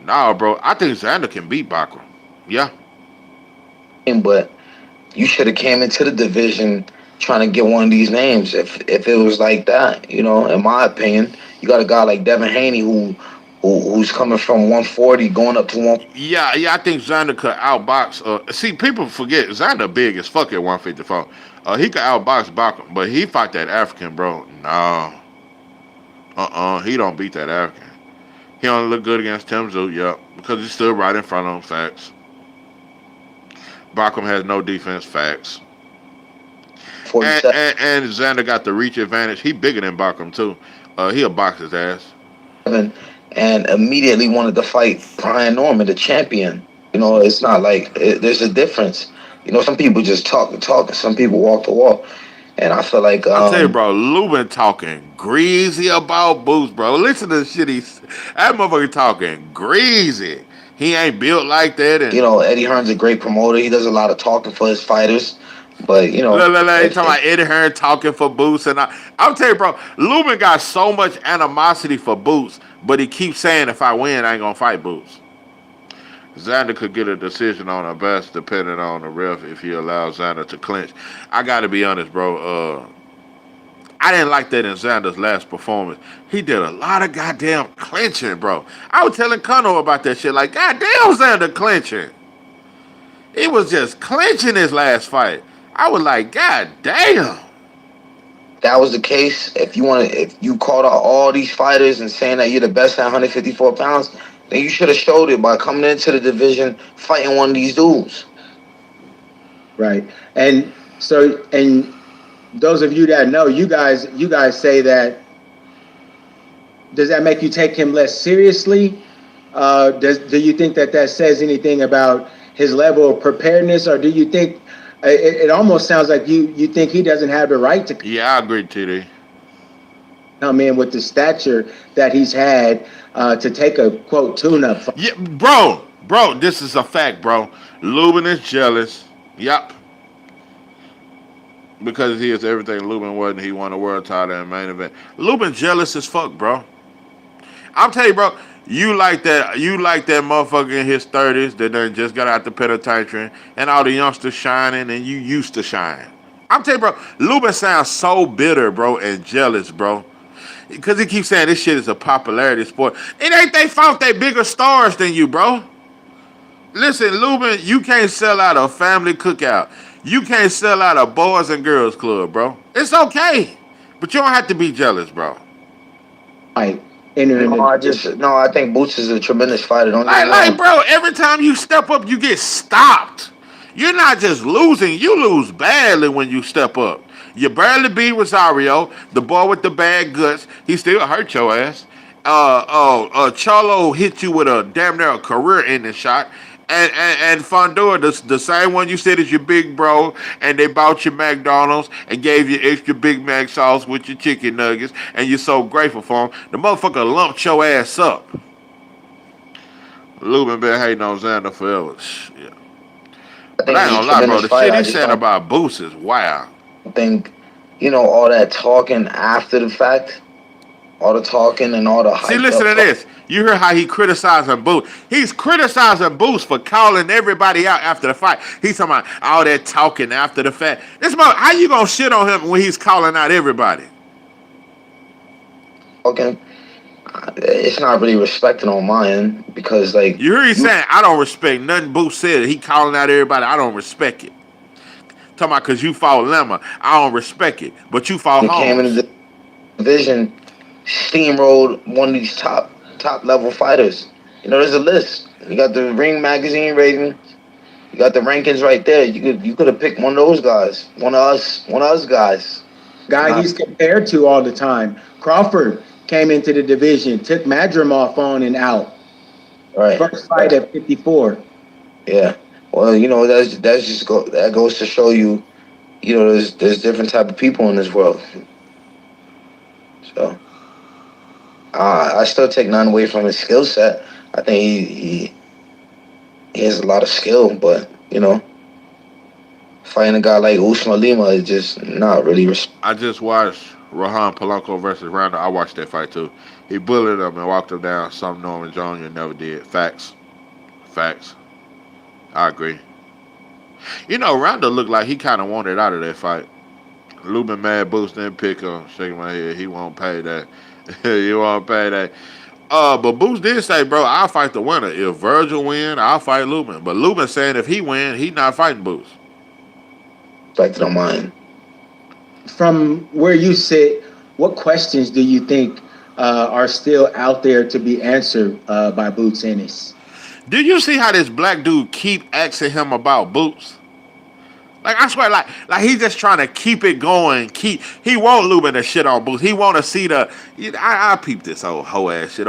Nah, bro. I think Xander can beat Bakram. Yeah. But you should have came into the division trying to get one of these names. If it was like that, in my opinion, you got a guy like Devin Haney who's coming from 140 going up to 1. Yeah. I think Xander could outbox. See, people forget Xander big as fuck at 154. He could outbox Bakram, but he fight that African, bro. No. He don't beat that African. He only look good against Tim Tszyu, yeah, because he stood right in front of him, facts. Bakram has no defense, facts. And Xander got the reach advantage. He bigger than Bakram, too. He'll box his ass. And immediately wanted to fight Brian Norman, the champion. It's not like, there's a difference. Some people just talk and some people walk the walk. And I feel like I'll tell you, bro, Lubin talking greasy about Boots, bro. Listen to the shit that motherfucker talking greasy. He ain't built like that. And Eddie Hearn's a great promoter. He does a lot of talking for his fighters. But he talking about Eddie Hearn talking for Boots, and I'll tell you, bro, Lubin got so much animosity for Boots, but he keeps saying if I win, I ain't gonna fight Boots. Xander could get a decision on a best depending on the ref if he allows Xander to clinch. I got to be honest, bro. I didn't like that in Xander's last performance. He did a lot of goddamn clinching, bro. I was telling Kano about that shit. Like, goddamn, Xander clinching. He was just clinching his last fight. I was like, God damn. That was the case. If you called out all these fighters and saying that you're the best at 154 pounds, then you should have showed it by coming into the division fighting one of these dudes. Right. And so, and those of you that know, you guys say that. Does that make you take him less seriously? Do you think that says anything about his level of preparedness, or do you think it almost sounds like you think he doesn't have the right to Yeah, I agree, TD. come in with the stature that he's had to take a quote tune-up fight? Yeah, bro, this is a fact, bro. Lubin is jealous. Yup. Because he is everything Lubin wasn't. He won a world title in main event. Lubin jealous as fuck, bro. I'm telling you, bro, you like that motherfucker in his 30s that done just got out the penitentiary and all the youngsters shining and you used to shine. I'm telling you, bro, Lubin sounds so bitter, bro, and jealous, bro. Because he keeps saying this shit is a popularity sport. It ain't they fault they bigger stars than you, bro. Listen, Lubin, you can't sell out a family cookout. You can't sell out a boys and girls club, bro. It's okay. But you don't have to be jealous, bro. Right. I think Boots is a tremendous fighter. Don't get me Like, wrong. bro, every time you step up, you get stopped. You're not just losing, you lose badly when you step up. You barely beat Rosario, the boy with the bad guts. He still hurt your ass. Charlo hit you with a damn near a career-ending shot. And Fondor, the same one you said is your big bro, and they bought you McDonald's and gave you extra Big Mac sauce with your chicken nuggets, and you're so grateful for him. The motherfucker lumped your ass up. Lubin been hating on Xander forever. Yeah. But I ain't gonna lie, bro. The shit he said about Boots is wild. I think, all that talking after the fact, all the talking and all the hype. See, listen to this. You hear how he criticizing Boots. He's criticizing Boots for calling everybody out after the fight. He's talking about all that talking after the fact. How you gonna shit on him when he's calling out everybody? Okay. It's not really respecting on my end because, like... You hear he's saying, I don't respect nothing Boots said. He calling out everybody. I don't respect it. Talking about because you fought Lemma. I don't respect it. But you fought Holmes. Came into the division, steamrolled one of these top level fighters. There's a list. You got the Ring Magazine rating. You got the rankings right there. You could have picked one of those guys. One of us guys. Guy he's compared to all the time. Crawford came into the division, took Madrimov on and out. Right. First fight at 54. Yeah. Well, that goes to show you, there's different type of people in this world. So, I still take none away from his skill set. I think he has a lot of skill, but fighting a guy like Usman Lima is just not really. I just watched Rohan Polanco versus Ronda. I watched that fight too. He bullied him and walked him down. Something Norman Jr. never did. Facts. I agree. Ronda looked like he kind of wanted out of that fight. Lubin mad, Boots didn't pick him. Shaking my head. He won't pay that. You won't pay that. But Boots did say, bro, I'll fight the winner. If Virgil win, I'll fight Lubin. But Lubin saying if he win, he not fighting Boots. Respect on mine. From where you sit, what questions do you think are still out there to be answered by Boots Ennis? Do you see how this black dude keep asking him about Boots? Like, I swear, like he's just trying to keep it going. He won't Lubin the shit on Boots. He want to see I peep this old hoe ass shit.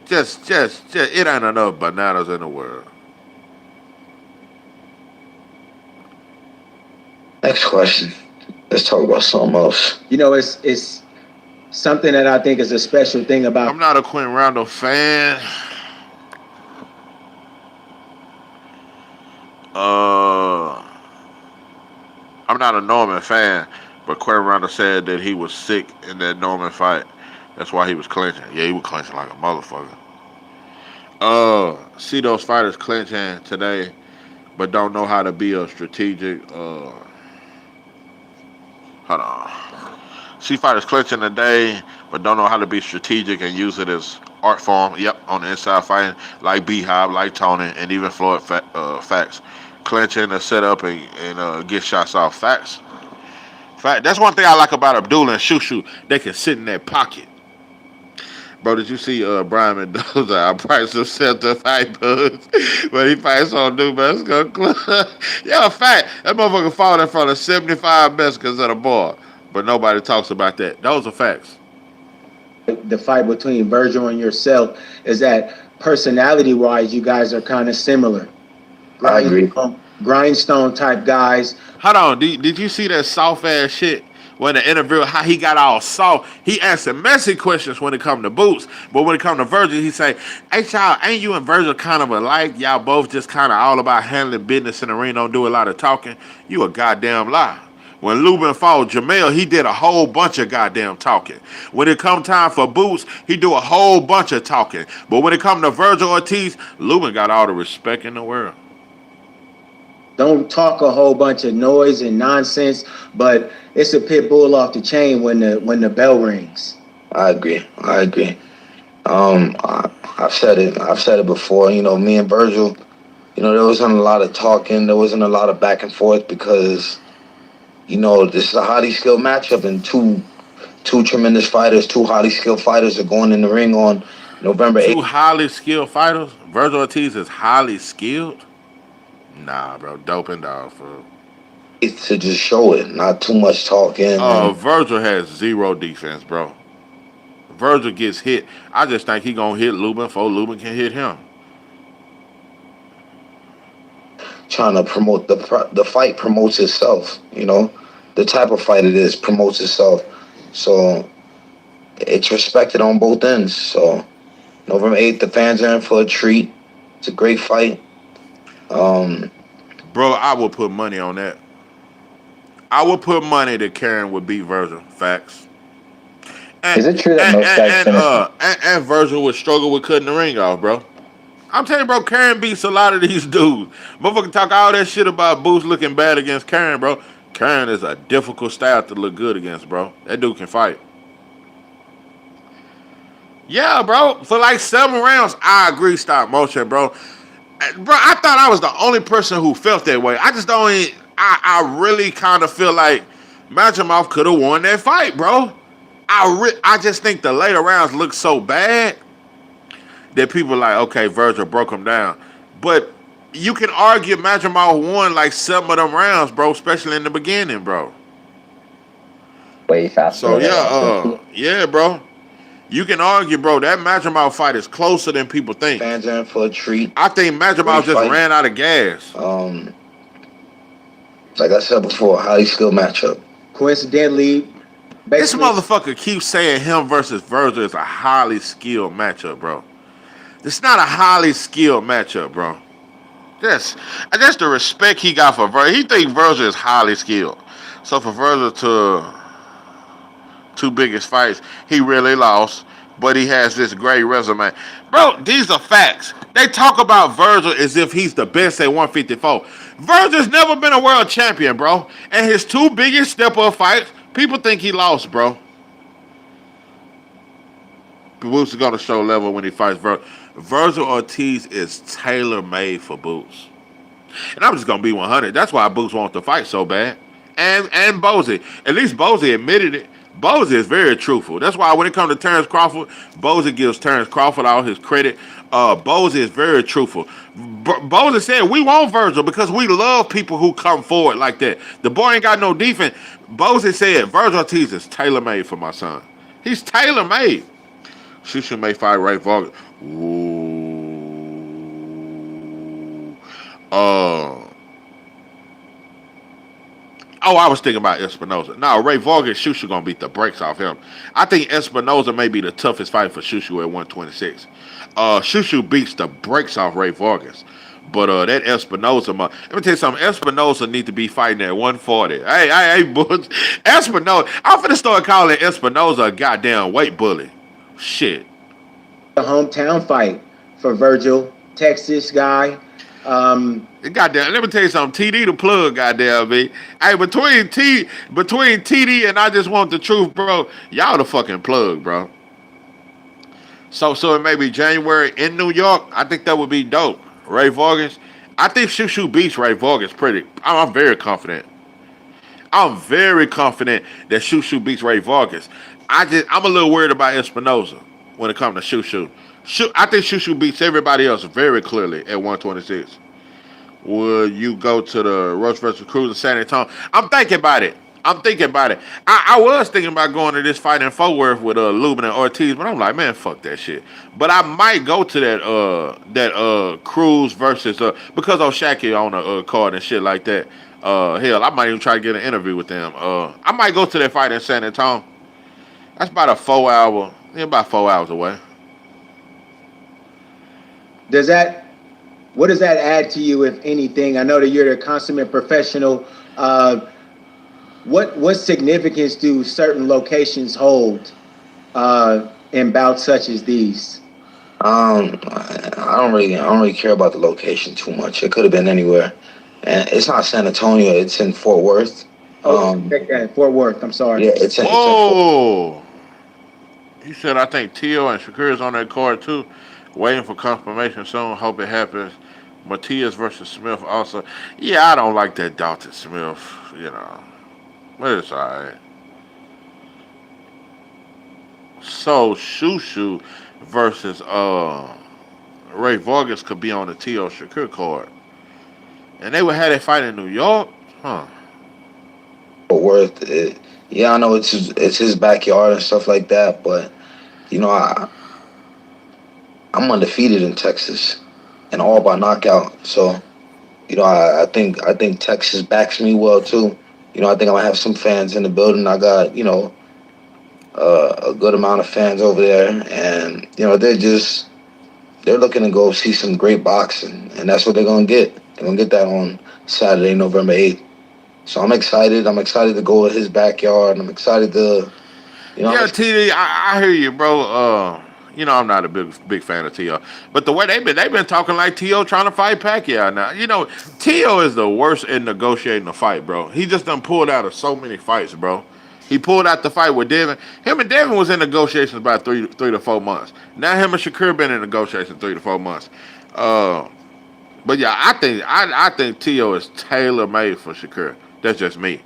Just it ain't enough bananas in the world. Next question. Let's talk about something else. It's something that I think is a special thing about. I'm not a Quentin Roundle fan. I'm not a Norman fan, but Quentin Roundle said that he was sick in that Norman fight. That's why he was clinching. Yeah, he was clinching like a motherfucker. See those fighters clinching today, but don't know how to be a strategic. Hold on. See fighters clinching today, but don't know how to be strategic and use it as art form. Yep, on the inside fighting like Beehive, like Tony, and even Floyd Facts. Clinching the setup and get shots off. Facts. Fact. That's one thing I like about Abdullah and Shushu. They can sit in that pocket. Bro, did you see Brian Mendoza? I price himself to fight bugs, but he fights on New Mexico Club. Yeah, fact. That motherfucker fought in front of 75 Mexicans at a bar, but nobody talks about that. Those are facts. The fight between Virgil and yourself is that personality-wise, you guys are kind of similar. I agree. Grindstone type guys. Hold on, did you see that soft ass shit? When the interview, how he got all soft, he answered messy questions when it come to Boots, but when it come to Virgil, he say, "Hey y'all, ain't you and Virgil kind of alike? Y'all both just kind of all about handling business in the ring, don't do a lot of talking." You a goddamn lie. When Lubin fought Jamel, he did a whole bunch of goddamn talking. When it come time for Boots, he do a whole bunch of talking. But when it come to Virgil Ortiz, Lubin got all the respect in the world. Don't talk a whole bunch of noise and nonsense, but it's a pit bull off the chain when the bell rings. I agree. I've said it before. You know, me and Virgil, you know, there wasn't a lot of talking. There wasn't a lot of back and forth because, you know, this is a highly skilled matchup, and two tremendous fighters, two highly skilled fighters are going in the ring on November 8th. Two highly skilled fighters? Virgil Ortiz is highly skilled? Nah, bro. Doping dog, bro. It's to just show it, not too much talking. Virgil has zero defense, bro. Virgil gets hit. I just think he gonna hit Lubin before Lubin can hit him. Trying to promote the fight promotes itself, you know. The type of fight it is promotes itself. So it's respected on both ends. So November 8th, the fans are in for a treat. It's a great fight. Bro, I would put money on that. I would put money that Karen would beat Virgil. Facts. And, is it true that most guys finish? And Virgil would struggle with cutting the ring off, bro. I'm telling you, bro, Karen beats a lot of these dudes. Motherfucker talk all that shit about Boots looking bad against Karen, bro. Karen is a difficult style to look good against, bro. That dude can fight. Yeah, bro. For like 7 rounds, I agree, stop motion, bro. Bro, I thought I was the only person who felt that way. I just don't. I really kind of feel like Majimov could have won that fight, bro. I just think the later rounds look so bad that people are like, okay, Virgil broke him down. But you can argue Majimov won like 7 of them rounds, bro, especially in the beginning, bro. Way faster. So yeah, bro. You can argue, bro, that Majimov fight is closer than people think. Fans are in for a treat. I think Majimov just ran out of gas. Like I said before, highly skilled matchup. Coincidentally, this motherfucker keeps saying him versus Virgil is a highly skilled matchup, bro. It's not a highly skilled matchup, bro. That's the respect he got for Virgil. He thinks Virgil is highly skilled. So for Virgil to 2 biggest fights, he really lost, but he has this great resume. Bro, these are facts. They talk about Virgil as if he's the best at 154. Virgil's never been a world champion, bro. And his 2 biggest step-up fights, people think he lost, bro. Boots is going to show level when he fights Virgil. Virgil Ortiz is tailor-made for Boots. And I'm just going to be 100. That's why Boots wants to fight so bad. And Bozy. At least Bozy admitted it. Bozy is very truthful. That's why when it comes to Terrence Crawford, Bozy gives Terrence Crawford all his credit. Bozy is very truthful. Bozy said, we want Virgil because we love people who come forward like that. The boy ain't got no defense. Bozy said, Virgil Ortiz is tailor-made for my son. He's tailor-made. Shushu may fight Ray Vargas. Ooh. Oh, I was thinking about Espinoza. No, Ray Vargas, Shushu gonna beat the brakes off him. I think Espinoza may be the toughest fight for Shushu at 126. Shushu beats the brakes off Ray Vargas. But that Espinoza, let me tell you something. Espinoza need to be fighting at 140. Hey, Butch. Espinoza, I'm finna start calling Espinoza a goddamn weight bully. Shit. The hometown fight for Virgil, Texas guy. Goddamn, let me tell you something. TD the plug, goddamn me. Hey, between TD and I Just Want the Truth, bro, y'all the fucking plug, bro. So it may be January in New York. I think that would be dope. Ray Vargas. I think Shushu beats Ray Vargas pretty. I'm very confident. I'm very confident that Shushu beats Ray Vargas. I'm a little worried about Espinoza when it comes to Shushu. I think Shushu beats everybody else very clearly at 126. Will you go to the Roach versus Cruz in San Antonio? I'm thinking about it. I was thinking about going to this fight in Fort Worth with Lubin and Ortiz, but I'm like, man, fuck that shit. But I might go to that Cruz versus because O'Shaki on the card and shit like that. Hell, I might even try to get an interview with them. I might go to that fight in San Antonio. That's about 4 hours away. What does that add to you, if anything? I know that you're a consummate professional. What significance do certain locations hold in bouts such as these? I don't really care about the location too much. It could have been anywhere, and it's not San Antonio. It's in Fort Worth. Fort Worth. I'm sorry. Yeah, it's in. Whoa! He said, I think Tio and Shakur is on that card too. Waiting for confirmation soon. Hope it happens. Matias versus Smith also. Yeah, I don't like that Dalton Smith, But it's alright. So Shushu versus Ray Vargas could be on the T.O. Shakur card. And they would have that fight in New York? Huh. Fort Worth. Yeah, I know it's his backyard and stuff like that, but I'm undefeated in Texas, and all by knockout. So, I think Texas backs me well too. I think I'm gonna have some fans in the building. I got a good amount of fans over there, and they're looking to go see some great boxing, and that's what they're gonna get. They're gonna get that on Saturday, November 8th. So I'm excited. I'm excited to go to his backyard. I'm excited to, Yeah, TD, I hear you, bro. I'm not a big fan of T.O. But the way they've been talking like T.O. trying to fight Pacquiao now. T.O. is the worst in negotiating a fight, bro. He just done pulled out of so many fights, bro. He pulled out the fight with Devin. Him and Devin was in negotiations about three to 4 months. Now him and Shakur been in negotiations 3 to 4 months. But yeah, I think T.O. is tailor made for Shakur. That's just me.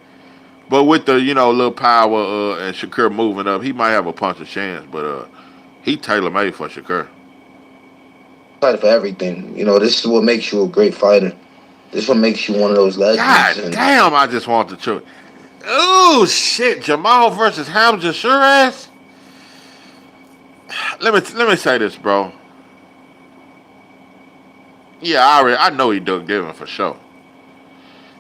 But with the little power and Shakur moving up, he might have a punch of chance. But he tailor made for Shakur. Excited for everything. This is what makes you a great fighter. This is what makes you one of those legends. God damn! I just want the truth. Oh shit! Jamal versus Hamza Shiraz. Let me say this, bro. Yeah, I know he Doug Devin for sure.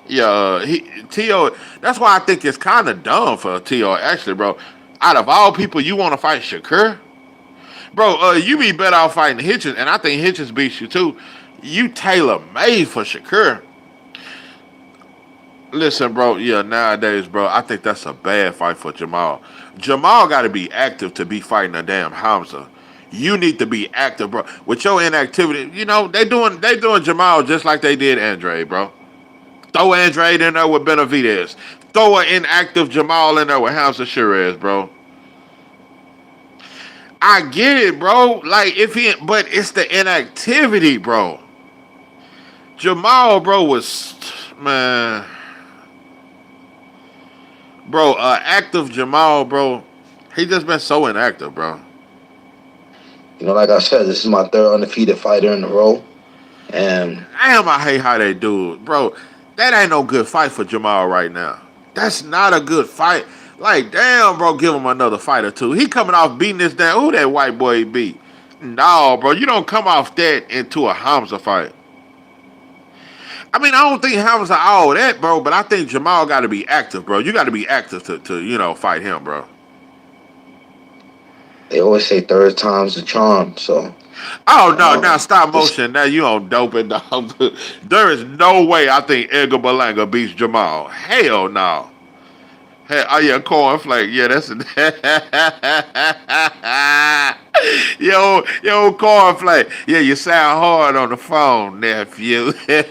Yeah, T.O. That's why I think it's kind of dumb for T.O. Actually, bro. Out of all people, you want to fight Shakur, bro? You be better off fighting Hitchens, and I think Hitchens beats you too. You tailor made for Shakur. Listen, bro. Yeah, nowadays, bro, I think that's a bad fight for Jamal. Jamal got to be active to be fighting a damn Hamza. You need to be active, bro. With your inactivity, they doing Jamal just like they did Andre, bro. Throw Andrade in there with Benavidez. Throw an inactive Jamal in there with Hamza Shiraz, bro. I get it, bro. But it's the inactivity, bro. Jamal, bro, man. Bro, active Jamal, bro. He just been so inactive, bro. Like I said, this is my third undefeated fighter in a row. And damn, I hate how they do it, bro. That ain't no good fight for Jamal right now. That's not a good fight. Like, damn, bro, give him another fight or two. He coming off beating this down. Who that white boy beat? No, bro, you don't come off that into a Hamza fight. I mean, I don't think Hamza all that, bro, but I think Jamal got to be active, bro. You got to be active to fight him, bro. They always say third time's the charm, so. Oh, no, now stop motion. Now you on doping, dog. There is no way I think Edgar Berlanga beats Jamal. Hell no. Hell, oh, yeah, cornflake. Yeah, that's Yo, cornflake. Yeah, you sound hard on the phone, nephew. hey,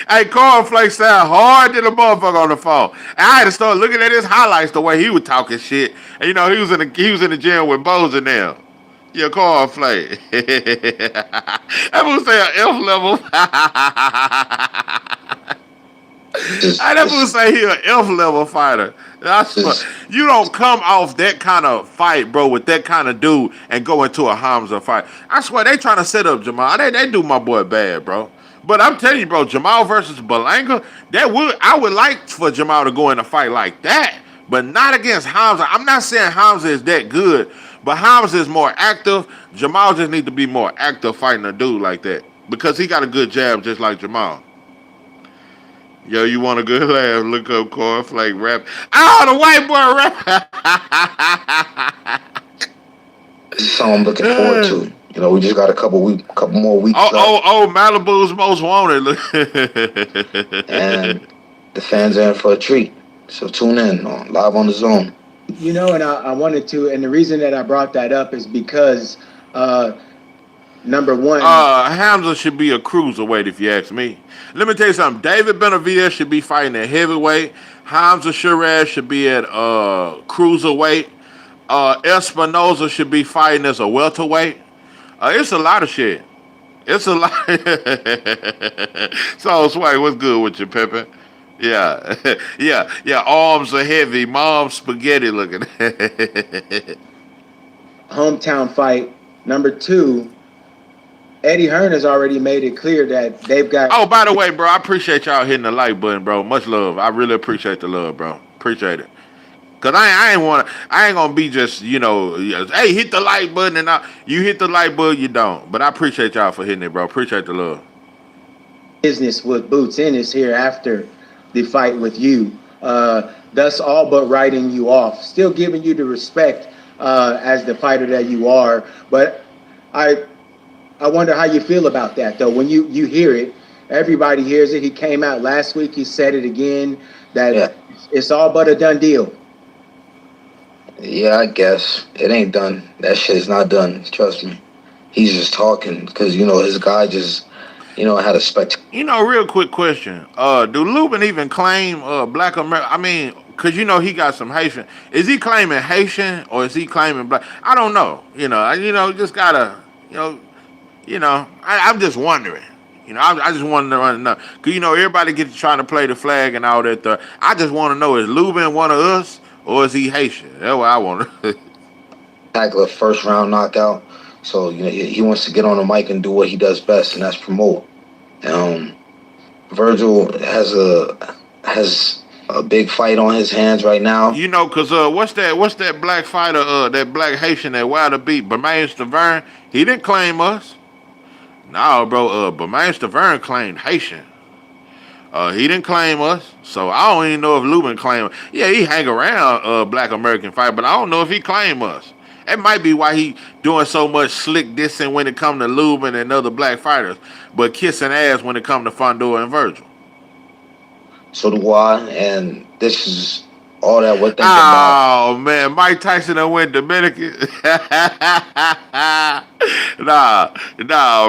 cornflake sound hard than a motherfucker on the phone. And I had to start looking at his highlights the way he was talking shit. And you know, he was in the gym with Bows and them. Yeah, cornflake. That was say an F level. I never say he an F level fighter. I swear, you don't come off that kind of fight, bro, with that kind of dude and go into a Hamza fight. I swear they trying to set up Jamal. They do my boy bad, bro. But I'm telling you, bro, Jamal versus Belanga, I would like for Jamal to go in a fight like that, but not against Hamza. I'm not saying Hamza is that good, but Hamza is more active. Jamal just need to be more active fighting a dude like that because he got a good jab just like Jamal. Yo, you want a good laugh? Look up cornflake rap. Oh, the white boy rap. This is something I'm looking forward to. You know, we just got a couple more weeks left. Malibu's most wanted. And the fans are in for a treat. So tune in on Live on the Zone. You know, and I wanted to, and the reason that I brought that up is because number one, Hamza should be a cruiserweight if you ask me. Let me tell you something. David Benavidez should be fighting at heavyweight. Hamza Shiraz should be at cruiserweight. Espinoza should be fighting as a welterweight. It's a lot of shit. It's a lot. So, Sway, what's good with you, Pepe? Yeah. Yeah. Arms are heavy. Mom's spaghetti looking. hometown fight. Number two, Eddie Hearn has already made it clear that they've got. Oh, by the way, bro, I appreciate y'all hitting the like button, bro. Much love. I really appreciate the love, bro. Appreciate it. Cause I ain't gonna be just, you know, hey, hit the like button and you hit the like button, you don't. But I appreciate y'all for hitting it, bro. Appreciate the love. Business with Boots Ennis here after the fight with you. Thus all but writing you off. Still giving you the respect as the fighter that you are. But I wonder how you feel about that, though. When you hear it, everybody hears it. He came out last week. He said it again, that it's all but a done deal. Yeah, I guess. It ain't done. That shit is not done. Trust me. He's just talking because, you know, his guy just, you know, had a spectacle. You know, real quick question. Do Lubin even claim black America? I mean, because, you know, he got some Haitian. Is he claiming Haitian or is he claiming black? I don't know. You know, just got to, I'm just wondering. You know, I just want to know. Because, you know, everybody gets trying to play the flag and all that. I just want to know, is Lubin one of us? Or is he Haitian? That's what I want to tackle a first round knockout. So, you know, he wants to get on the mic and do what he does best, and that's promote. Virgil has a big fight on his hands right now. You know, cause what's that black fighter, that black Haitian that Wilder beat, Bermain Stavern? He didn't claim us. No, bro, Bermain Stavern claimed Haitian. He didn't claim us, so I don't even know if Lubin claimed. Yeah, he hang around Black American fight, but I don't know if he claimed us. That might be why he doing so much slick dissing when it come to Lubin and other black fighters, but kissing ass when it come to Fondor and Virgil. So do I, and this is all that we're thinking about. Oh man, Mike Tyson done went Dominican. nah,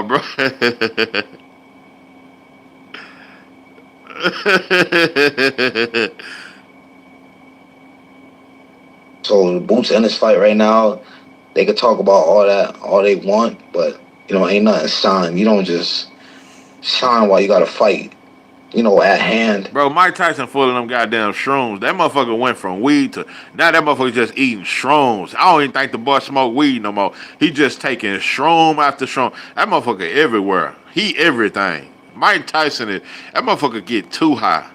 bro. So the Boots in this fight right now, they could talk about all that all they want, but you know, ain't nothing signed. You don't just sign while you got to fight, you know, at hand. Bro, Mike Tyson full of them goddamn shrooms. That motherfucker went from weed to now that motherfucker just eating shrooms. I don't even think the boy smoke weed no more. He just taking shroom after shroom. That motherfucker everywhere. He everything. Mike Tyson that motherfucker get too high.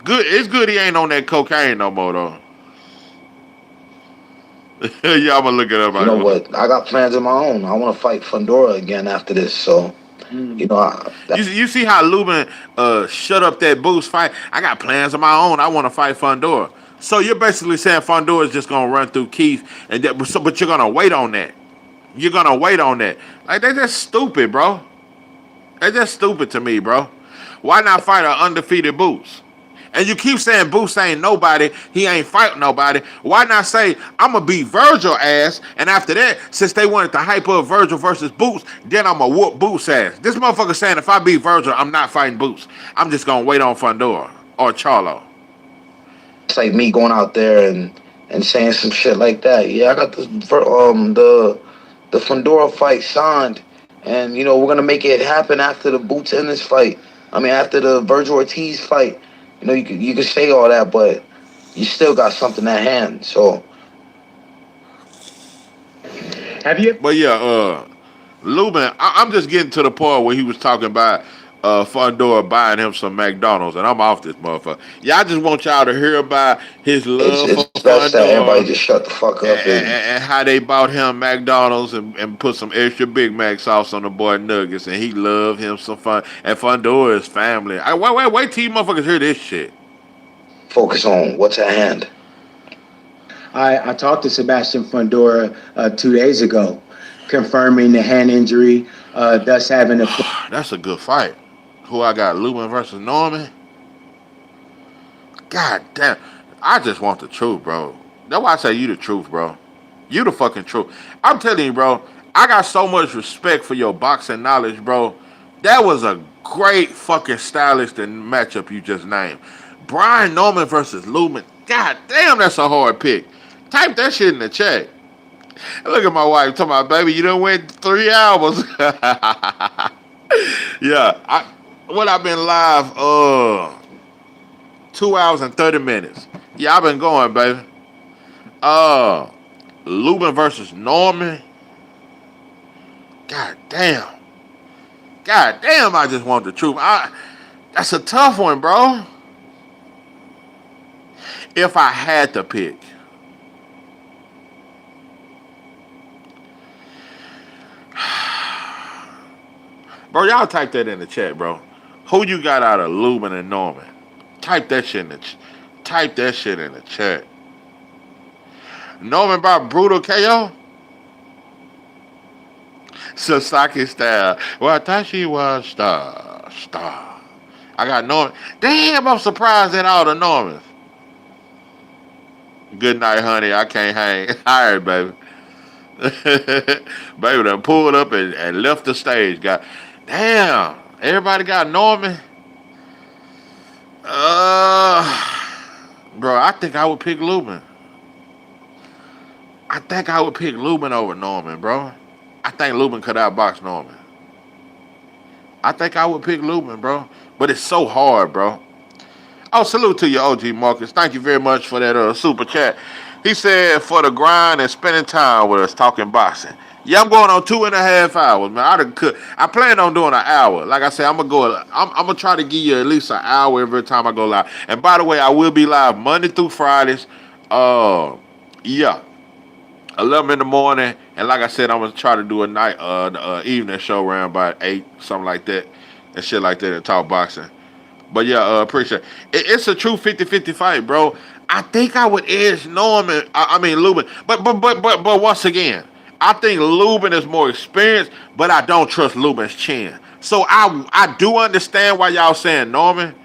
Good, it's good he ain't on that cocaine no more though. Yeah, I'm gonna look it up. You know what? I got plans of my own. I want to fight Fondora again after this. So, you know, you see how Lubin shut up that Boots fight? I got plans of my own. I want to fight Fondora. So you're basically saying Fondora is just gonna run through Keith, and but you're gonna wait on that. You're gonna wait on that. Like that's just stupid, bro. That's just stupid to me, bro. Why not fight an undefeated Boots? And you keep saying Boots ain't nobody, he ain't fighting nobody. Why not say, I'm going to beat Virgil ass, and after that, since they wanted to hype up Virgil versus Boots, then I'm going to whoop Boots ass. This motherfucker saying if I beat Virgil, I'm not fighting Boots. I'm just going to wait on Fundora or Charlo. It's like me going out there and saying some shit like that. Yeah, I got the Fundora fight signed, and you know we're gonna make it happen after the Boots Ennis fight. I mean, after the Virgil Ortiz fight. You know, you can say all that, but you still got something at hand. So, Have you? But yeah, Lubin, I'm just getting to the point where he was talking about Fundora buying him some McDonald's, and I'm off this motherfucker. Yeah, I just want y'all to hear about his love for it's best that everybody Fundora just shut the fuck up and how they bought him McDonald's and put some extra Big Mac sauce on the boy nuggets, and he loved him some fun. And Fundora is family. Wait till you motherfuckers hear this shit. focus on what's at hand. I talked to Sebastian Fundora 2 days ago, confirming the hand injury, thus having a. That's a good fight. Who I got, Lubin versus Norman? God damn. I just want the truth, bro. That's why I say you the truth, bro. You the fucking truth. I'm telling you, bro, I got so much respect for your boxing knowledge, bro. That was a great fucking stylist and matchup you just named. Brian Norman versus Lubin. God damn, that's a hard pick. Type that shit in the chat. Look at my wife talking about, baby, you done went 3 hours. Yeah, I've been live 2 hours and 30 minutes. Yeah, I've been going, baby. Lubin versus Norman. God damn, I just want the truth. That's a tough one, bro. If I had to pick. Bro, y'all type that in the chat, bro. Who you got out of Lubin and Norman? Type that shit in the chat. Norman by brutal KO? Sasaki style. Watashi wa star. I got Norman. Damn, I'm surprised at all the Normans. Good night, honey. I can't hang. All right, baby. Baby done pulled up and left the stage. Damn. Everybody got Norman. Bro, I think I would pick Lubin. I think I would pick Lubin over Norman, bro. I think Lubin could outbox Norman. I think I would pick Lubin, bro. But it's so hard, bro. Oh, salute to you, OG Marcus. Thank you very much for that super chat. He said, for the grind and spending time with us talking boxing. Yeah, I'm going on 2.5 hours, man. I plan on doing an hour. Like I said, I'm gonna try to give you at least an hour every time I go live. And by the way, I will be live Monday through Fridays. 11 in the morning. And like I said, I'm gonna try to do a night, evening show around by 8, something like that, and shit like that, and talk boxing. But yeah, appreciate it. It's a true 50-50 fight, bro. I think I would edge Norman. I mean Lubin. But once again, I think Lubin is more experienced, but I don't trust Lubin's chin. So I do understand why y'all saying Norman.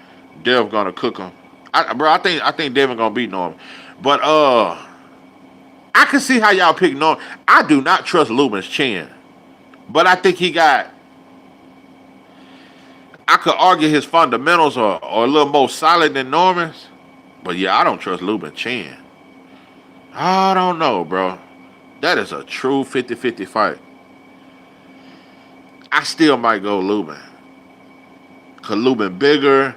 Dev gonna cook him. I think Devin gonna beat Norman. But I can see how y'all pick Norman. I do not trust Lubin's chin. But I think I could argue his fundamentals are a little more solid than Norman's. But yeah, I don't trust Lubin's chin. I don't know, bro. That is a true 50-50 fight. I still might go Lubin. Cause Lubin bigger,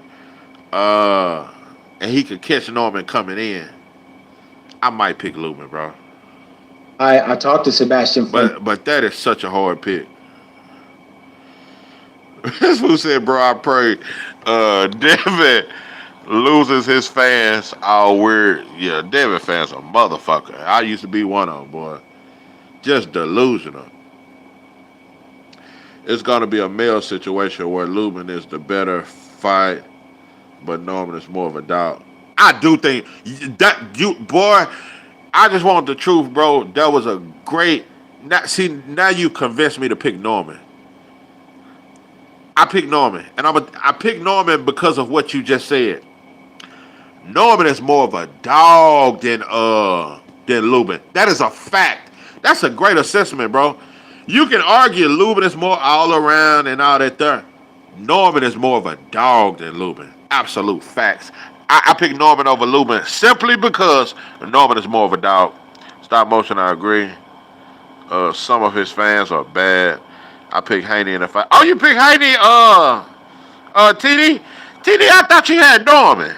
and he could catch Norman coming in. I might pick Lubin, bro. I talked to Sebastian. But that is such a hard pick. This fool said, bro, I pray Devin loses his fans all weird. Yeah, Devin fans are motherfucker. I used to be one of them, boy. Just delusional. It's going to be a male situation where Lubin is the better fight, but Norman is more of a dog. I do think that boy, I just want the truth, bro. That was a great. Now you convinced me to pick Norman. I picked Norman, and I picked Norman because of what you just said. Norman is more of a dog than Lubin. That is a fact. That's a great assessment, bro. You can argue Lubin is more all around and all that there. Norman is more of a dog than Lubin. Absolute facts. I pick Norman over Lubin simply because Norman is more of a dog. Stop motion, I agree. Some of his fans are bad. I pick Haney in the fight. Oh, you pick Haney, TD? TD, I thought you had Norman.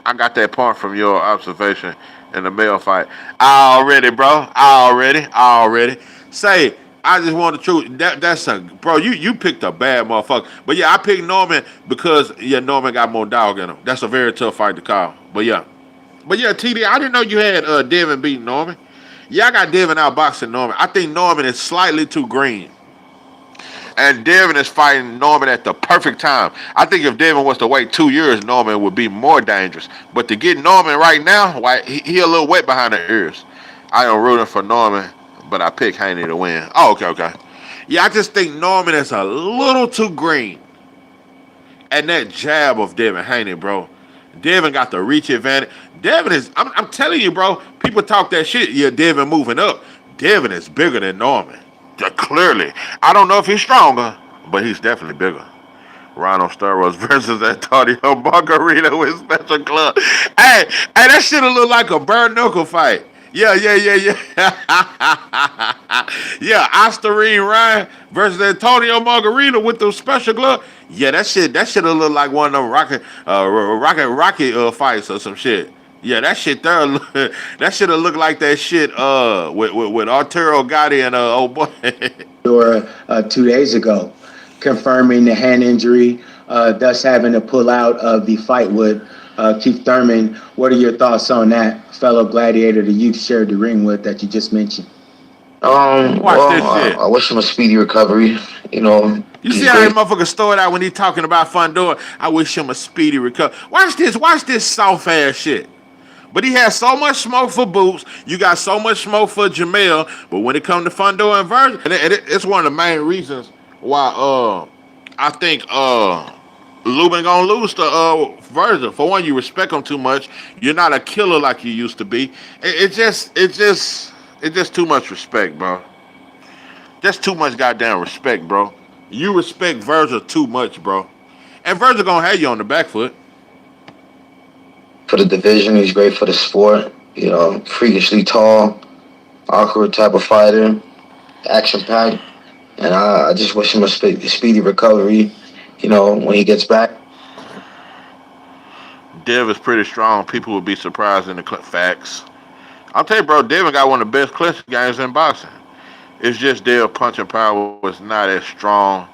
I got that point from your observation in the male fight. Already, bro. Already. Say, I just want the truth. That's a bro. You picked a bad motherfucker. But yeah, I picked Norman because Norman got more dog in him. That's a very tough fight to call. But yeah, TD, I didn't know you had Devin beating Norman. Yeah, I got Devin outboxing Norman. I think Norman is slightly too green. And Devin is fighting Norman at the perfect time. I think if Devin was to wait 2 years, Norman would be more dangerous. But to get Norman right now, he a little wet behind the ears. I am rooting for Norman, but I pick Haney to win. Oh, okay. Yeah, I just think Norman is a little too green. And that jab of Devin Haney, bro. Devin got the reach advantage. Devin is, I'm telling you, bro, people talk that shit. Yeah, Devin moving up. Devin is bigger than Norman. Clearly. I don't know if he's stronger, but he's definitely bigger. Rhino Steroids versus Antonio Margarita with Special Club. Hey, that shit'll look like a bare knuckle fight. Yeah. Yeah, Osterine Ryan versus Antonio Margarita with the Special Glove. Yeah, that shit'll look like one of them Rocky fights or some shit. Yeah, that shit there, that shit'll look like that shit with Arturo Gotti and old boy. Or 2 days ago, confirming the hand injury, thus having to pull out of the fight with Keith Thurman. What are your thoughts on that fellow gladiator that you've shared the ring with that you just mentioned? I wish him a speedy recovery. You see how that motherfucker store it out when he talking about Fundora? I wish him a speedy recovery. Watch this soft ass shit. But he has so much smoke for Boots. You got so much smoke for Jamel. But when it comes to Fundora and Virgil, it's one of the main reasons why I think Lubin gonna lose to Virgil. For one, you respect him too much. You're not a killer like you used to be. It's just too much respect, bro. Just too much goddamn respect, bro. You respect Virgil too much, bro. And Virgil gonna have you on the back foot. For the division, he's great for the sport. Freakishly tall, awkward type of fighter, action-packed. And I just wish him a speedy recovery, when he gets back. Dev is pretty strong. People would be surprised in the facts. I'll tell you, bro, Devin got one of the best clinch games in boxing. It's just Dev's punching power was not as strong.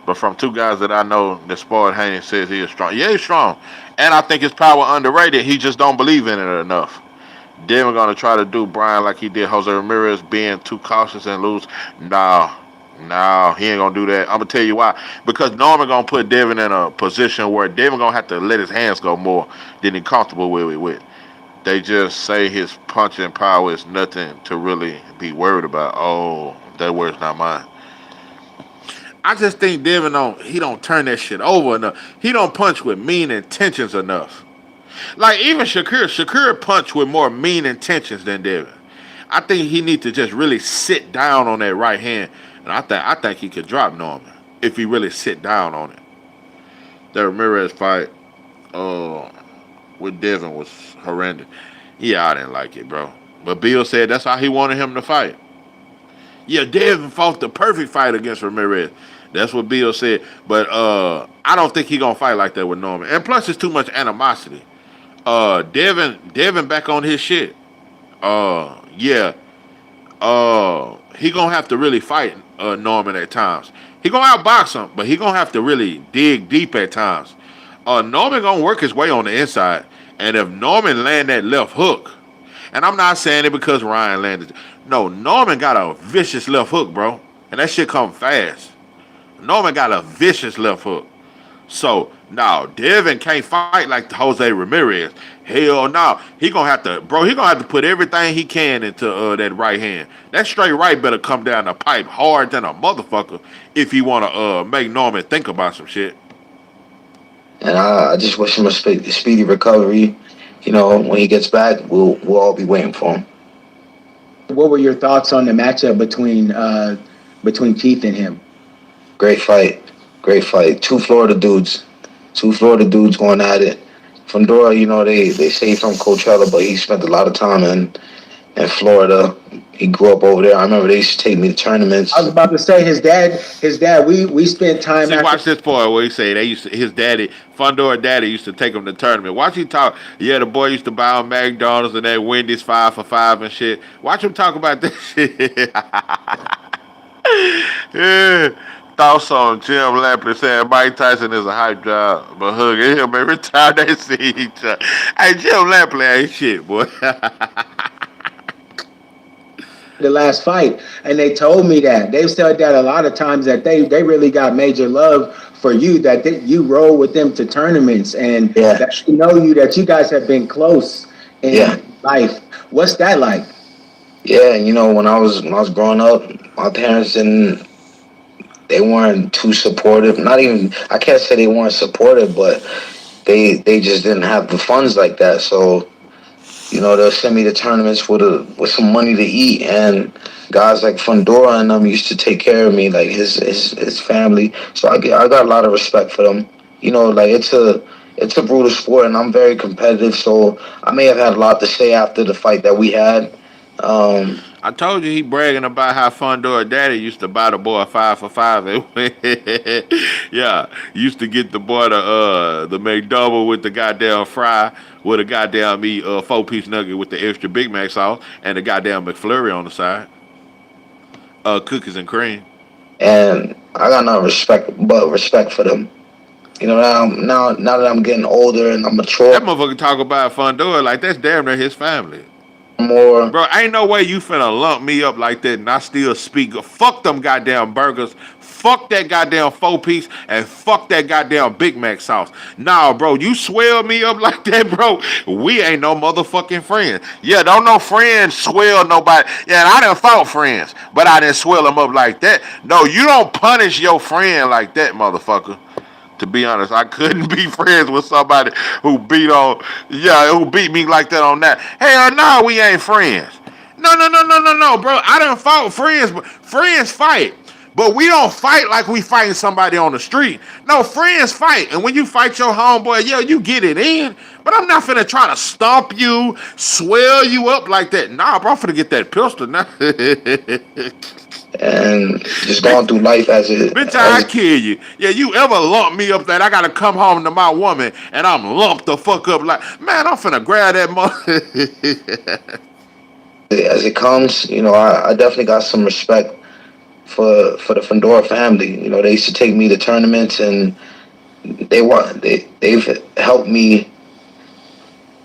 But from two guys that I know, that sparred Haney says he is strong. Yeah, he's strong. And I think his power underrated. He just don't believe in it enough. Devin gonna try to do Brian like he did Jose Ramirez, being too cautious and lose. No, he ain't gonna do that. I'm gonna tell you why. Because Norman gonna put Devin in a position where Devin gonna have to let his hands go more than he's comfortable with. They just say his punching power is nothing to really be worried about. Oh, that word's not mine. I just think Devin don't turn that shit over enough. He don't punch with mean intentions enough. Like even Shakur punched with more mean intentions than Devin. I think he needs to just really sit down on that right hand, and I think he could drop Norman if he really sit down on it. The Ramirez fight with Devin was horrendous. Yeah, I didn't like it, bro. But Bill said that's how he wanted him to fight. Yeah, Devin fought the perfect fight against Ramirez. That's what Bill said. But I don't think he gonna fight like that with Norman. And plus, it's too much animosity. Devin back on his shit. He gonna have to really fight Norman at times. He gonna outbox him, but he gonna have to really dig deep at times. Norman gonna work his way on the inside. And if Norman land that left hook, and I'm not saying it because Ryan landed. No, Norman got a vicious left hook, bro. And that shit come fast. Norman got a vicious left hook. So, no, Devin can't fight like Jose Ramirez. Hell no. He gonna have to put everything he can into that right hand. That straight right better come down the pipe hard than a motherfucker if he wanna make Norman think about some shit. And I just wish him a speedy recovery. when he gets back, we'll all be waiting for him. What were your thoughts on the matchup between Keith and him? Great fight. Two Florida dudes going at it. Fundora, they say from Coachella, but he spent a lot of time in Florida. He grew up over there. I remember they used to take me to tournaments. I was about to say his dad. We spent time. See, watch this part where he say his daddy, Fundora daddy, used to take him to tournament. Watch him talk. Yeah, the boy used to buy him McDonald's and that Wendy's 5 for $5 and shit. Watch him talk about this shit. Yeah. Thoughts on Jim Lampley saying Mike Tyson is a hype job, but hugging him every time they see each other. Hey, Jim Lampley ain't shit, boy. The last fight, and they told me that they've said that a lot of times that they really got major love for you, that you roll with them to tournaments, and that that you guys have been close in life. What's that like? Yeah, when I was growing up, my parents they weren't too supportive. Not even, I can't say they weren't supportive, but they just didn't have the funds like that. So, they'll send me to tournaments with some money to eat, and guys like Fundora and them used to take care of me, like his family. So I got a lot of respect for them. It's a brutal sport, and I'm very competitive. So I may have had a lot to say after the fight that we had. I told you he bragging about how Fundora daddy used to buy the boy 5 for $5. Yeah, used to get the boy the McDouble with the goddamn fry, with a goddamn meat 4-piece nugget with the extra Big Mac sauce, and the goddamn McFlurry on the side. Cookies and cream. And I got no respect for them. Now that I'm getting older and I'm mature. That motherfucker talk about Fundora like that's damn near his family. More. Bro, ain't no way you finna lump me up like that and I still speak. Fuck them goddamn burgers. Fuck that goddamn 4-piece and fuck that goddamn Big Mac sauce. Nah, bro, you swell me up like that, bro. We ain't no motherfucking friends. Yeah, don't no friends swell nobody. Yeah, and I done fought friends, but I didn't swell them up like that. No, you don't punish your friend like that, motherfucker. To be honest, I couldn't be friends with somebody who beat me like that on that. Hell no, we ain't friends. No, bro. I done fought friends, but friends fight. But we don't fight like we fighting somebody on the street. No, friends fight. And when you fight your homeboy, you get it in. But I'm not finna try to stomp you, swell you up like that. Nah, bro, I'm finna get that pistol now. And just going through life as it. Bitch, I kill you. Yeah, you ever lump me up that I gotta come home to my woman and I'm lumped the fuck up like, man, I'm finna grab that mother. As it comes, I definitely got some respect for the Fundora family. They used to take me to tournaments, and they've helped me.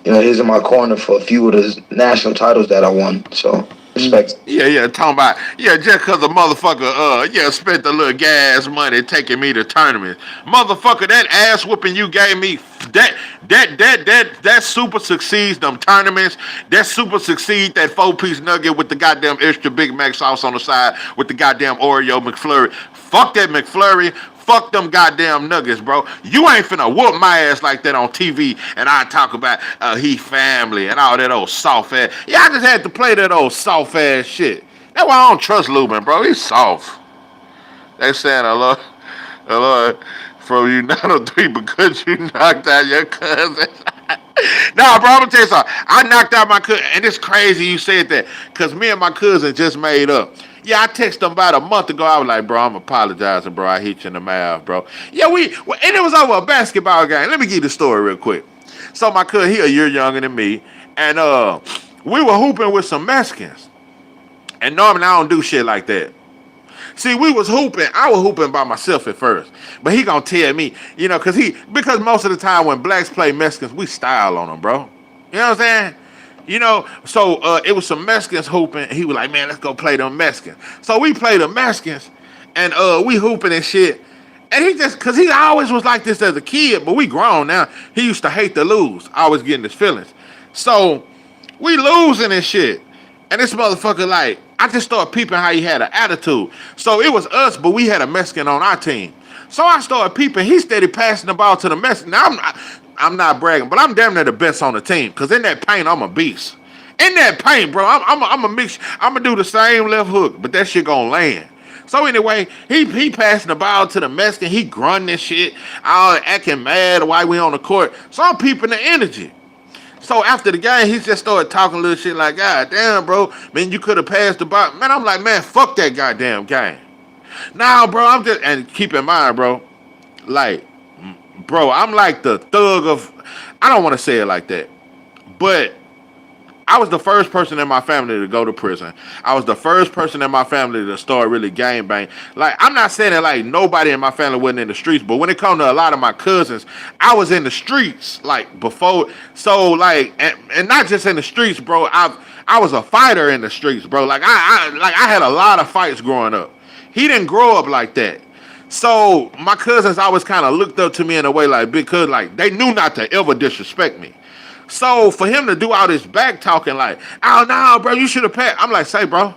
He's in my corner for a few of the national titles that I won. So. Respect. Yeah, talking about, just cause a motherfucker, spent a little gas money taking me to tournaments. Motherfucker, that ass whooping you gave me, that super succeeds them tournaments. That super succeed that 4-piece nugget with the goddamn extra Big Mac sauce on the side with the goddamn Oreo McFlurry. Fuck that McFlurry. Fuck them goddamn nuggets, bro. You ain't finna whoop my ass like that on TV and I talk about he family and all that old soft ass. Yeah, I just had to play that old soft ass shit. That's why I don't trust Lubin, bro. He's soft. They saying hello from you 903 because you knocked out your cousin. Nah, bro, I'm gonna tell you something. I knocked out my cousin, and it's crazy you said that, because me and my cousin just made up. Yeah, I texted him about a month ago. I was like, bro, I'm apologizing, bro. I hit you in the mouth, bro. Yeah, and it was over a basketball game. Let me give you the story real quick. So my cousin, he a year younger than me, and we were hooping with some Mexicans. And normally I don't do shit like that. See, we was hooping. I was hooping by myself at first. But he gonna tell me, because most of the time when blacks play Mexicans, we style on them, bro. You know what I'm saying? So it was some Mexicans hooping. He was like, man, let's go play them Mexicans. So we played the Mexicans, and we hooping and shit. And he just, because he always was like this as a kid, but we grown now. He used to hate to lose, always getting his feelings. So we losing and shit. And this motherfucker, like, I just started peeping how he had an attitude. So it was us, but we had a Mexican on our team. So I started peeping. He steady passing the ball to the Mexican. Now, I'm not bragging, but I'm damn near the best on the team. Cause in that paint, I'm a beast. In that paint, bro, I'm a mix. I'm gonna do the same left hook, but that shit gonna land. So anyway, he passing the ball to the Mexican. He grunting and shit, all acting mad while we on the court. So I'm peeping the energy. So after the game, he just started talking a little shit like, God damn, bro, man, you could have passed the ball. Man, I'm like, man, fuck that goddamn game. Nah, bro, I'm just, and keep in mind, bro, like, bro, I'm like the thug of, I don't want to say it like that, but I was the first person in my family to go to prison. I was the first person in my family to start really gang bang. Like, I'm not saying that like nobody in my family wasn't in the streets, but when it comes to a lot of my cousins, I was in the streets like before. So like, and not just in the streets, bro. I was a fighter in the streets, bro. Like I had a lot of fights growing up. He didn't grow up like that. So my cousins always kind of looked up to me in a way like because like they knew not to ever disrespect me. So for him to do all this back talking like, oh no, bro, you should have passed. I'm like, say, bro,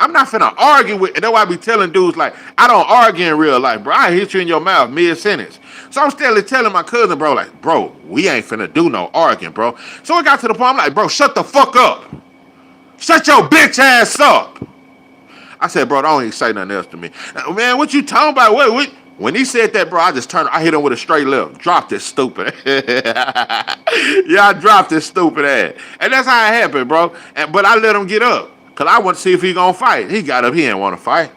I'm not finna argue with. And that's why I be telling dudes like, I don't argue in real life, bro. I hit you in your mouth mid sentence. So I'm still telling my cousin, bro, like, bro, we ain't finna do no arguing, bro. So it got to the point, I'm like, bro, shut the fuck up. Shut your bitch ass up. I said, bro, don't even say nothing else to me. Man, what you talking about? Wait. When he said that, bro, I just turned. I hit him with a straight left. Dropped this stupid. Yeah, I dropped this stupid ass. And that's how it happened, bro. But I let him get up. Because I want to see if he going to fight. He got up. He didn't want to fight.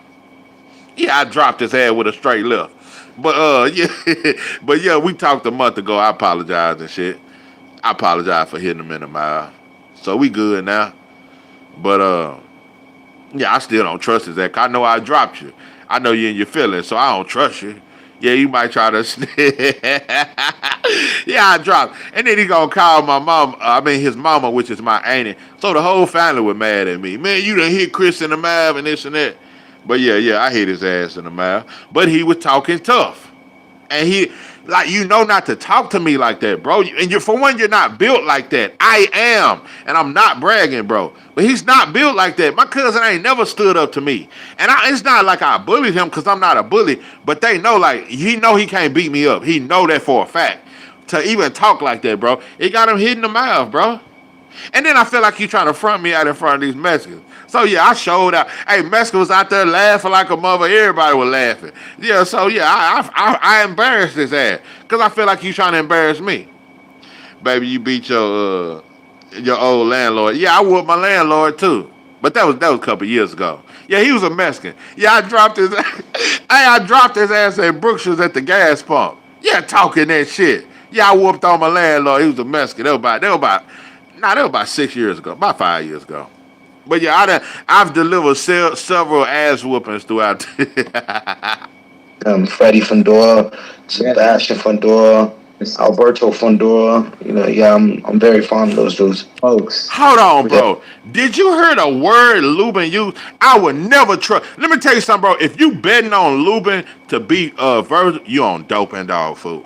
Yeah, I dropped his ass with a straight left. But, yeah. But, yeah, we talked a month ago. I apologize and shit. I apologize for hitting him in the mouth. So we good now. But, yeah, I still don't trust his ass. I know I dropped you. I know you in your feelings, so I don't trust you. Yeah, you might try to. Yeah, I dropped. And then he gonna call my mom. His mama, which is my auntie. So the whole family was mad at me. Man, you done hit Chris in the mouth and this and that. But yeah, I hit his ass in the mouth. But he was talking tough, and he. Like, you know not to talk to me like that, bro. And for one, you're not built like that. I am. And I'm not bragging, bro. But he's not built like that. My cousin ain't never stood up to me. And it's not like I bullied him because I'm not a bully. But they know, like, he know he can't beat me up. He know that for a fact. To even talk like that, bro, it got him hit in the mouth, bro. And then I feel like you trying to front me out in front of these Mexicans. So, yeah, I showed out. Hey, Mexican was out there laughing like a mother. Everybody was laughing. Yeah, so, yeah, I embarrassed his ass. Because I feel like you trying to embarrass me. Baby, you beat your old landlord. Yeah, I whooped my landlord, too. But that was a couple years ago. Yeah, he was a Mexican. Yeah, I dropped his ass at Brookshire's at the gas pump. Yeah, talking that shit. Yeah, I whooped on my landlord. He was a Mexican. That was about 6 years ago, about 5 years ago. But yeah, I've delivered several ass whoopings throughout. Freddie Fondora, Sebastian Fondora, Alberto Fondora. You know, yeah, I'm very fond of those dudes. Folks. Hold on, bro. Did you hear the word Lubin used? I would never trust. Let me tell you something, bro. If you betting on Lubin to beat Virgil, you on dope and dog food.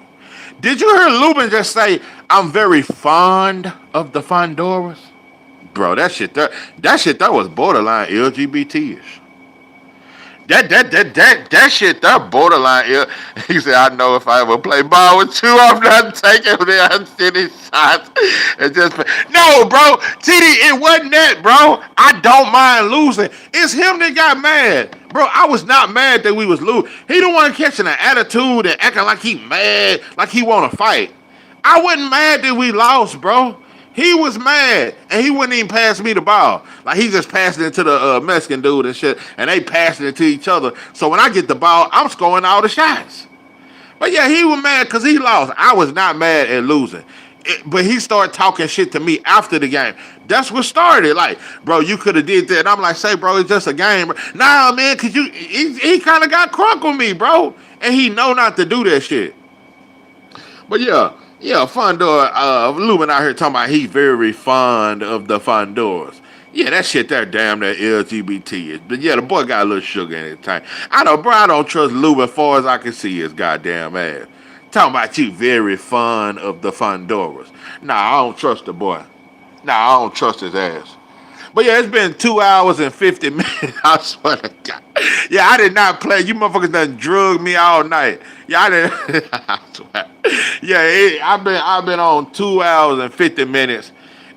Did you hear Lubin just say, I'm very fond of the Fondoras? Bro, that shit that was borderline LGBT-ish. That shit that borderline. He said, I know if I ever play ball with you, I'm not taking the unfinished shots. And just no, bro. TD, it wasn't that, bro. I don't mind losing. It's him that got mad. Bro, I was not mad that we was losing. He the one catching an attitude and acting like he mad, like he want to fight. I wasn't mad that we lost, bro. He was mad, and he wouldn't even pass me the ball. Like, he just passed it to the Mexican dude and shit, and they passed it to each other. So when I get the ball, I'm scoring all the shots. But yeah, he was mad because he lost. I was not mad at losing. But he started talking shit to me after the game. That's what started. Like, bro, you could have did that. And I'm like, say, bro, it's just a game. Bro. Nah, man, because he kind of got crunk with me, bro. And he know not to do that shit. But yeah. Yeah, Fondor, Lubin out here talking about he's very fond of the Fondoras. Yeah, that shit there damn that LGBT. But yeah, the boy got a little sugar in his tank. I don't trust Lubin as far as I can see his goddamn ass. Talking about you very fond of the Fondoras. Nah, I don't trust the boy. Nah, I don't trust his ass. But yeah, it's been 2 hours and 50 minutes. I swear to God. Yeah, I did not play. You motherfuckers done drugged me all night. Yeah, I didn't. I swear. Yeah, I've been on 2 hours and 50 minutes.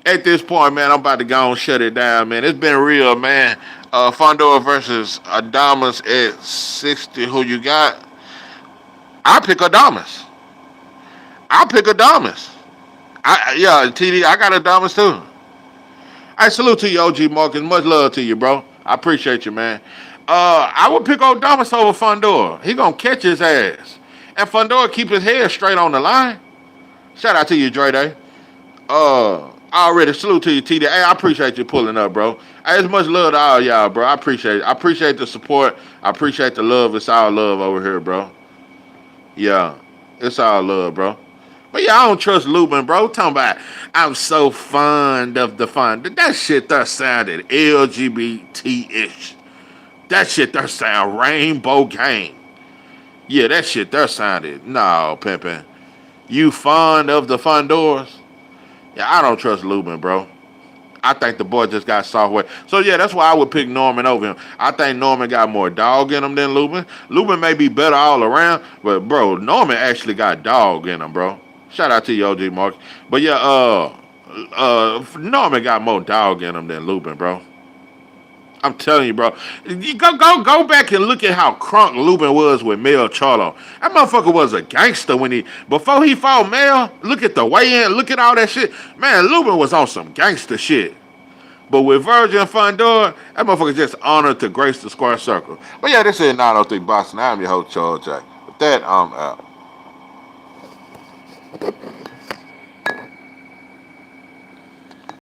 At this point, man, I'm about to go and shut it down, man. It's been real, man. Fondor versus Adamas at 60. Who you got? I pick Adamas. I pick Adamas. Yeah, TD, I got Adamas too. I salute to you, OG Marcus. Much love to you, bro. I appreciate you, man. I would pick Adamas over Fondor. He gonna catch his ass. And Fondor keep his head straight on the line. Shout out to you, Dre Day. I already salute to you, TD. Hey, I appreciate you pulling up, bro. Hey, it's much love to all y'all, bro. I appreciate it. I appreciate the support. I appreciate the love. It's all love over here, bro. Yeah, it's all love, bro. But yeah, I don't trust Lubin, bro. Talking about I'm so fond of the fun. That shit there sounded LGBT-ish. That shit there sound rainbow gang. Yeah, that shit there sounded. No, pimpin'. You fond of the Fondors? Yeah, I don't trust Lubin, bro. I think the boy just got software. So yeah, that's why I would pick Norman over him. I think Norman got more dog in him than Lubin. Lubin may be better all around, but bro, Norman actually got dog in him, bro. Shout out to you, OG Mark. But yeah, Norman got more dog in him than Lubin, bro. I'm telling you, bro. You go back and look at how crunk Lubin was with Mel Charlo. That motherfucker was a gangster before he fought Mel. Look at the weigh-in. Look at all that shit. Man, Lubin was on some gangster shit. But with Virgin Fondor, that motherfucker just honored to grace the square circle. But yeah, this is 903 Boston. I'm your host, Charles Jack. With that, I'm out.